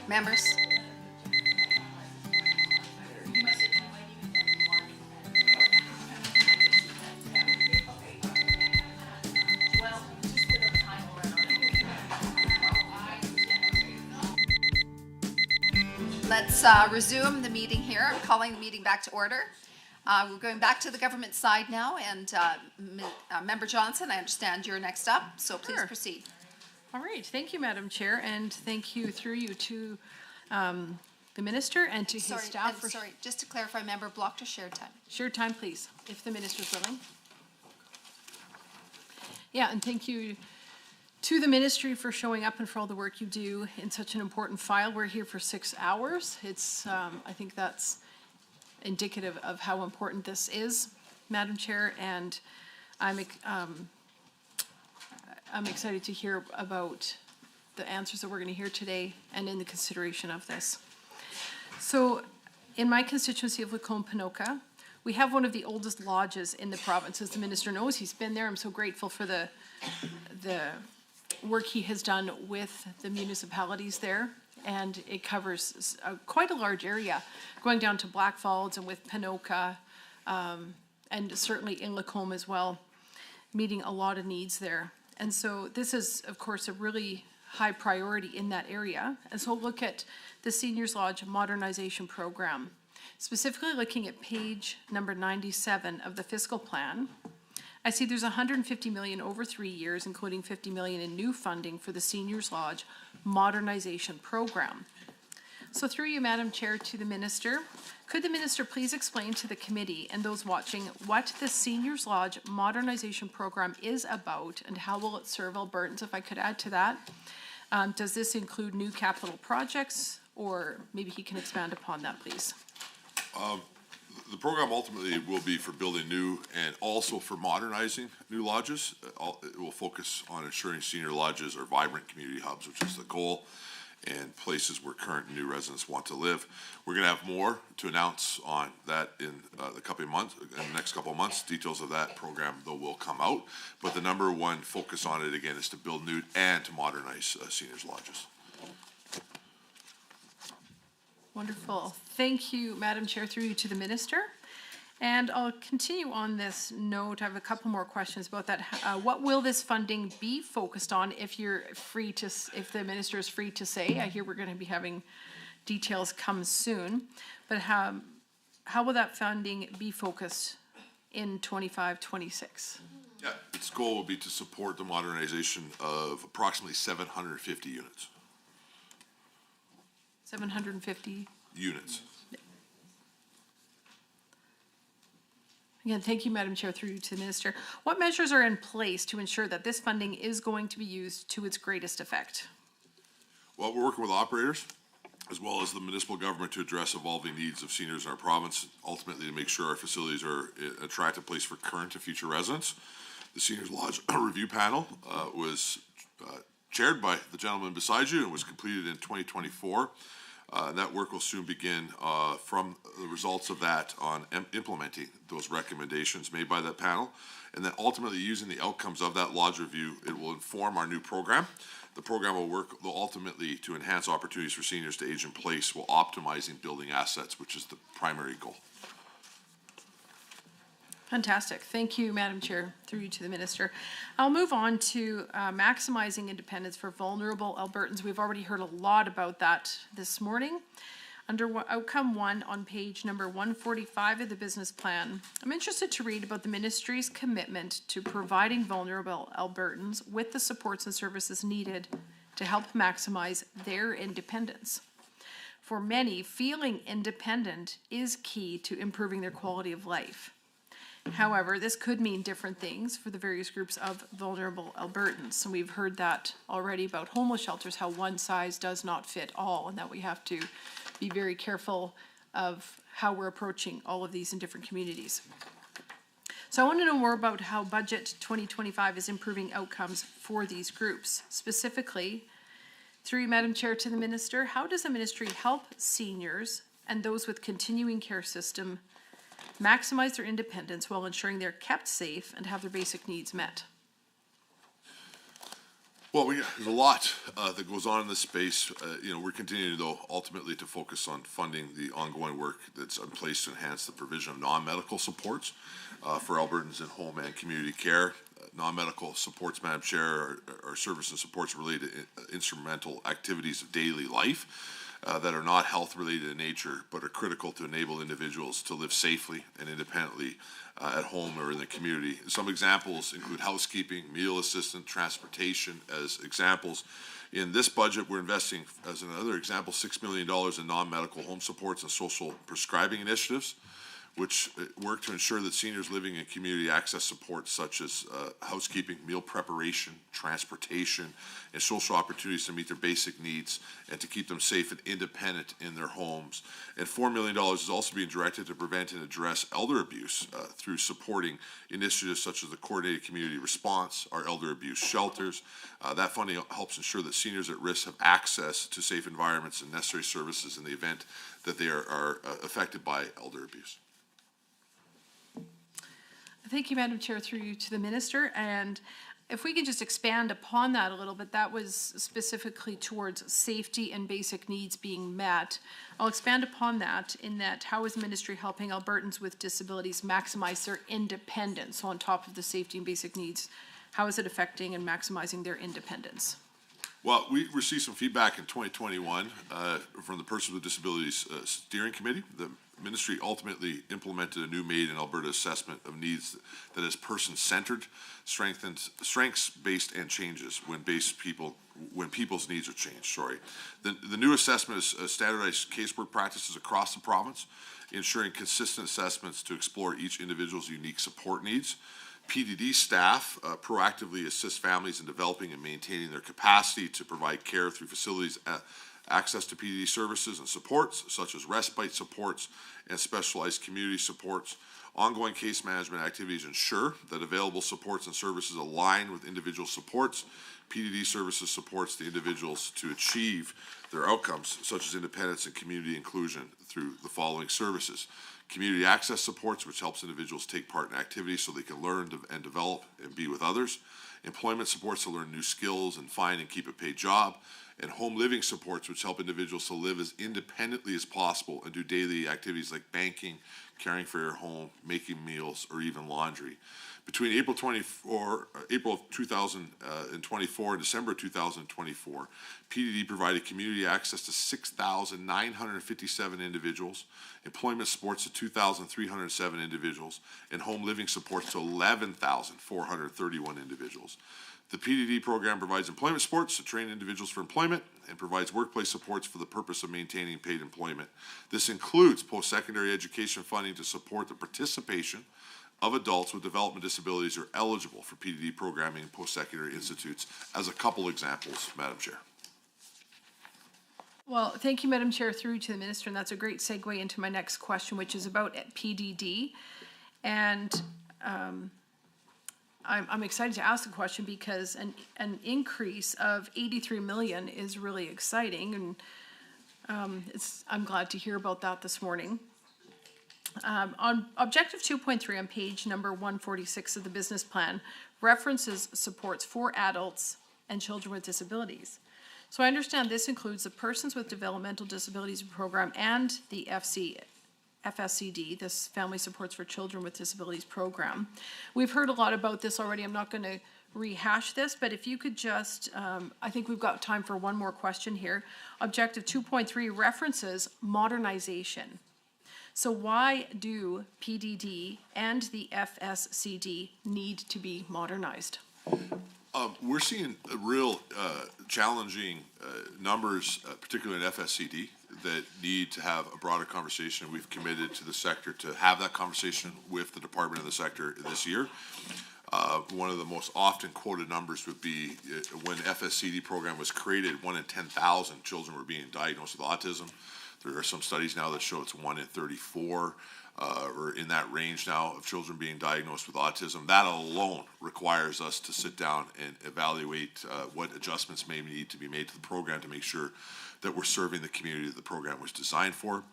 A: Members? Let's resume the meeting here. I'm calling the meeting back to order. We're going back to the government side now, and Member Johnson, I understand you're next up, so please
D: Sure.
A: proceed.
D: All right, thank you, Madam Chair, and thank you through you to the minister and to his
A: Sorry,
D: staff for
A: sorry, just to clarify, member blocked or shared time?
D: shared time, please, if the minister's willing. Yeah, and thank you to the ministry for showing up and for all the work you do in such an important file. We're here for 6 hours. It's, I think that's indicative of how important this is, Madam Chair, and I'm excited to hear about the answers that we're going to hear today and in the consideration of this. So, in my constituency of Lacombe-Panoka, we have one of the oldest lodges in the province. As the minister knows, he's been there. I'm so grateful for the work he has done with the municipalities there. And it covers quite a large area, going down to Blackfalds and with Panoka, and certainly in Lacombe as well, meeting a lot of needs there. And so this is, of course, a really high priority in that area. And so we'll look at the Seniors Lodge Modernization Program, specifically looking at page number 97 of the fiscal plan. I see there's 150 million over 3 years, including 50 million in new funding for the Seniors Lodge Modernization Program. So through you, Madam Chair, to the Minister, could the Minister please explain to the committee and those watching what the Seniors Lodge Modernization Program is about and how will it serve Albertans, if I could add to that? Does this include new capital projects, or maybe he can expand upon that, please?
G: The program ultimately will be for building new and also for modernizing new lodges. It will focus on ensuring senior lodges are vibrant community hubs, which is the goal, and places where current and new residents want to live. We're going to have more to announce on that in the next couple of months. Details of that program, though, will come out. But the number one focus on it, again, is to build new and to modernize seniors lodges.
D: Wonderful. Thank you, Madam Chair, through you to the Minister. And I'll continue on this note. I have a couple more questions about that. What will this funding be focused on, if you're free to, if the Minister is free to say? I hear we're going to be having details come soon. But how will that funding be focused in 25-26?
G: Yeah, its goal will be to support the modernization of approximately 750 units.
D: 750
G: units.
D: Again, thank you, Madam Chair, through you to the Minister. What measures are in place to ensure that this funding is going to be used to its greatest effect?
G: Well, we're working with operators as well as the municipal government to address evolving needs of seniors in our province, ultimately to make sure our facilities are an attractive place for current and future residents. The Seniors Lodge Review Panel was chaired by the gentleman beside you and was completed in 2024. That work will soon begin from the results of that on implementing those recommendations made by that panel. And then ultimately using the outcomes of that lodge review, it will inform our new program. The program will ultimately to enhance opportunities for seniors to age in place while optimizing building assets, which is the primary goal.
D: Fantastic. Thank you, Madam Chair, through you to the Minister. I'll move on to maximizing independence for vulnerable Albertans. We've already heard a lot about that this morning. Under outcome 1 on page number 145 of the business plan, I'm interested to read about the Ministry's commitment to providing vulnerable Albertans with the supports and services needed to help maximize their independence. For many, feeling independent is key to improving their quality of life. However, this could mean different things for the various groups of vulnerable Albertans. And we've heard that already about homeless shelters, how one size does not fit all, and that we have to be very careful of how we're approaching all of these in different communities. So I want to know more about how Budget 2025 is improving outcomes for these groups. Specifically, through you, Madam Chair, to the Minister, how does the Ministry help seniors and those with continuing care system maximize their independence while ensuring they're kept safe and have their basic needs met?
G: Well, there's a lot that goes on in this space. We're continuing, though, ultimately to focus on funding the ongoing work that's in place to enhance the provision of non-medical supports for Albertans in home and community care. Non-medical supports, Madam Chair, are service and supports related to instrumental activities of daily life that are not health-related in nature, but are critical to enable individuals to live safely and independently at home or in the community. Some examples include housekeeping, meal assistance, transportation as examples. In this budget, we're investing, as another example, $6 million in non-medical home supports and social prescribing initiatives, which work to ensure that seniors living in community access supports such as housekeeping, meal preparation, transportation, and social opportunities to meet their basic needs and to keep them safe and independent in their homes. And $4 million is also being directed to prevent and address elder abuse through supporting initiatives such as the Coordinated Community Response, our elder abuse shelters. That funding helps ensure that seniors at risk have access to safe environments and necessary services in the event that they are affected by elder abuse.
D: Thank you, Madam Chair, through you to the Minister. And if we can just expand upon that a little bit, that was specifically towards safety and basic needs being met. I'll expand upon that in that how is the Ministry helping Albertans with disabilities maximize their independence? So on top of the safety and basic needs, how is it affecting and maximizing their independence?
G: Well, we received some feedback in 2021 from the Persons with Disabilities Steering Committee. The Ministry ultimately implemented a new Made in Alberta assessment of needs that is person-centered, strengths-based, and changes when people's needs are changed. The new assessment is standardized casework practices across the province, ensuring consistent assessments to explore each individual's unique support needs. PDD staff proactively assist families in developing and maintaining their capacity to provide care through facilities access to PDD services and supports, such as respite supports and specialized community supports. Ongoing case management activities ensure that available supports and services align with individual supports. PDD services supports the individuals to achieve their outcomes, such as independence and community inclusion, through the following services. Community access supports, which helps individuals take part in activities so they can learn and develop and be with others. Employment supports to learn new skills and find and keep a paid job. And home living supports, which help individuals to live as independently as possible and do daily activities like banking, caring for your home, making meals, or even laundry. Between April of 2024 and December 2024, PDD provided community access to 6,957 individuals, employment supports to 2,307 individuals, and home living supports to 11,431 individuals. The PDD program provides employment supports to train individuals for employment and provides workplace supports for the purpose of maintaining paid employment. This includes post-secondary education funding to support the participation of adults with development disabilities who are eligible for PDD programming in post-secondary institutes, as a couple examples, Madam Chair.
D: Well, thank you, Madam Chair, through to the Minister, and that's a great segue into my next question, which is about PDD. And I'm excited to ask the question because an increase of 83 million is really exciting, and I'm glad to hear about that this morning. On objective 2.3 on page number 146 of the business plan references supports for adults and children with disabilities. So I understand this includes the Persons with Developmental Disabilities Program and the FSCD, this Family Supports for Children with Disabilities Program. We've heard a lot about this already. I'm not going to rehash this, but if you could just, I think we've got time for one more question here. Objective 2.3 references modernization. So why do PDD and the FSCD need to be modernized?
G: We're seeing real challenging numbers, particularly in FSCD, that need to have a broader conversation. We've committed to the sector to have that conversation with the department and the sector this year. One of the most often quoted numbers would be when FSCD program was created, 1 in 10,000 children were being diagnosed with autism. There are some studies now that show it's 1 in 34, or in that range now of children being diagnosed with autism. That alone requires us to sit down and evaluate what adjustments may need to be made to the program to make sure that we're serving the community that the program was designed for.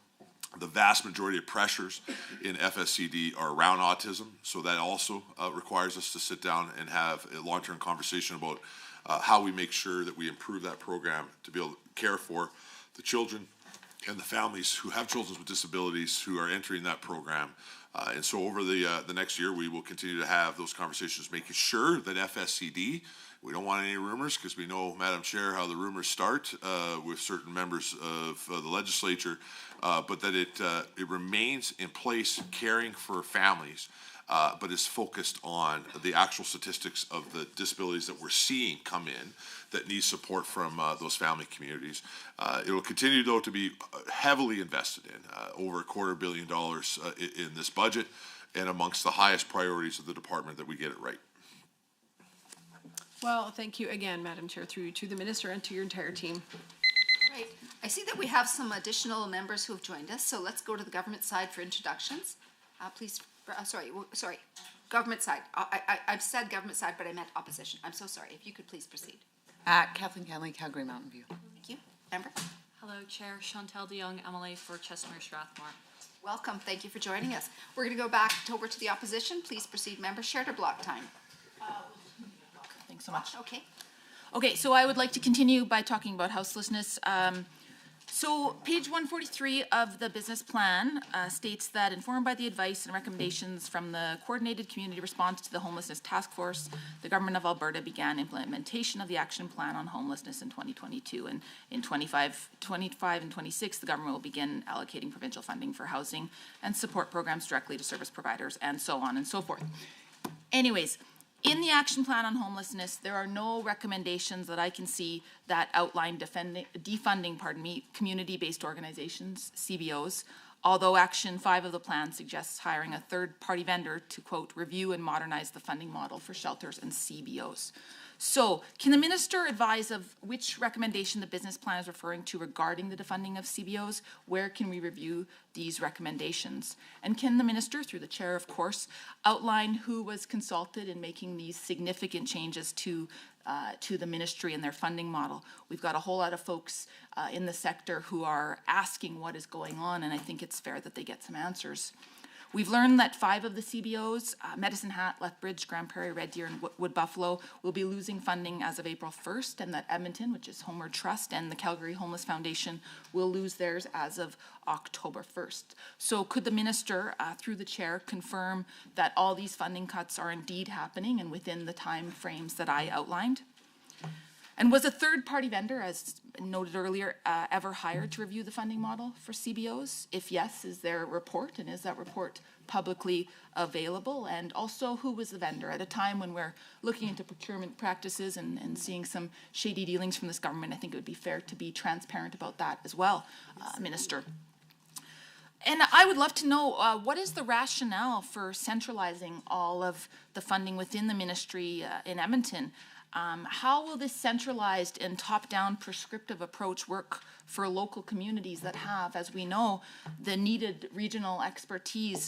G: The vast majority of pressures in FSCD are around autism, so that also requires us to sit down and have a long-term conversation about how we make sure that we improve that program to be able to care for the children and the families who have children with disabilities who are entering that program. And so over the next year, we will continue to have those conversations, making sure that FSCD, we don't want any rumors, because we know, Madam Chair, how the rumors start with certain members of the legislature, but that it remains in place, caring for families, but is focused on the actual statistics of the disabilities that we're seeing come in that need support from those family communities. It will continue, though, to be heavily invested in, over $250 million in this budget, and amongst the highest priorities of the department that we get it right.
D: Well, thank you again, Madam Chair, through you to the minister and to your entire team.
A: Right. I see that we have some additional members who have joined us, so let's go to the government side for introductions. Please, sorry, government side. I've said government side, but I meant opposition. I'm so sorry. If you could please proceed.
J: Kathleen Canley, Calgary Mountain View.
A: Thank you. Member?
L: Hello, Chair. Chantal DeYoung, MLA for Chestnut Strathmore.
A: Welcome. Thank you for joining us. We're going to go back over to the opposition. Please proceed, member. Shared or block time?
H: Thanks so much.
A: Okay.
H: Okay, so I would like to continue by talking about houselessness. So page 143 of the business plan states that, informed by the advice and recommendations from the Coordinated Community Response to the Homelessness Task Force, the Government of Alberta began implementation of the Action Plan on Homelessness in 2022. And in 25 and 26, the government will begin allocating provincial funding for housing and support programs directly to service providers, and so on and so forth. Anyways, in the action plan on homelessness, there are no recommendations that I can see that outline defunding, community-based organizations, CBOs, although Action 5 of the plan suggests hiring a third-party vendor to, quote, review and modernize the funding model for shelters and CBOs. So, can the minister advise of which recommendation the business plan is referring to regarding the defunding of CBOs? Where can we review these recommendations? And can the minister, through the chair of course, outline who was consulted in making these significant changes to the ministry and their funding model? We've got a whole lot of folks in the sector who are asking what is going on, and I think it's fair that they get some answers. We've learned that 5 of the CBOs, Medicine Hat, Lethbridge, Grand Prairie, Red Deer, and Wood Buffalo, will be losing funding as of April 1st, and that Edmonton, which is Homeward Trust, and the Calgary Homeless Foundation will lose theirs as of October 1st. So could the minister, through the chair, confirm that all these funding cuts are indeed happening and within the time frames that I outlined? And was a third-party vendor, as noted earlier, ever hired to review the funding model for CBOs? If yes, is there a report, and is that report publicly available? And also, who was the vendor? At a time when we're looking into procurement practices and seeing some shady dealings from this government, I think it would be fair to be transparent about that as well, Minister. And I would love to know, what is the rationale for centralizing all of the funding within the ministry in Edmonton? How will this centralized and top-down prescriptive approach work for local communities that have, as we know, the needed regional expertise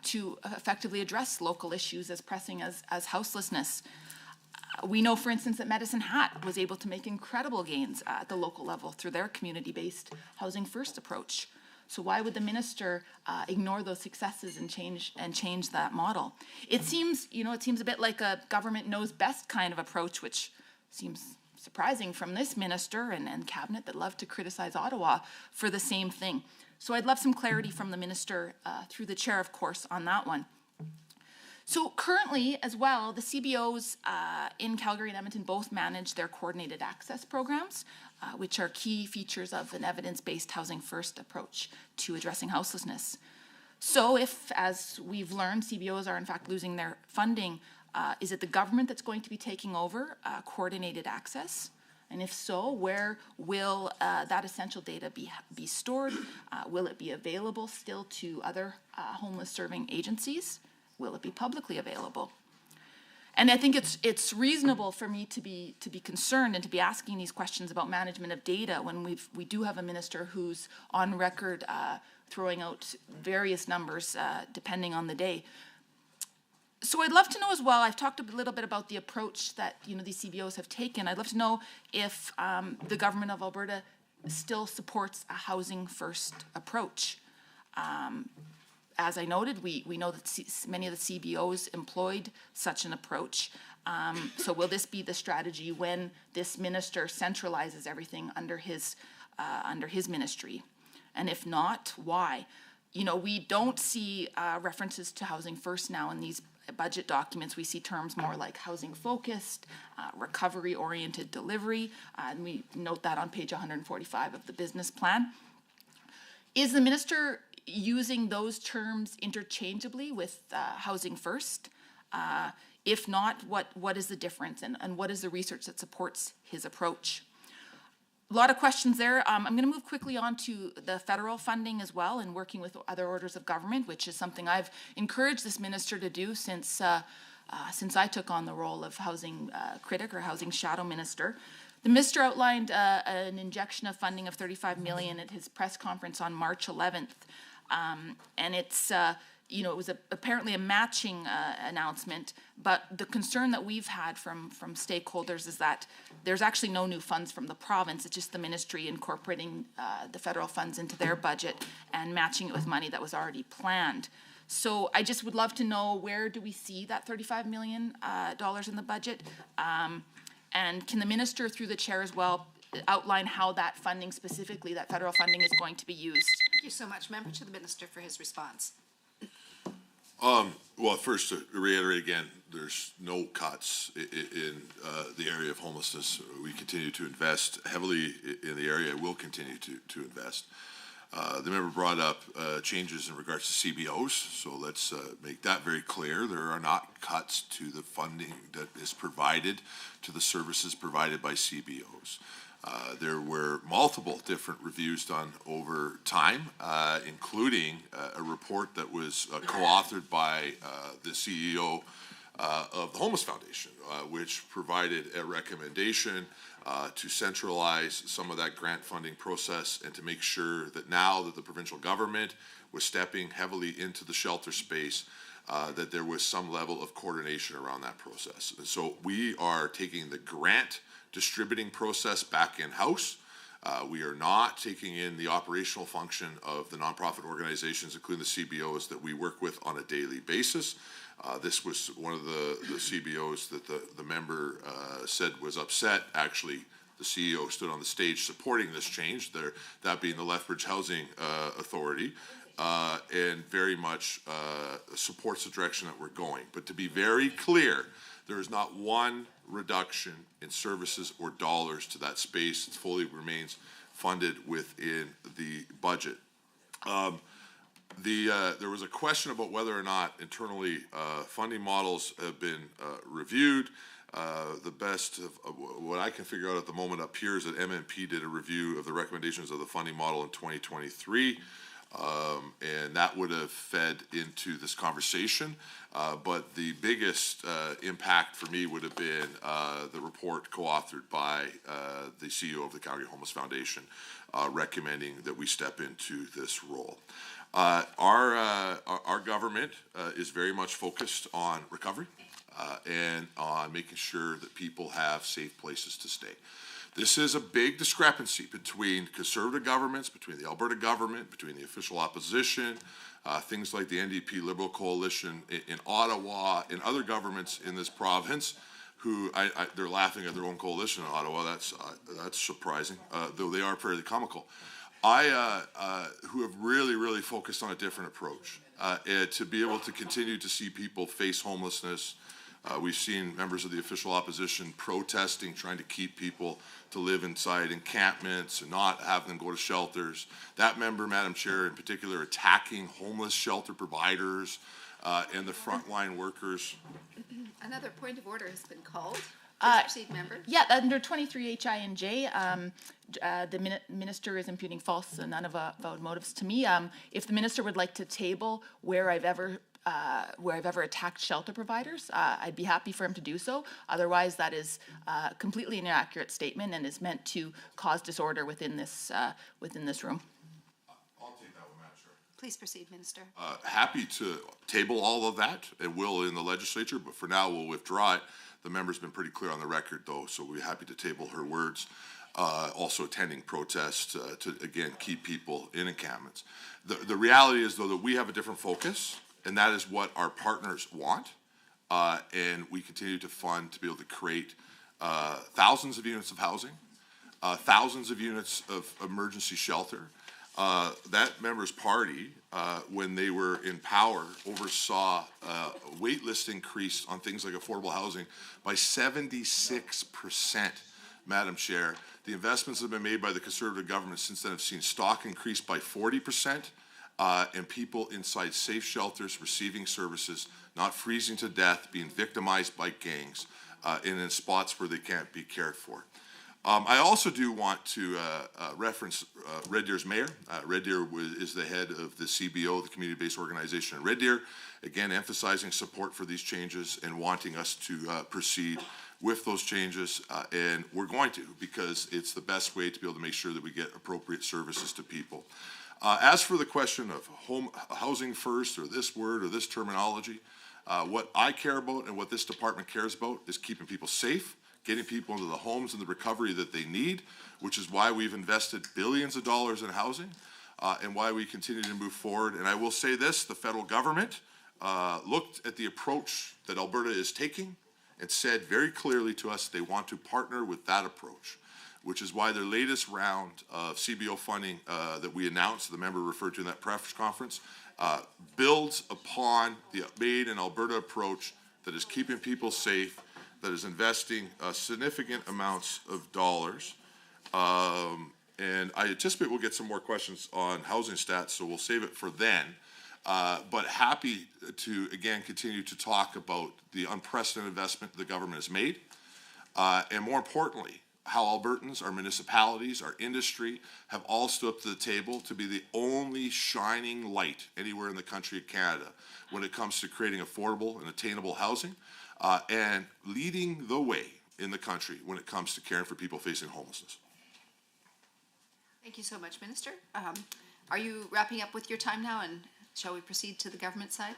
H: to effectively address local issues as pressing as houselessness? We know, for instance, that Medicine Hat was able to make incredible gains at the local level through their community-based Housing First approach. So why would the minister ignore those successes and change that model? It seems, it seems a bit like a government knows best kind of approach, which seems surprising from this minister and cabinet that love to criticize Ottawa for the same thing. So I'd love some clarity from the minister, through the chair, of course, on that one. So currently, as well, the CBOs in Calgary and Edmonton both manage their coordinated access programs, which are key features of an evidence-based Housing First approach to addressing houselessness. So if, as we've learned, CBOs are in fact losing their funding, is it the government that's going to be taking over coordinated access? And if so, where will that essential data be stored? Will it be available still to other homeless serving agencies? Will it be publicly available? And I think it's reasonable for me to be concerned and to be asking these questions about management of data when we do have a minister who's on record throwing out various numbers depending on the day. So I'd love to know as well, I've talked a little bit about the approach that these CBOs have taken. I'd love to know if the government of Alberta still supports a Housing First approach. As I noted, we know that many of the CBOs employed such an approach. So will this be the strategy when this minister centralizes everything under his ministry? And if not, why? You know, we don't see references to Housing First now in these budget documents. We see terms more like housing focused, recovery oriented delivery, and we note that on page 145 of the business plan. Is the minister using those terms interchangeably with Housing First? If not, what is the difference, and what is the research that supports his approach? A lot of questions there. I'm going to move quickly on to the federal funding as well, and working with other orders of government, which is something I've encouraged this minister to do since I took on the role of housing critic or housing shadow minister. The minister outlined an injection of funding of $35 million at his press conference on March 11th, and it's you know, it was apparently a matching announcement, but the concern that we've had from stakeholders is that there's actually no new funds from the province. It's just the ministry incorporating the federal funds into their budget and matching it with money that was already planned. So I just would love to know, where do we see that $35 million in the budget? And can the minister, through the chair as well, outline how that funding specifically, that federal funding, is going to be used?
A: Thank you so much. Member to the minister for his response.
G: Well, first to reiterate again, there's no cuts in the area of homelessness. We continue to invest heavily in the area. We'll continue to invest. The member brought up changes in regards to CBOs, so let's make that very clear. There are not cuts to the funding that is provided to the services provided by CBOs. There were multiple different reviews done over time, including a report that was co-authored by the CEO of the Homeless Foundation, which provided a recommendation to centralize some of that grant funding process and to make sure that now that the provincial government was stepping heavily into the shelter space, that there was some level of coordination around that process. And so we are taking the grant distributing process back in-house. We are not taking in the operational function of the nonprofit organizations, including the CBOs that we work with on a daily basis. This was one of the CBOs that the member said was upset. Actually, the CEO stood on the stage supporting this change, that being the Lethbridge Housing Authority, and very much supports the direction that we're going. But to be very clear, there is not one reduction in services or dollars to that space. It fully remains funded within the budget. There was a question about whether or not internally funding models have been reviewed. The best of what I can figure out at the moment up here is that MMP did a review of the recommendations of the funding model in 2023. And that would have fed into this conversation. But the biggest impact for me would have been the report co-authored by the CEO of the Calgary Homeless Foundation, recommending that we step into this role. Our government is very much focused on recovery and on making sure that people have safe places to stay. This is a big discrepancy between conservative governments, between the Alberta government, between the official opposition, things like the NDP Liberal Coalition in Ottawa, and other governments in this province who they're laughing at their own coalition in Ottawa. That's surprising, though they are fairly comical. Who have really focused on a different approach to be able to continue to see people face homelessness. We've seen members of the official opposition protesting, trying to keep people to live inside encampments and not have them go to shelters. That member, Madam Chair, in particular, attacking homeless shelter providers and the frontline workers.
A: Another point of order has been called. Please proceed, member.
H: Yeah, under 23 HI and J, the minister is imputing false and unavowed motives to me. If the minister would like to table where I've ever attacked shelter providers, I'd be happy for him to do so. Otherwise, that is completely an inaccurate statement and is meant to cause disorder within this room.
G: I'll take that one, Madam Chair.
A: Please proceed, Minister.
G: Happy to table all of that. It will in the legislature, but for now we'll withdraw it. The member's been pretty clear on the record, though, so we'll be happy to table her words. Also attending protests to, again, keep people in encampments. The reality is, though, that we have a different focus, and that is what our partners want. and we continue to fund to be able to create thousands of units of housing, thousands of units of emergency shelter. That member's party, when they were in power, oversaw a wait list increase on things like affordable housing by 76%, Madam Chair. The investments that have been made by the Conservative government since then have seen stock increase by 40%, and people inside safe shelters receiving services, not freezing to death, being victimized by gangs, and in spots where they can't be cared for. I also do want to reference Red Deer's mayor. Red Deer is the head of the CBO, the community-based organization in Red Deer, again emphasizing support for these changes and wanting us to proceed with those changes, and we're going to, because it's the best way to be able to make sure that we get appropriate services to people. As for the question of housing first, or this word or this terminology, what I care about and what this department cares about is keeping people safe, getting people into the homes and the recovery that they need, which is why we've invested billions of dollars in housing, and why we continue to move forward. And I will say this, the federal government looked at the approach that Alberta is taking and said very clearly to us they want to partner with that approach, which is why their latest round of CBO funding that we announced, the member referred to in that press conference, builds upon the Made in Alberta approach that is keeping people safe, that is investing significant amounts of dollars. And I anticipate we'll get some more questions on housing stats, so we'll save it for then. But happy to, again, continue to talk about the unprecedented investment the government has made, and more importantly, how Albertans, our municipalities, our industry have all stood up to the table to be the only shining light anywhere in the country of Canada when it comes to creating affordable and attainable housing, and leading the way in the country when it comes to caring for people facing homelessness.
A: Thank you so much, Minister. Are you wrapping up with your time now, and shall we proceed to the government side?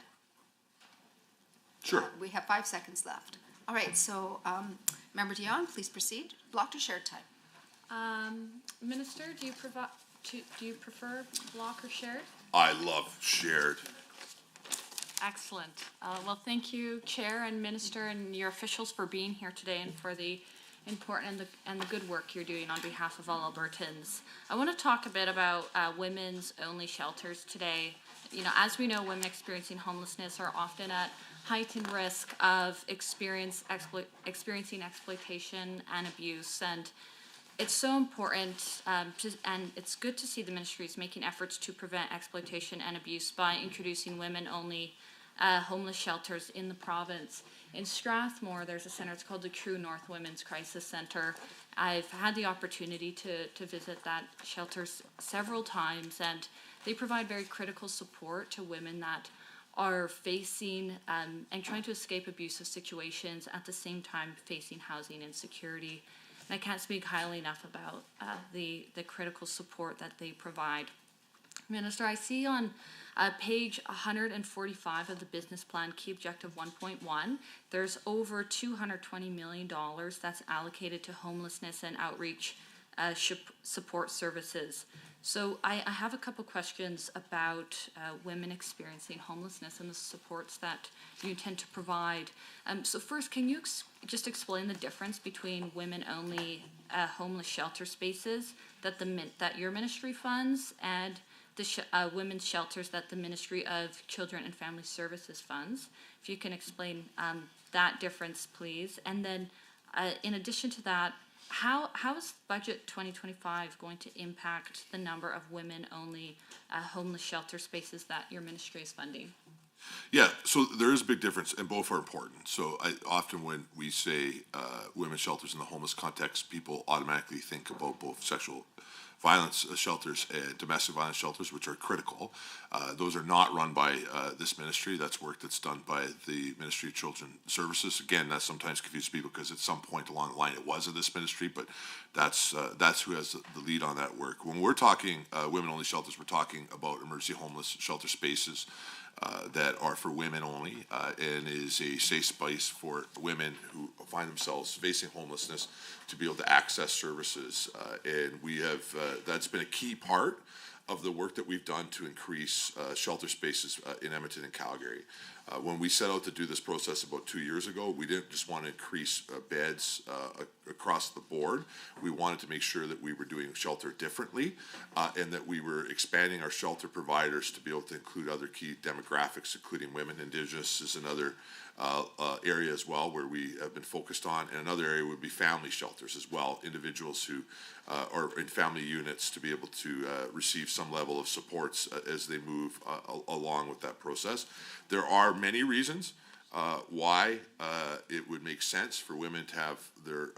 G: Sure.
A: We have 5 seconds left. All right, so Member Dion, please proceed. Blocked or shared time?
L: Minister, do you prefer block or shared?
G: I love shared.
L: Excellent. Well, thank you, Chair and Minister and your officials for being here today and for the important and the good work you're doing on behalf of all Albertans. I want to talk a bit about women's only shelters today. You know, as we know, women experiencing homelessness are often at heightened risk of experiencing exploitation and abuse, and it's so important, and it's good to see the ministry is making efforts to prevent exploitation and abuse by introducing women-only homeless shelters in the province. In Strathmore, there's a center, it's called the True North Women's Crisis Center. I've had the opportunity to visit that shelter several times, and they provide very critical support to women that are facing and trying to escape abusive situations, at the same time facing housing insecurity. And I can't speak highly enough about the critical support that they provide. Minister, I see on page 145 of the business plan, key objective 1.1, there's over $220 million that's allocated to homelessness and outreach support services. So I have a couple questions about women experiencing homelessness and the supports that you intend to provide. So first, can you just explain the difference between women-only homeless shelter spaces that your ministry funds and the women's shelters that the Ministry of Children and Family Services funds? If you can explain that difference, please. And then in addition to that, how is Budget 2025 going to impact the number of women-only homeless shelter spaces that your ministry is funding?
G: Yeah, so there is a big difference, and both are important. So often when we say women's shelters in the homeless context, people automatically think about both sexual violence shelters and domestic violence shelters, which are critical. Those are not run by this ministry. That's work that's done by the Ministry of Children Services. Again, that sometimes confuses people because at some point along the line it was in this ministry, but that's who has the lead on that work. When we're talking women-only shelters, we're talking about emergency homeless shelter spaces that are for women only, and is a safe space for women who find themselves facing homelessness to be able to access services. And we have, that's been a key part of the work that we've done to increase shelter spaces in Edmonton and Calgary. When we set out to do this process about 2 years ago, we didn't just want to increase beds across the board. We wanted to make sure that we were doing shelter differently and that we were expanding our shelter providers to be able to include other key demographics, including women. Indigenous is another area as well where we have been focused on. And another area would be family shelters as well, individuals who are in family units to be able to receive some level of supports as they move along with that process. There are many reasons why it would make sense for women to have their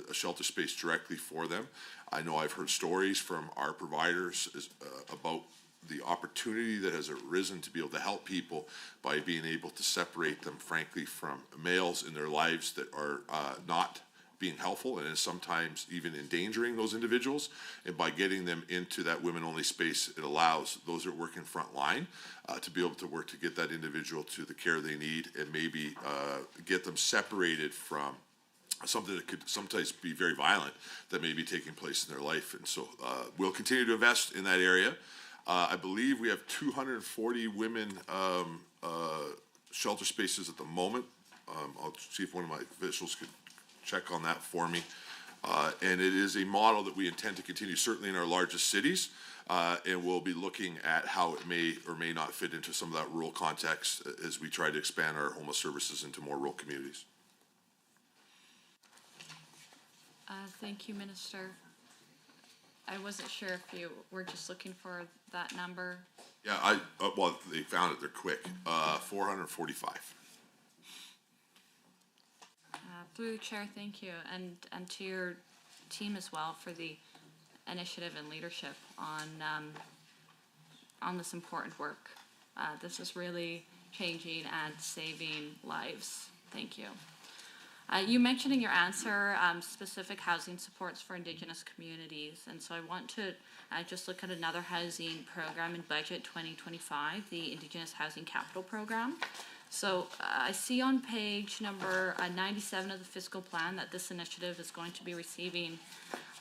G: a shelter space directly for them. I know I've heard stories from our providers about the opportunity that has arisen to be able to help people by being able to separate them, frankly, from males in their lives that are not being helpful and is sometimes even endangering those individuals. And by getting them into that women-only space, it allows those that are working front line to be able to work to get that individual to the care they need and maybe get them separated from something that could sometimes be very violent that may be taking place in their life. And so we'll continue to invest in that area. I believe we have 240 women shelter spaces at the moment. I'll see if one of my officials could check on that for me. And it is a model that we intend to continue certainly in our largest cities. And we'll be looking at how it may or may not fit into some of that rural context as we try to expand our homeless services into more rural communities.
L: Thank you, Minister. I wasn't sure if you were just looking for that number.
G: Yeah, well, they found it. They're quick. 445.
L: Through the chair, thank you, and to your team as well for the initiative and leadership on this important work. This is really changing and saving lives. Thank you. You mentioned in your answer specific housing supports for Indigenous communities, and so I want to just look at another housing program in budget 2025, the Indigenous Housing Capital Program. So I see on page number 97 of the fiscal plan that this initiative is going to be receiving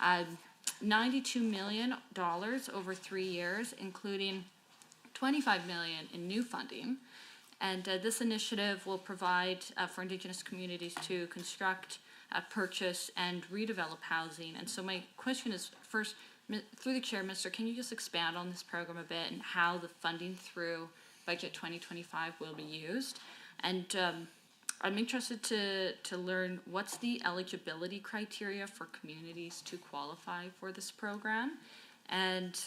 L: $92 million over 3 years, including $25 million in new funding. And this initiative will provide for Indigenous communities to construct, purchase, and redevelop housing. And so my question is, first, through the chair, Minister, can you just expand on this program a bit and how the funding through Budget 2025 will be used? And I'm interested to learn what's the eligibility criteria for communities to qualify for this program? And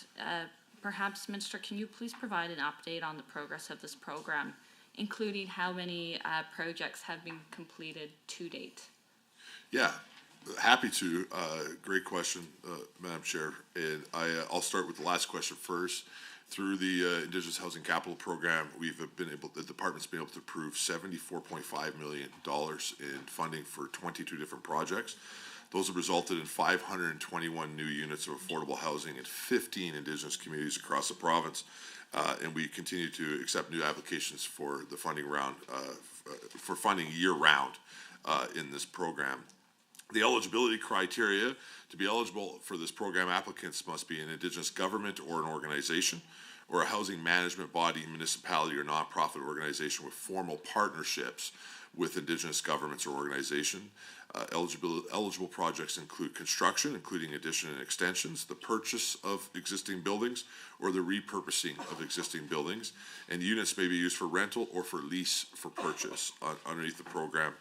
L: perhaps, Minister, can you please provide an update on the progress of this program, including how many projects have been completed to date?
G: Yeah, happy to. Great question, Madam Chair. And I'll start with the last question first. Through the Indigenous Housing Capital Program, the department's been able to approve $74.5 million in funding for 22 different projects. Those have resulted in 521 new units of affordable housing in 15 Indigenous communities across the province. And we continue to accept new applications for the funding round, for funding year-round in this program. The eligibility criteria: to be eligible for this program, applicants must be an Indigenous government or an organization, or a housing management body, municipality, or nonprofit organization with formal partnerships with Indigenous governments or organization. Eligible projects include construction, including addition and extensions, the purchase of existing buildings, or the repurposing of existing buildings. And units may be used for rental or for lease for purchase underneath the program.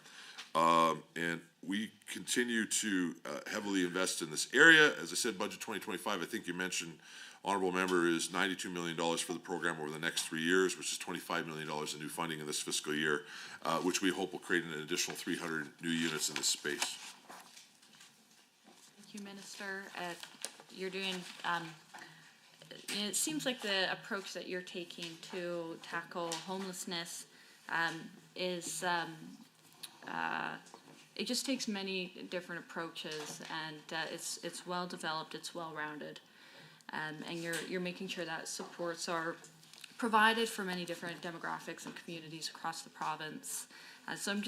G: And we continue to heavily invest in this area. As I said, Budget 2025, I think you mentioned, Honourable Member, is $92 million for the program over the next 3 years, which is $25 million in new funding in this fiscal year, which we hope will create an additional 300 new units in this space.
L: Thank you, Minister. You're doing, it seems like the approach that you're taking to tackle homelessness is, it just takes many different approaches, and it's well developed, it's well rounded. And you're making sure that supports are provided for many different demographics and communities across the province. So I'm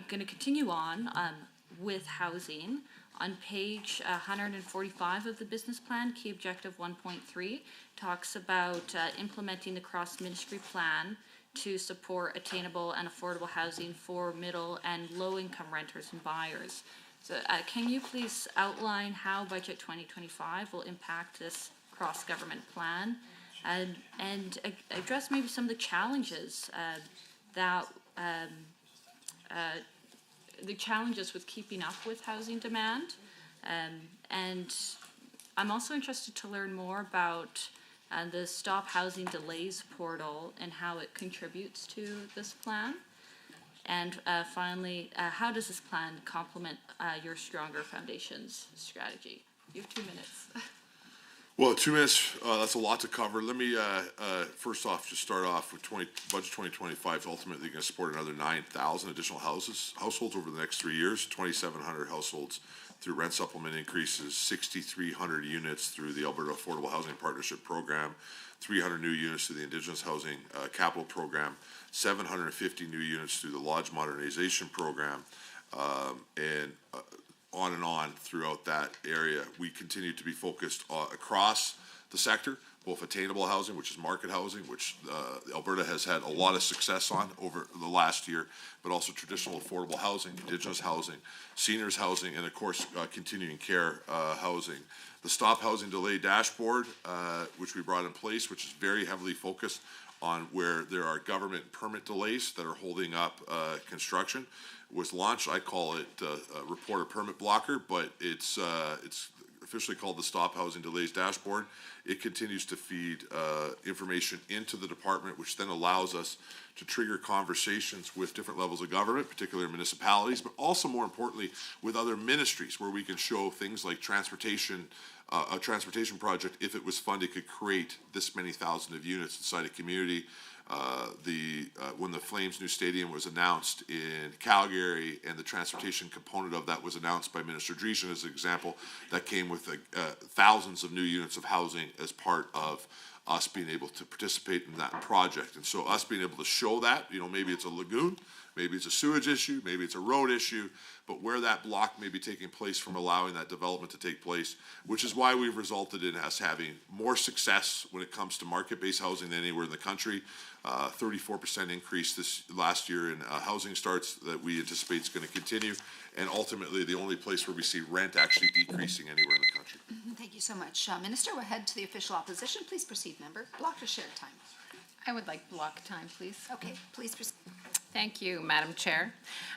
L: going to continue on with housing On page 145 of the business plan, key objective 1.3 talks about implementing the cross-ministry plan to support attainable and affordable housing for middle and low-income renters and buyers. So can you please outline how Budget 2025 will impact this cross-government plan and address maybe some of the challenges the challenges with keeping up with housing demand? And I'm also interested to learn more about the Stop Housing Delays portal and how it contributes to this plan. And finally, how does this plan complement your Stronger Foundations strategy? You have 2 minutes.
G: Well, 2 minutes, that's a lot to cover. Let me, first off, just start off with Budget 2025 is ultimately going to support another 9,000 additional households over the next 3 years, 2,700 households through rent supplement increases, 6,300 units through the Alberta Affordable Housing Partnership Program, 300 new units through the Indigenous Housing Capital Program, 750 new units through the Lodge Modernization Program, and on throughout that area. We continue to be focused across the sector, both attainable housing, which is market housing, which Alberta has had a lot of success on over the last year, but also traditional affordable housing, Indigenous housing, seniors housing, and of course, continuing care housing. The Stop Housing Delay Dashboard, which we brought in place, which is very heavily focused on where there are government permit delays that are holding up construction, was launched. I call it a reporter permit blocker, but it's officially called the Stop Housing Delays Dashboard. It continues to feed information into the department, which then allows us to trigger conversations with different levels of government, particularly municipalities, but also more importantly with other ministries, where we can show things like transportation, a transportation project, if it was funded, could create this many thousand of units inside a community. When the Flames new stadium was announced in Calgary, and the transportation component of that was announced by Minister Dreesen as an example, that came with thousands of new units of housing as part of us being able to participate in that project. And so us being able to show that, maybe it's a lagoon, maybe it's a sewage issue, maybe it's a road issue, but where that block may be taking place from allowing that development to take place, which is why we've resulted in us having more success when it comes to market-based housing than anywhere in the country. 34% increase this last year in housing starts that we anticipate is going to continue, and ultimately the only place where we see rent actually decreasing anywhere in the country.
A: Thank you so much. Minister, we'll head to the official opposition. Please proceed, member. Blocked or shared time?
J: I would like block time, please.
A: Okay, please proceed.
J: Thank you, Madam Chair.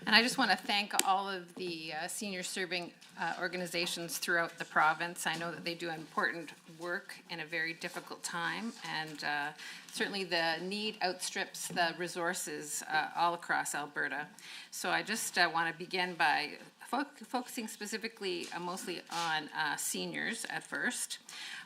J: And I just want to thank all of the senior serving organizations throughout the province. I know that they do important work in a very difficult time, and certainly the need outstrips the resources all across Alberta. So I just want to begin by focusing specifically mostly on seniors at first.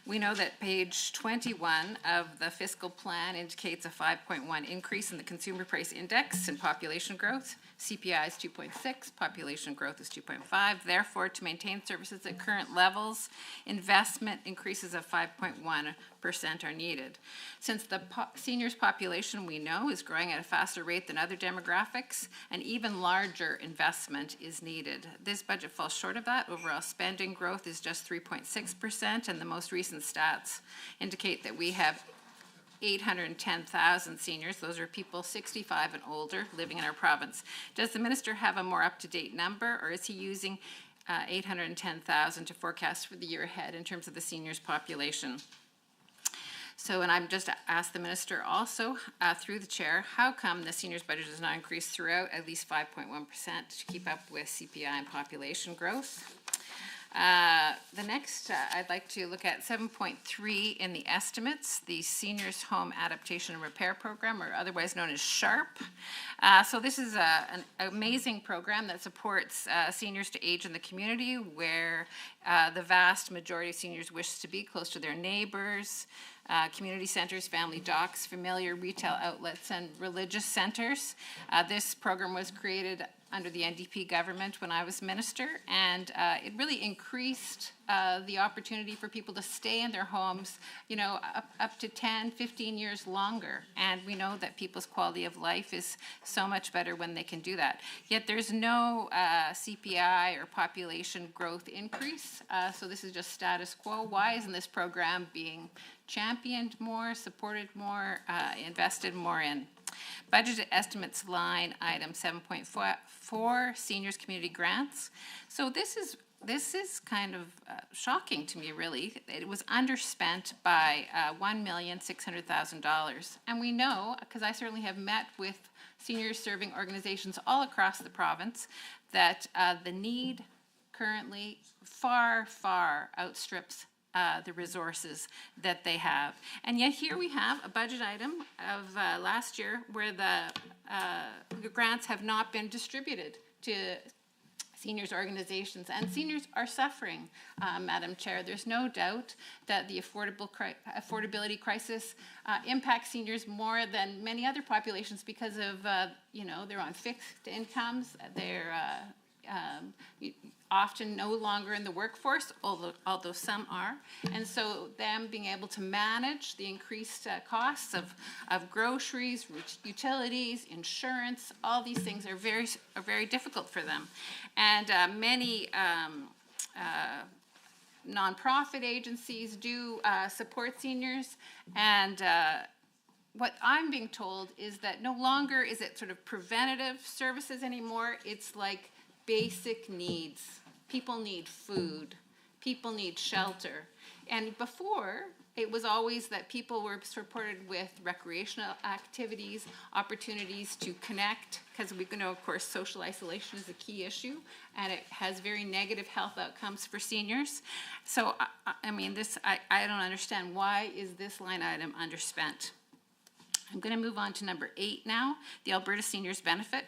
J: We know that page 21 of the fiscal plan indicates a 5.1 increase in the consumer price index and population growth. CPI is 2.6, population growth is 2.5. Therefore, to maintain services at current levels, investment increases of 5.1% are needed. Since the seniors population, we know, is growing at a faster rate than other demographics, an even larger investment is needed. This budget falls short of that. Overall spending growth is just 3.6%, and the most recent stats indicate that we have 810,000 seniors. Those are people 65 and older living in our province. Does the minister have a more up-to-date number, or is he using 810,000 to forecast for the year ahead in terms of the seniors population? So, and I'm just asked the minister also, through the chair, how come the seniors budget does not increase throughout at least 5.1% to keep up with CPI and population growth? The next, I'd like to look at 7.3 in the estimates, the Seniors Home Adaptation and Repair Program, or otherwise known as SHARP. So this is an amazing program that supports seniors to age in the community, where the vast majority of seniors wish to be close to their neighbors, community centers, family docs, familiar retail outlets, and religious centers. This program was created under the NDP government when I was minister, and it really increased the opportunity for people to stay in their homes, you know, up to 10, 15 years longer. And we know that people's quality of life is so much better when they can do that. Yet there's no CPI or population growth increase, so this is just status quo. Why isn't this program being championed more, supported more, invested more in? Budget estimates line item 7.4, seniors community grants. So this is kind of shocking to me, really. It was underspent by $1,600,000. And we know, because I certainly have met with seniors serving organizations all across the province, that the need currently far, far outstrips the resources that they have. And yet here we have a budget item of last year where the grants have not been distributed to seniors organizations, and seniors are suffering, Madam Chair. There's no doubt that the affordability crisis impacts seniors more than many other populations because of, you know, they're on fixed incomes, they're often no longer in the workforce, although some are. And so them being able to manage the increased costs of groceries, utilities, insurance, all these things are very difficult for them. And many nonprofit agencies do support seniors, and what I'm being told is that no longer is it sort of preventative services anymore. It's like basic needs. People need food. People need shelter. And before, it was always that people were supported with recreational activities, opportunities to connect, because we know, of course, social isolation is a key issue, and it has very negative health outcomes for seniors. So, I mean, I don't understand, why is this line item underspent? I'm going to move on to number 8 now, the Alberta Seniors Benefit.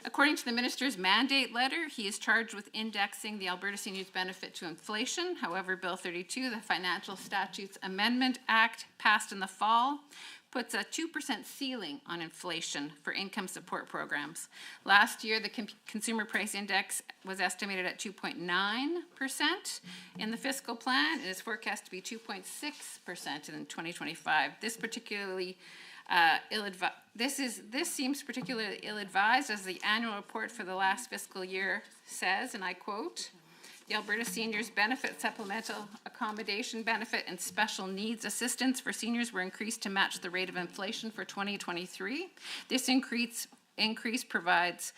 J: According to the minister's mandate letter, he is charged with indexing the Alberta Seniors Benefit to inflation. However, Bill 32, the Financial Statutes Amendment Act, passed in the fall, puts a 2% ceiling on inflation for income support programs. Last year, the Consumer Price Index was estimated at 2.9% in the fiscal plan. It is forecast to be 2.6% in 2025. This particularly this seems particularly ill-advised, as the annual report for the last fiscal year says, and I quote, "The Alberta Seniors Benefit Supplemental Accommodation Benefit and Special Needs Assistance for seniors were increased to match the rate of inflation for 2023. This increase provides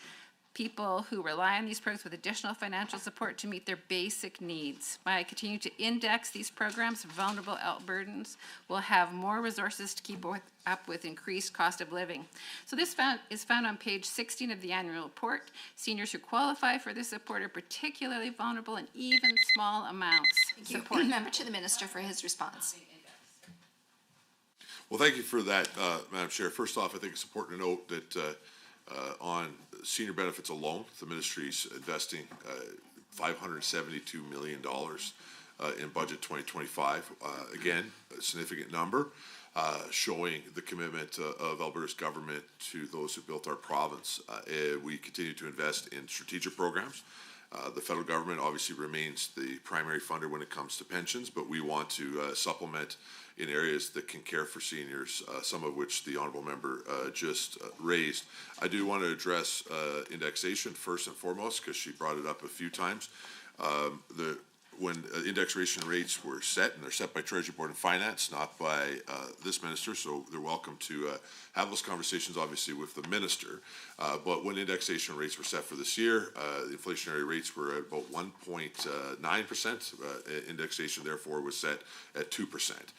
J: people who rely on these programs with additional financial support to meet their basic needs. By continuing to index these programs, vulnerable Albertans will have more resources to keep up with increased cost of living." So this is found on page 16 of the annual report. Seniors who qualify for this support are particularly vulnerable, and even small amounts support.
A: Member to the Minister for his response.
G: Well, thank you for that, Madam Chair. First off, I think it's important to note that on senior benefits alone, the ministry's investing $572 million in budget 2025. Again, a significant number, showing the commitment of Alberta's government to those who built our province. We continue to invest in strategic programs. The federal government obviously remains the primary funder when it comes to pensions, but we want to supplement in areas that can care for seniors, some of which the honourable member just raised. I do want to address indexation first and foremost, because she brought it up a few times. When indexation rates were set, and they're set by Treasury Board and Finance, not by this minister, so they're welcome to have those conversations, obviously, with the minister. But when indexation rates were set for this year, the inflationary rates were at about 1.9%. Indexation, therefore, was set at 2%.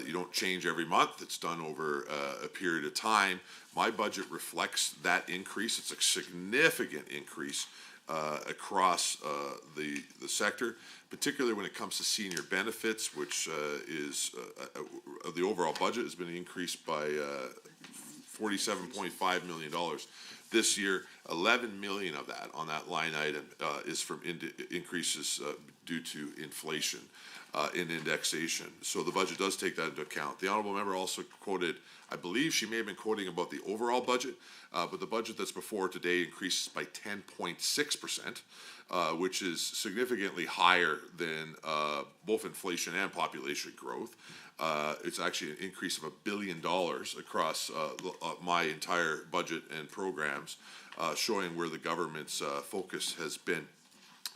G: You don't change every month. It's done over a period of time. My budget reflects that increase. It's a significant increase across the sector, particularly when it comes to senior benefits, which is the overall budget has been increased by $47.5 million. This year, 11 million of that on that line item is from increases due to inflation. in indexation. So the budget does take that into account. The honourable member also quoted, I believe she may have been quoting about the overall budget, but the budget that's before today increases by 10.6%, which is significantly higher than both inflation and population growth. It's actually an increase of $1 billion across my entire budget and programs, showing where the government's focus has been.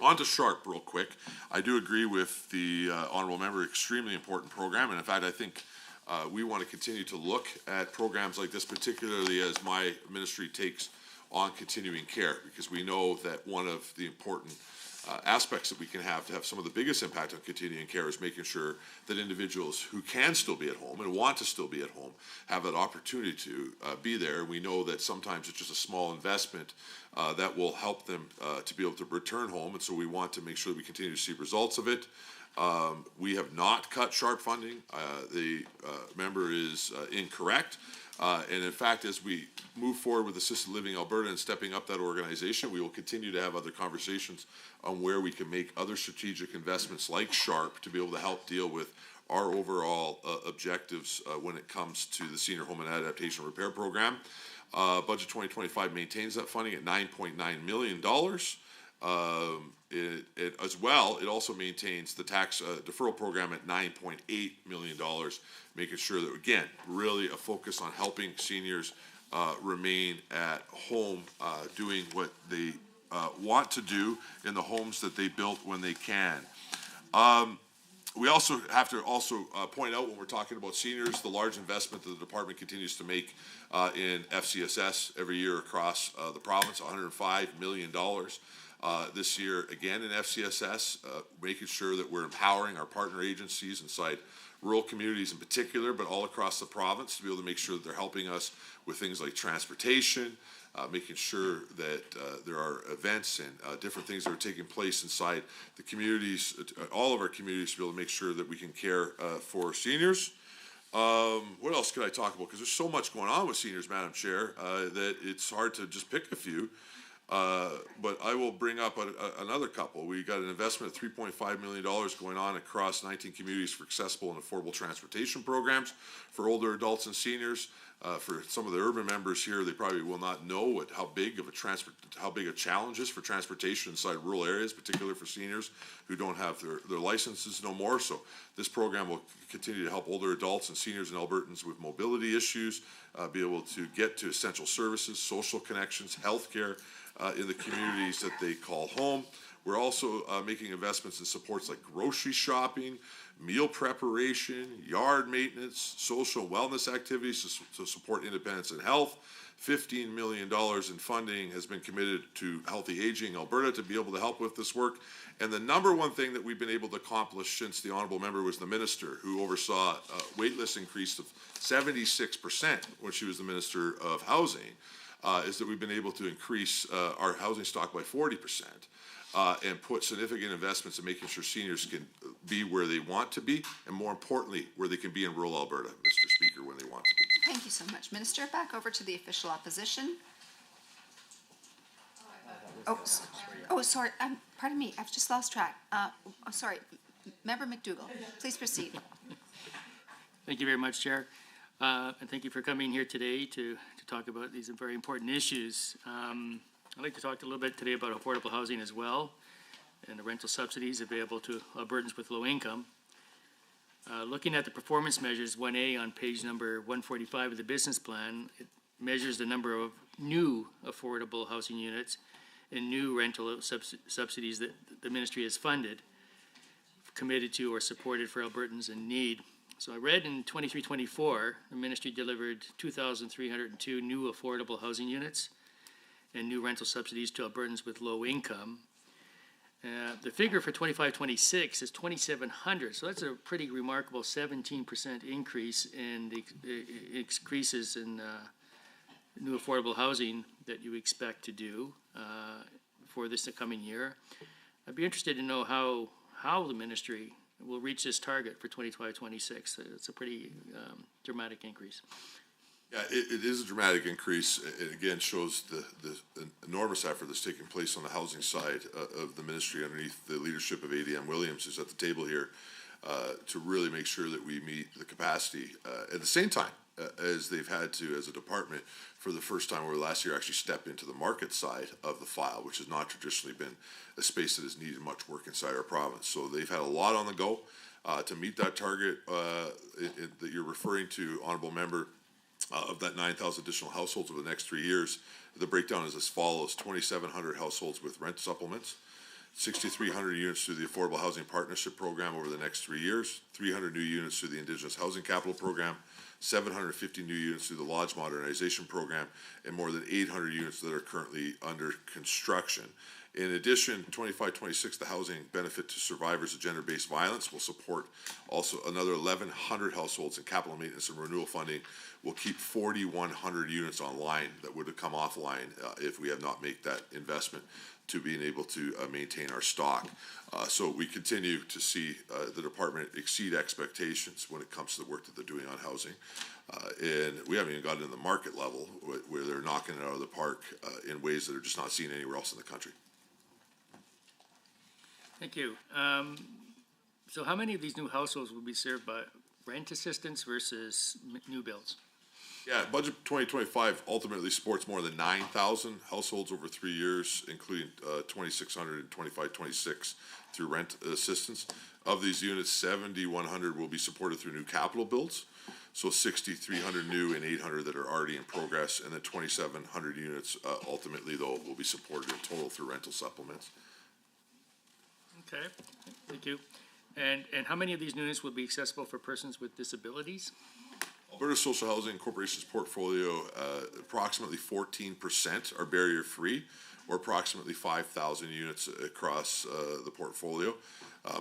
G: On to SHARP real quick. I do agree with the honourable member, extremely important program, and in fact I think we want to continue to look at programs like this, particularly as my ministry takes on continuing care, because we know that one of the important aspects that we can have to have some of the biggest impact on continuing care is making sure that individuals who can still be at home and want to still be at home have that opportunity to be there. We know that sometimes it's just a small investment that will help them to be able to return home, and so we want to make sure that we continue to see results of it. We have not cut SHARP funding. The member is incorrect. And in fact, as we move forward with Assisted Living Alberta and stepping up that organization, we will continue to have other conversations on where we can make other strategic investments like SHARP to be able to help deal with our overall objectives when it comes to the Senior Home and Adaptation Repair Program. Budget 2025 maintains that funding at $9.9 million. As well, it also maintains the tax deferral program at $9.8 million, making sure that, again, really a focus on helping seniors remain at home, doing what they want to do in the homes that they built when they can. We also have to point out, when we're talking about seniors, the large investment that the department continues to make in FCSS every year across the province, $105 million. This year, again, in FCSS, making sure that we're empowering our partner agencies inside rural communities in particular, but all across the province, to be able to make sure that they're helping us with things like transportation, making sure that there are events and different things that are taking place inside the communities, all of our communities, to be able to make sure that we can care for seniors. What else could I talk about? Because there's so much going on with seniors, Madam Chair, that it's hard to just pick a few. But I will bring up another couple. We got an investment of $3.5 million going on across 19 communities for accessible and affordable transportation programs for older adults and seniors. For some of the urban members here, they probably will not know how big a challenge is for transportation inside rural areas, particularly for seniors who don't have their licenses no more. So this program will continue to help older adults and seniors and Albertans with mobility issues be able to get to essential services, social connections, healthcare in the communities that they call home. We're also making investments in supports like grocery shopping, meal preparation, yard maintenance, social wellness activities to support independence and health. $15 million in funding has been committed to Healthy Aging Alberta to be able to help with this work. And the number one thing that we've been able to accomplish since the honourable member was the minister, who oversaw a wait list increase of 76% when she was the Minister of Housing, is that we've been able to increase our housing stock by 40%. And put significant investments in making sure seniors can be where they want to be, and more importantly, where they can be in rural Alberta, Mr. Speaker, when they want to be.
A: Thank you so much. Minister, back over to the official opposition. Sorry, pardon me, I've just lost track. I'm sorry, Member McDougall, please proceed.
E: Thank you very much, Chair. And thank you for coming here today to talk about these very important issues. I'd like to talk a little bit today about affordable housing as well, and the rental subsidies available to Albertans with low income. Looking at the performance measures 1A on page number 145 of the business plan, it measures the number of new affordable housing units and new rental subsidies that the ministry has funded, committed to, or supported for Albertans in need. So I read in 23-24, the ministry delivered 2,302 new affordable housing units and new rental subsidies to Albertans with low income. The figure for 25-26 is 2,700, so that's a pretty remarkable 17% increase in the increases in new affordable housing that you expect to do for this coming year. I'd be interested to know how the ministry will reach this target for 25-26. It's a pretty dramatic increase.
G: Yeah, it is a dramatic increase. It again shows the enormous effort that's taking place on the housing side of the ministry underneath the leadership of ADM Williams, who's at the table here. to really make sure that we meet the capacity. At the same time, as they've had to, as a department, for the first time over last year, actually step into the market side of the file, which has not traditionally been a space that has needed much work inside our province. So they've had a lot on the go to meet that target that you're referring to, Honourable Member, of that 9,000 additional households over the next 3 years. The breakdown is as follows: 2,700 households with rent supplements, 6,300 units through the Affordable Housing Partnership Program over the next 3 years, 300 new units through the Indigenous Housing Capital Program, 750 new units through the Lodge Modernization Program, and more than 800 units that are currently under construction. In addition, 25-26, the Housing Benefit to Survivors of Gender-Based Violence will support also another 1,100 households, and capital maintenance and renewal funding will keep 4,100 units online that would have come offline if we have not made that investment to being able to maintain our stock. So we continue to see the department exceed expectations when it comes to the work that they're doing on housing. And we haven't even gotten to the market level where they're knocking it out of the park in ways that are just not seen anywhere else in the country.
E: Thank you. So how many of these new households will be served by rent assistance versus new builds?
G: Yeah, budget 2025 ultimately supports more than 9,000 households over 3 years, including 2,600 and 25-26 through rent assistance. Of these units, 7,100 will be supported through new capital builds. So 6,300 new and 800 that are already in progress, and then 2,700 units ultimately, though, will be supported in total through rental supplements.
E: Okay, thank you. And how many of these units will be accessible for persons with disabilities?
G: Alberta Social Housing Corporation's portfolio, approximately 14% are barrier-free, or approximately 5,000 units across the portfolio.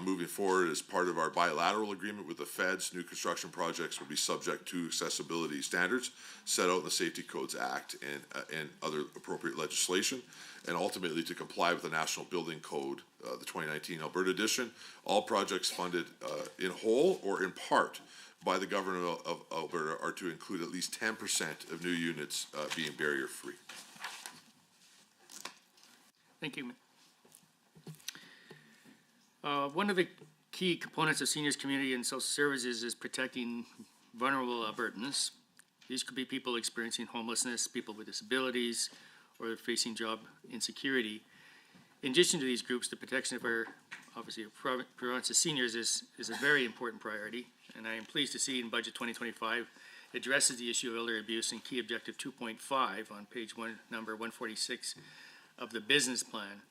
G: Moving forward, as part of our bilateral agreement with the feds, new construction projects will be subject to accessibility standards set out in the Safety Codes Act and other appropriate legislation, and ultimately to comply with the National Building Code, the 2019 Alberta edition. All projects funded in whole or in part by the government of Alberta are to include at least 10% of new units being barrier-free.
E: Thank you. One of the key components of seniors community and social services is protecting vulnerable Albertans. These could be people experiencing homelessness, people with disabilities, or facing job insecurity. In addition to these groups, the protection of our, obviously, province's seniors is a very important priority, and I am pleased to see in Budget 2025 addresses the issue of elder abuse in Key Objective 2.5 on page number 146 of the business plan.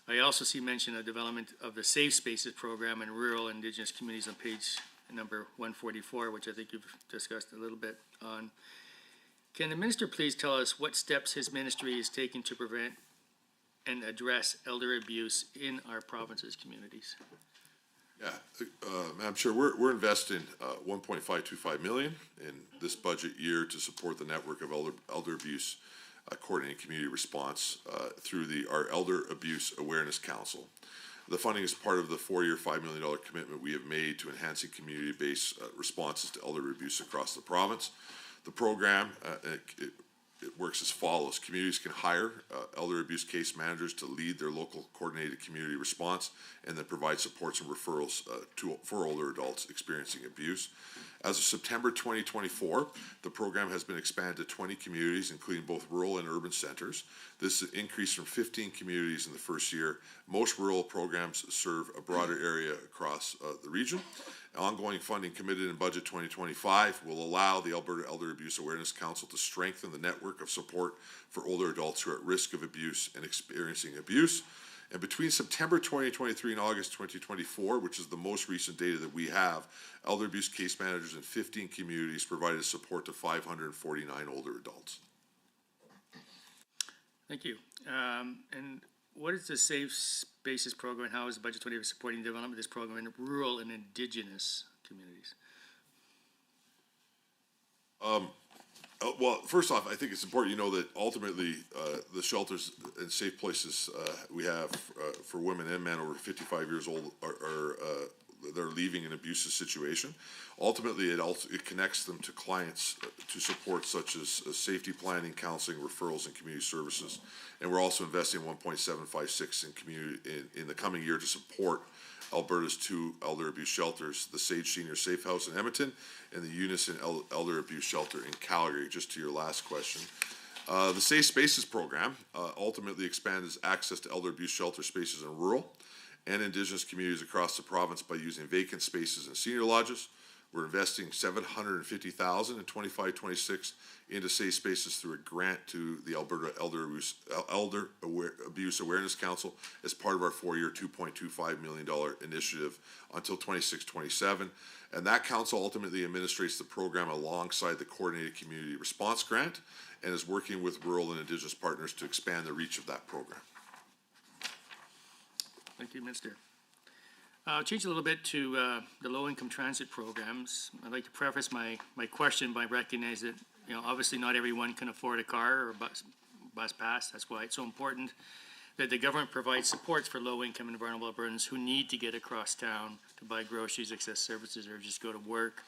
E: I also see mention of development of the Safe Spaces program in rural Indigenous communities on page number 144, which I think you've discussed a little bit on. Can the minister please tell us what steps his ministry is taking to prevent and address elder abuse in our province's communities?
G: Yeah, Madam Chair, we're investing $1.525 million in this budget year to support the network of elder abuse coordinating community response through our Elder Abuse Awareness Council. The funding is part of the 4-year, $5 million commitment we have made to enhancing community-based responses to elder abuse across the province. The program, it works as follows. Communities can hire elder abuse case managers to lead their local coordinated community response and then provide supports and referrals for older adults experiencing abuse. As of September 2024, the program has been expanded to 20 communities, including both rural and urban centers. This is an increase from 15 communities in the first year. Most rural programs serve a broader area across the region. Ongoing funding committed in Budget 2025 will allow the Alberta Elder Abuse Awareness Council to strengthen the network of support for older adults who are at risk of abuse and experiencing abuse. And between September 2023 and August 2024, which is the most recent data that we have, elder abuse case managers in 15 communities provided support to 549 older adults.
E: Thank you. And what is the Safe Spaces program, and how is Budget 20 supporting the development of this program in rural and Indigenous communities?
G: Well, first off, I think it's important you know that ultimately the shelters and safe places we have for women and men over 55 years old are they're leaving an abusive situation. Ultimately, it connects them to clients to support such as safety planning, counseling, referrals, and community services. And we're also investing 1.756 in community in the coming year to support Alberta's 2 elder abuse shelters, the Sage Senior Safe House in Edmonton and the Unison Elder Abuse Shelter in Calgary. Just to your last question. The Safe Spaces program ultimately expands access to elder abuse shelter spaces in rural and Indigenous communities across the province by using vacant spaces in senior lodges. We're investing $750,000 in 25-26 into Safe Spaces through a grant to the Alberta Elder Abuse Awareness Council as part of our 4-year $2.25 million initiative until 26-27. And that council ultimately administrates the program alongside the Coordinated Community Response Grant and is working with rural and Indigenous partners to expand the reach of that program.
E: Thank you, Minister. I'll change a little bit to the low-income transit programs. I'd like to preface my question by recognizing that, obviously not everyone can afford a car or bus pass. That's why it's so important that the government provides supports for low-income and vulnerable Albertans who need to get across town to buy groceries, access services, or just go to work.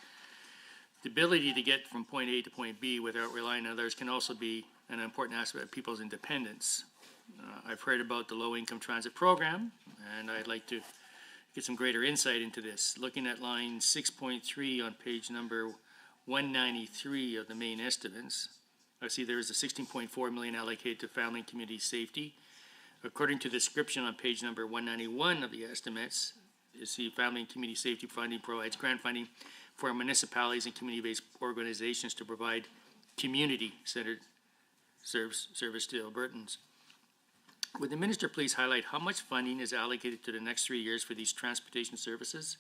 E: The ability to get from point A to point B without relying on others can also be an important aspect of people's independence. I've heard about the low-income transit program, and I'd like to get some greater insight into this. Looking at line 6.3 on page number 193 of the main estimates, I see there is a $16.4 million allocated to family and community safety. According to the description on page number 191 of the estimates, you see family and community safety funding provides grant funding for municipalities and community-based organizations to provide community-centered service to Albertans. Would the minister please highlight how much funding is allocated to the next 3 years for these transportation services,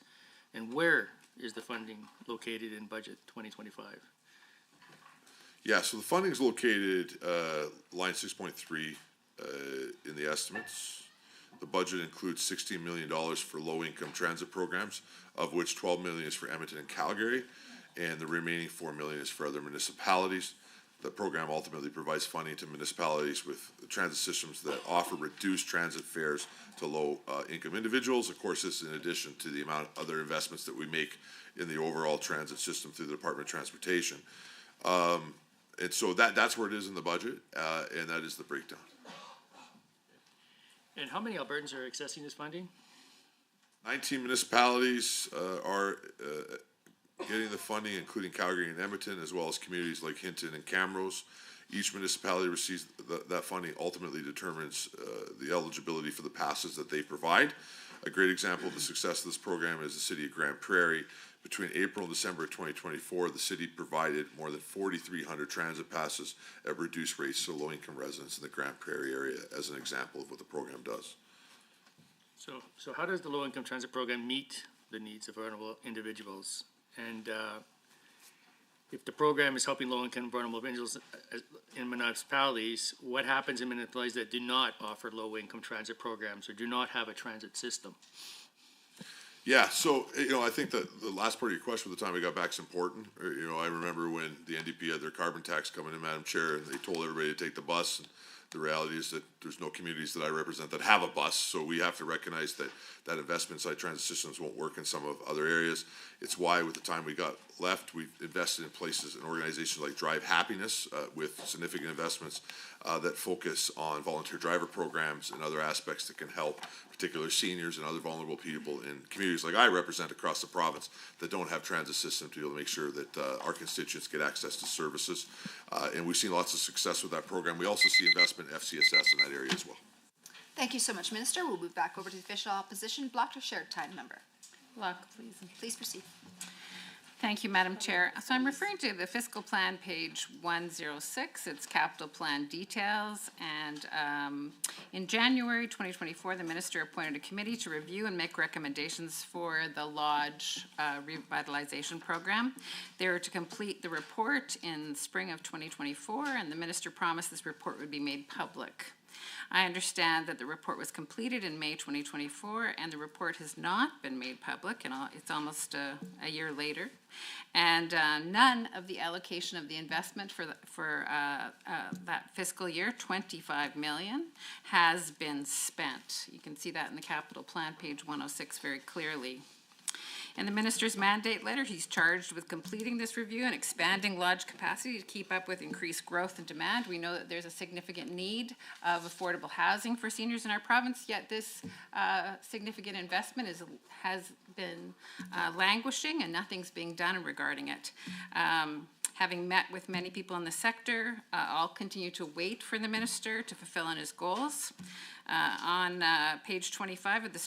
E: and where is the funding located in budget 2025?
G: Yeah, so the funding is located line 6.3 in the estimates. The budget includes $16 million for low-income transit programs, of which $12 million is for Edmonton and Calgary, and the remaining $4 million is for other municipalities. The program ultimately provides funding to municipalities with transit systems that offer reduced transit fares to low-income individuals. Of course, this is in addition to the amount of other investments that we make in the overall transit system through the Department of Transportation. And so that's where it is in the budget, and that is the breakdown.
E: And how many Albertans are accessing this funding?
G: 19 municipalities are getting the funding, including Calgary and Edmonton, as well as communities like Hinton and Camrose. Each municipality receives that funding ultimately determines the eligibility for the passes that they provide. A great example of the success of this program is the city of Grand Prairie. Between April and December of 2024, the city provided more than 4,300 transit passes at reduced rates to low-income residents in the Grand Prairie area, as an example of what the program does.
E: So how does the low-income transit program meet the needs of vulnerable individuals? And if the program is helping low-income vulnerable individuals in municipalities, what happens in municipalities that do not offer low-income transit programs or do not have a transit system?
G: Yeah, so, I think that the last part of your question, by the time I got back, is important. I remember when the NDP had their carbon tax coming in, Madam Chair, and they told everybody to take the bus. And the reality is that there's no communities that I represent that have a bus, so we have to recognize that investment inside transit systems won't work in some of other areas. It's why, with the time we got left, we've invested in places and organizations like Drive Happiness with significant investments that focus on volunteer driver programs and other aspects that can help particular seniors and other vulnerable people in communities like I represent across the province that don't have transit systems to be able to make sure that our constituents get access to services. And we've seen lots of success with that program. We also see investment in FCSS in that area as well.
A: Thank you so much, Minister. We'll move back over to the official opposition. Blocked or shared time member?
J: Block, please.
A: Please proceed.
J: Thank you, Madam Chair. So I'm referring to the fiscal plan, page 106. It's capital plan details. And in January 2024, the minister appointed a committee to review and make recommendations for the Lodge revitalization program. They were to complete the report in spring of 2024, and the minister promised this report would be made public. I understand that the report was completed in May 2024, and the report has not been made public, and it's almost a year later. And none of the allocation of the investment for that fiscal year, $25 million, has been spent. You can see that in the capital plan, page 106, very clearly. In the minister's mandate letter, he's charged with completing this review and expanding lodge capacity to keep up with increased growth and demand. We know that there's a significant need of affordable housing for seniors in our province, yet this significant investment has been languishing and nothing's being done regarding it. Having met with many people in the sector, I'll continue to wait for the minister to fulfill on his goals. On page 25 of the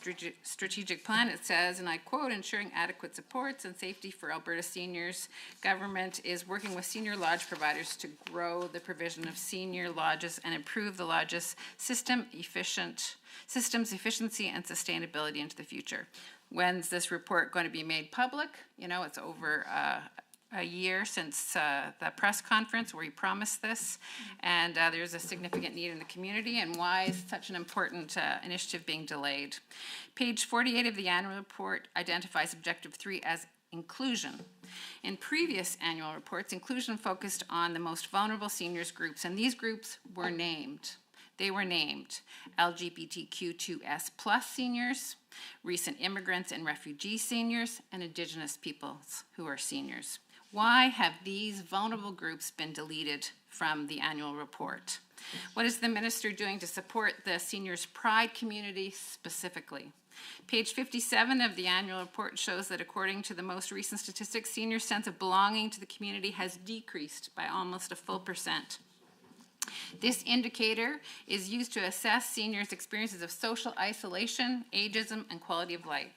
J: strategic plan, it says, and I quote, ensuring adequate supports and safety for Alberta seniors. Government is working with senior lodge providers to grow the provision of senior lodges and improve the lodges systems efficiency and sustainability into the future. When's this report going to be made public? You know, it's over a year since the press conference where he promised this, and there's a significant need in the community, and why is such an important initiative being delayed? Page 48 of the annual report identifies Objective 3 as inclusion. In previous annual reports, inclusion focused on the most vulnerable seniors groups, and these groups were named. They were named LGBTQ2S+ seniors, recent immigrants and refugee seniors, and Indigenous peoples who are seniors. Why have these vulnerable groups been deleted from the annual report? What is the minister doing to support the seniors' pride community specifically? Page 57 of the annual report shows that according to the most recent statistics, seniors' sense of belonging to the community has decreased by almost a full %. This indicator is used to assess seniors' experiences of social isolation, ageism, and quality of life.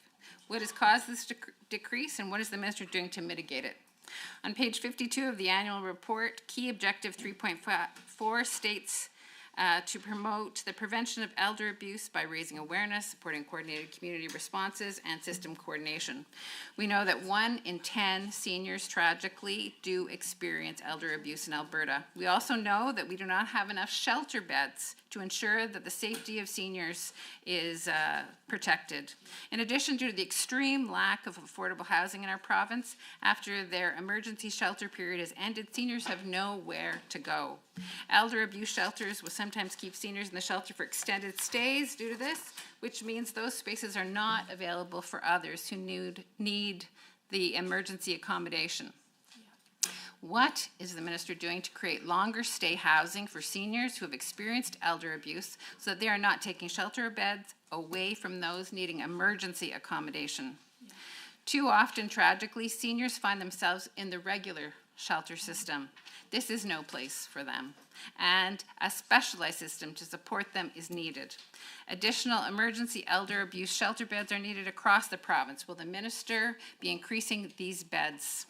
J: What has caused this decrease, and what is the minister doing to mitigate it? On page 52 of the annual report, key objective 3.4 states to promote the prevention of elder abuse by raising awareness, supporting coordinated community responses, and system coordination. We know that 1 in 10 seniors tragically do experience elder abuse in Alberta. We also know that we do not have enough shelter beds to ensure that the safety of seniors is protected. In addition, due to the extreme lack of affordable housing in our province, after their emergency shelter period has ended, seniors have nowhere to go. Elder abuse shelters will sometimes keep seniors in the shelter for extended stays due to this, which means those spaces are not available for others who need the emergency accommodation. What is the minister doing to create longer stay housing for seniors who have experienced elder abuse so that they are not taking shelter beds away from those needing emergency accommodation? Too often, tragically, seniors find themselves in the regular shelter system. This is no place for them, and a specialized system to support them is needed. Additional emergency elder abuse shelter beds are needed across the province. Will the minister be increasing these beds?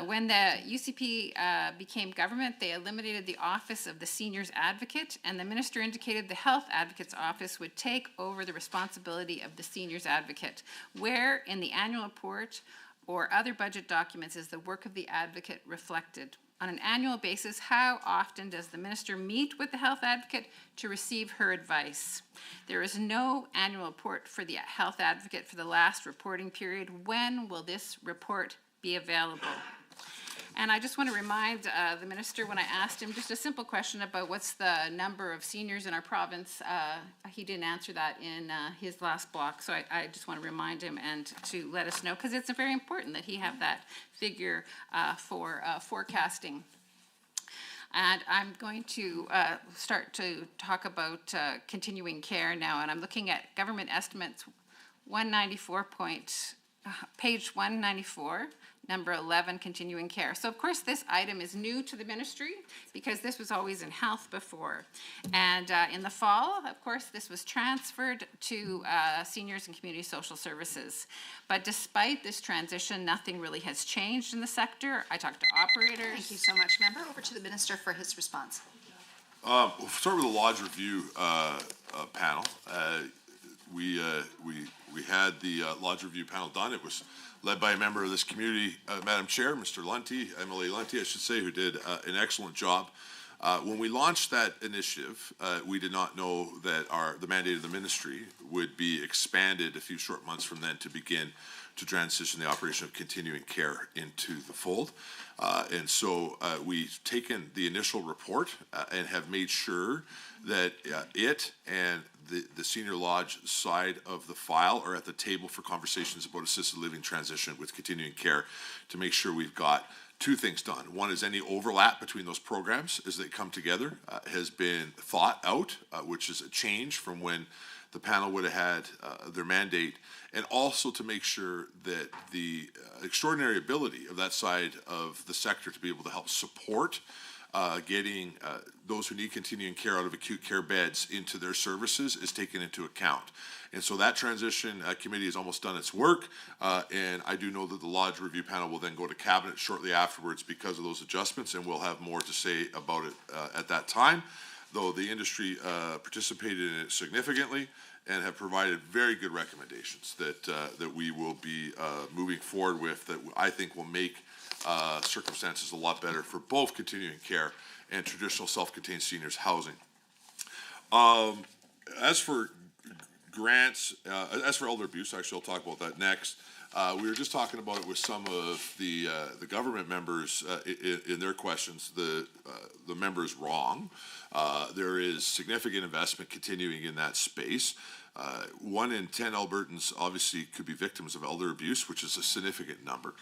J: When the UCP became government, they eliminated the office of the seniors advocate, and the minister indicated the health advocate's office would take over the responsibility of the seniors advocate. Where in the annual report or other budget documents is the work of the advocate reflected? On an annual basis, how often does the minister meet with the health advocate to receive her advice? There is no annual report for the health advocate for the last reporting period. When will this report be available? And I just want to remind the minister, when I asked him just a simple question about what's the number of seniors in our province, he didn't answer that in his last block. So I just want to remind him and to let us know, because it's very important that he have that figure for forecasting. And I'm going to start to talk about continuing care now, and I'm looking at government estimates 194 page 194, number 11, continuing care. So of course this item is new to the ministry because this was always in health before. And in the fall, of course, this was transferred to seniors and community social services. But despite this transition, nothing really has changed in the sector. I talked to operators.
A: Thank you so much, member. Over to the minister for his response.
G: We'll start with the Lodge Review panel. We had the Lodge Review panel done. It was led by a member of this community, Madam Chair, Mr. Lunty, MLA Lunty, I should say, who did an excellent job. When we launched that initiative, we did not know that the mandate of the ministry would be expanded a few short months from then to begin to transition the operation of continuing care into the fold. And so we've taken the initial report and have made sure that it and the senior lodge side of the file are at the table for conversations about assisted living transition with continuing care to make sure we've got two things done. One is any overlap between those programs as they come together has been thought out, which is a change from when the panel would have had their mandate, and also to make sure that the extraordinary ability of that side of the sector to be able to help support getting those who need continuing care out of acute care beds into their services is taken into account. And so that transition committee has almost done its work, and I do know that the Lodge Review Panel will then go to Cabinet shortly afterwards because of those adjustments, and we'll have more to say about it at that time, though the industry participated in it significantly and have provided very good recommendations that we will be moving forward with, that I think will make circumstances a lot better for both continuing care and traditional self-contained seniors housing. As for grants, as for elder abuse, actually I'll talk about that next. We were just talking about it with some of the government members in their questions. The member is wrong. There is significant investment continuing in that space. 1 in 10 Albertans obviously could be victims of elder abuse, which is a significant number.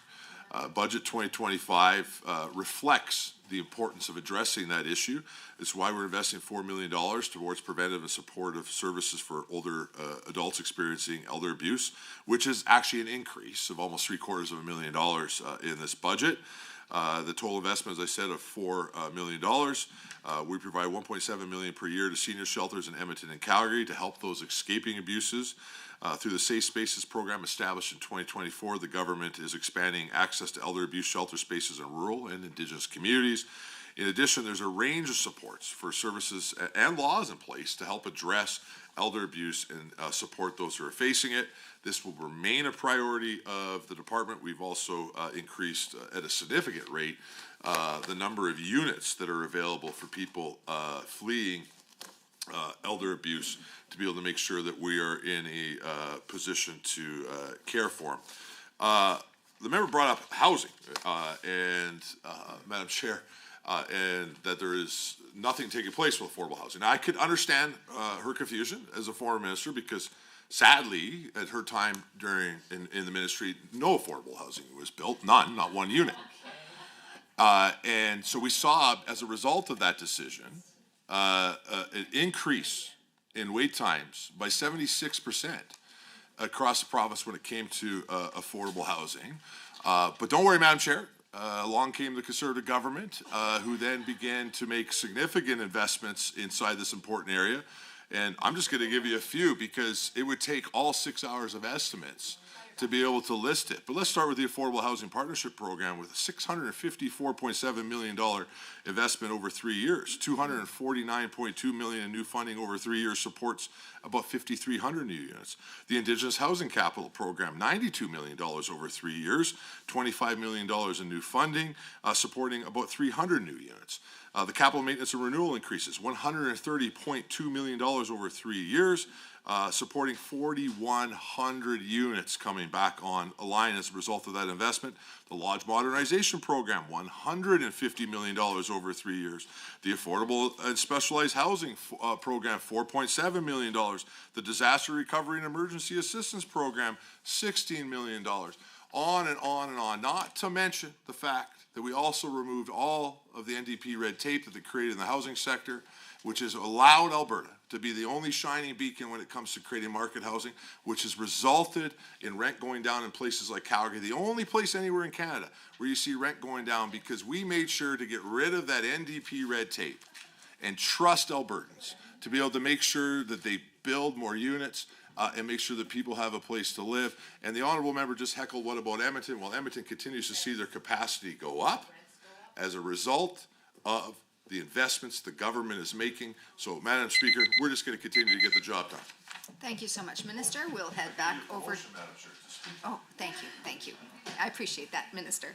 G: Budget 2025 reflects the importance of addressing that issue. It's why we're investing $4 million towards preventive and supportive services for older adults experiencing elder abuse, which is actually an increase of almost $750,000 in this budget. The total investment, as I said, of $4 million. We provide $1.7 million per year to senior shelters in Edmonton and Calgary to help those escaping abuses. Through the Safe Spaces program established in 2024, the government is expanding access to elder abuse shelter spaces in rural and Indigenous communities. In addition, there's a range of supports for services and laws in place to help address elder abuse and support those who are facing it. This will remain a priority of the department. We've also increased at a significant rate the number of units that are available for people fleeing elder abuse to be able to make sure that we are in a position to care for them. The member brought up housing and Madam Chair, and that there is nothing taking place with affordable housing. Now, I could understand her confusion as a former minister because sadly, at her time in the ministry, no affordable housing was built, none, not one unit. And so we saw, as a result of that decision, an increase in wait times by 76% across the province when it came to affordable housing. But don't worry, Madam Chair, along came the Conservative government, who then began to make significant investments inside this important area. And I'm just going to give you a few because it would take all 6 hours of estimates to be able to list it. But let's start with the Affordable Housing Partnership Program with a $654.7 million investment over 3 years. $249.2 million in new funding over 3 years supports about 5,300 new units. The Indigenous Housing Capital Program, $92 million over 3 years, $25 million in new funding, supporting about 300 new units. The capital maintenance and renewal increases, $130.2 million over 3 years, supporting 4,100 units coming back online as a result of that investment. The Lodge Modernization Program, $150 million over 3 years. The Affordable and Specialized Housing Program, $4.7 million. The Disaster Recovery and Emergency Assistance Program, $16 million. On and on and on, not to mention the fact that we also removed all of the NDP red tape that they created in the housing sector, which has allowed Alberta to be the only shining beacon when it comes to creating market housing, which has resulted in rent going down in places like Calgary, the only place anywhere in Canada where you see rent going down, because we made sure to get rid of that NDP red tape and trust Albertans to be able to make sure that they build more units and make sure that people have a place to live. And the honourable member just heckled, what about Edmonton? Well, Edmonton continues to see their capacity go up as a result of the investments the government is making. So, Madam Speaker, we're just going to continue to get the job done.
A: Thank you so much, Minister. We'll head back over. Oh, thank you, thank you. I appreciate that, Minister.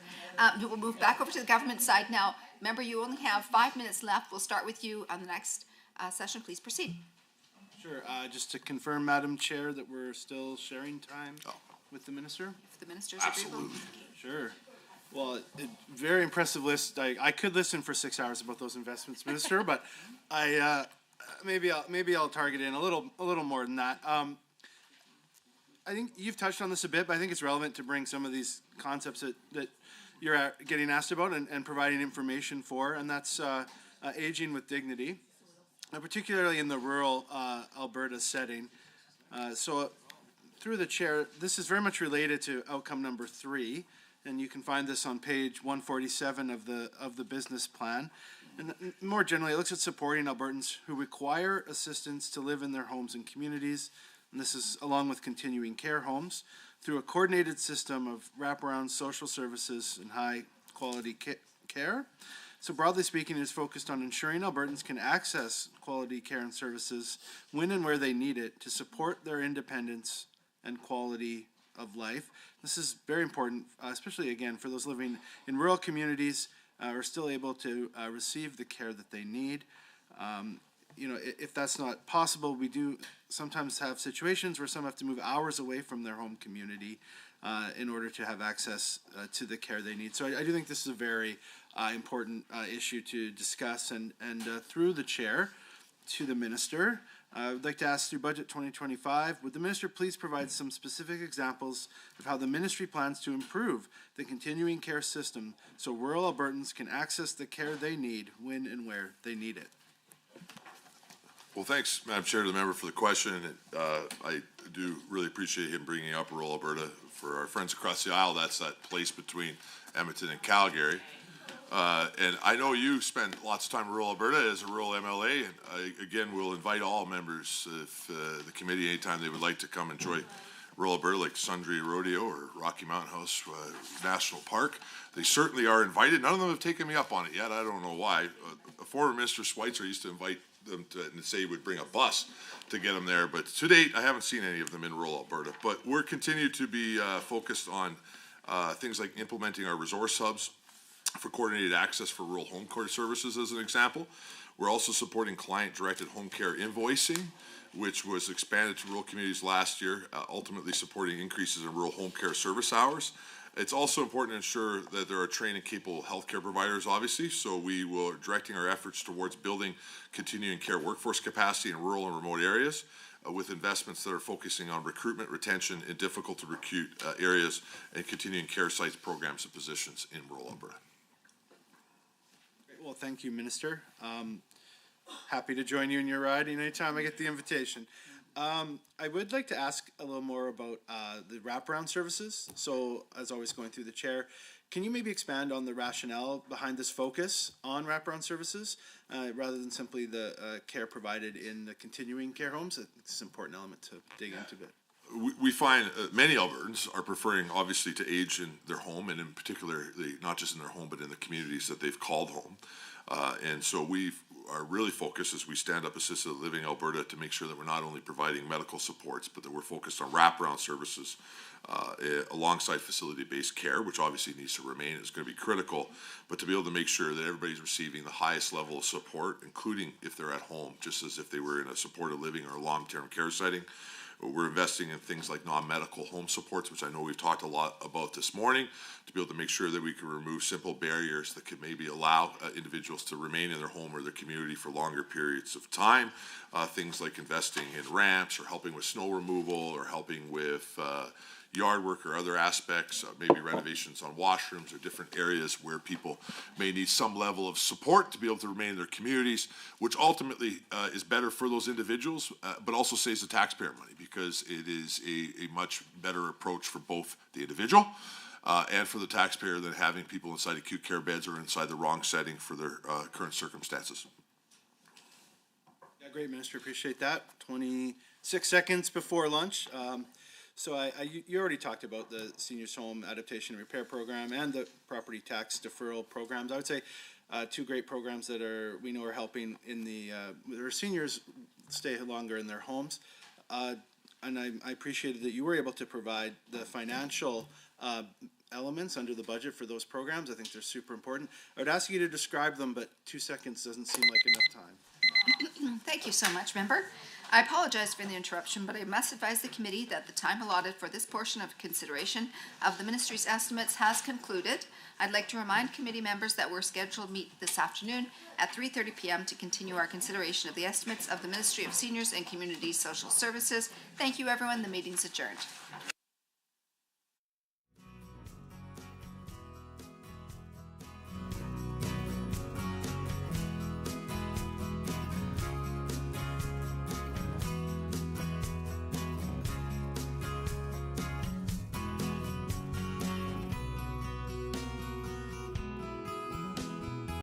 A: We'll move back over to the government side now. Remember, you only have 5 minutes left. We'll start with you on the next session. Please proceed.
C: Sure. Just to confirm, Madam Chair, that we're still sharing time. with the minister?
A: If the minister's agreeable.
C: Sure. Well, very impressive list. I could listen for 6 hours about those investments, Minister, but maybe I'll target in a little more than that. I think you've touched on this a bit, but I think it's relevant to bring some of these concepts that you're getting asked about and providing information for, and that's aging with dignity, particularly in the rural Alberta setting. So through the chair, this is very much related to outcome number 3, and you can find this on page 147 of the business plan. And more generally, it looks at supporting Albertans who require assistance to live in their homes and communities, and this is along with continuing care homes, through a coordinated system of wraparound social services and high-quality care. So broadly speaking, it is focused on ensuring Albertans can access quality care and services when and where they need it to support their independence and quality of life. This is very important, especially again for those living in rural communities are still able to receive the care that they need. If that's not possible, we do sometimes have situations where some have to move hours away from their home community in order to have access to the care they need. So I do think this is a very important issue to discuss, and through the chair to the minister, I would like to ask, through Budget 2025, would the minister please provide some specific examples of how the ministry plans to improve the continuing care system so rural Albertans can access the care they need when and where they need it?
G: Well, thanks, Madam Chair, to the member for the question. I do really appreciate him bringing up rural Alberta. For our friends across the aisle, that's that place between Edmonton and Calgary. And I know you spend lots of time in rural Alberta as a rural MLA, and I, again, will invite all members of the committee anytime they would like to come enjoy rural Alberta, like Sundre Rodeo or Rocky Mountain House National Park. They certainly are invited. None of them have taken me up on it yet. I don't know why. Former Minister Schweitzer used to invite them and say he would bring a bus to get them there, but to date, I haven't seen any of them in rural Alberta. But we're continuing to be focused on things like implementing our resource hubs for coordinated access for rural home care services, as an example. We're also supporting client-directed home care invoicing, which was expanded to rural communities last year, ultimately supporting increases in rural home care service hours. It's also important to ensure that there are trained and capable healthcare providers, obviously, so we will directing our efforts towards building continuing care workforce capacity in rural and remote areas with investments that are focusing on recruitment, retention in difficult to recruit areas, and continuing care sites, programs, and positions in rural Alberta.
C: Well, thank you, Minister. Happy to join you in your ride anytime I get the invitation. I would like to ask a little more about the wraparound services. So, as always, going through the chair, can you maybe expand on the rationale behind this focus on wraparound services rather than simply the care provided in the continuing care homes? It's an important element to dig into a bit.
G: We find many Albertans are preferring, obviously, to age in their home, and in particular, not just in their home, but in the communities that they've called home. And so we are really focused as we stand up Assisted Living Alberta to make sure that we're not only providing medical supports, but that we're focused on wraparound services alongside facility-based care, which obviously needs to remain. It's going to be critical, but to be able to make sure that everybody's receiving the highest level of support, including if they're at home, just as if they were in a supported living or a long-term care setting. We're investing in things like non-medical home supports, which I know we've talked a lot about this morning, to be able to make sure that we can remove simple barriers that could maybe allow individuals to remain in their home or their community for longer periods of time. Things like investing in ramps or helping with snow removal or helping with yard work or other aspects, maybe renovations on washrooms or different areas where people may need some level of support to be able to remain in their communities, which ultimately is better for those individuals, but also saves the taxpayer money because it is a much better approach for both the individual and for the taxpayer than having people inside acute care beds or inside the wrong setting for their current circumstances.
C: Yeah, great, Minister. Appreciate that. 26 seconds before lunch. So you already talked about the Seniors Home Adaptation and Repair Program and the Property Tax Deferral Programs. I would say two great programs that we know are helping in our seniors stay longer in their homes. And I appreciated that you were able to provide the financial elements under the budget for those programs. I think they're super important. I would ask you to describe them, but 2 seconds doesn't seem like enough time.
A: Thank you so much, member. I apologize for the interruption, but I must advise the committee that the time allotted for this portion of consideration of the ministry's estimates has concluded. I'd like to remind committee members that we're scheduled to meet this afternoon at 3:30 p.m. to continue our consideration of the estimates of the Ministry of Seniors and Community Social Services. Thank you, everyone. The meeting's adjourned.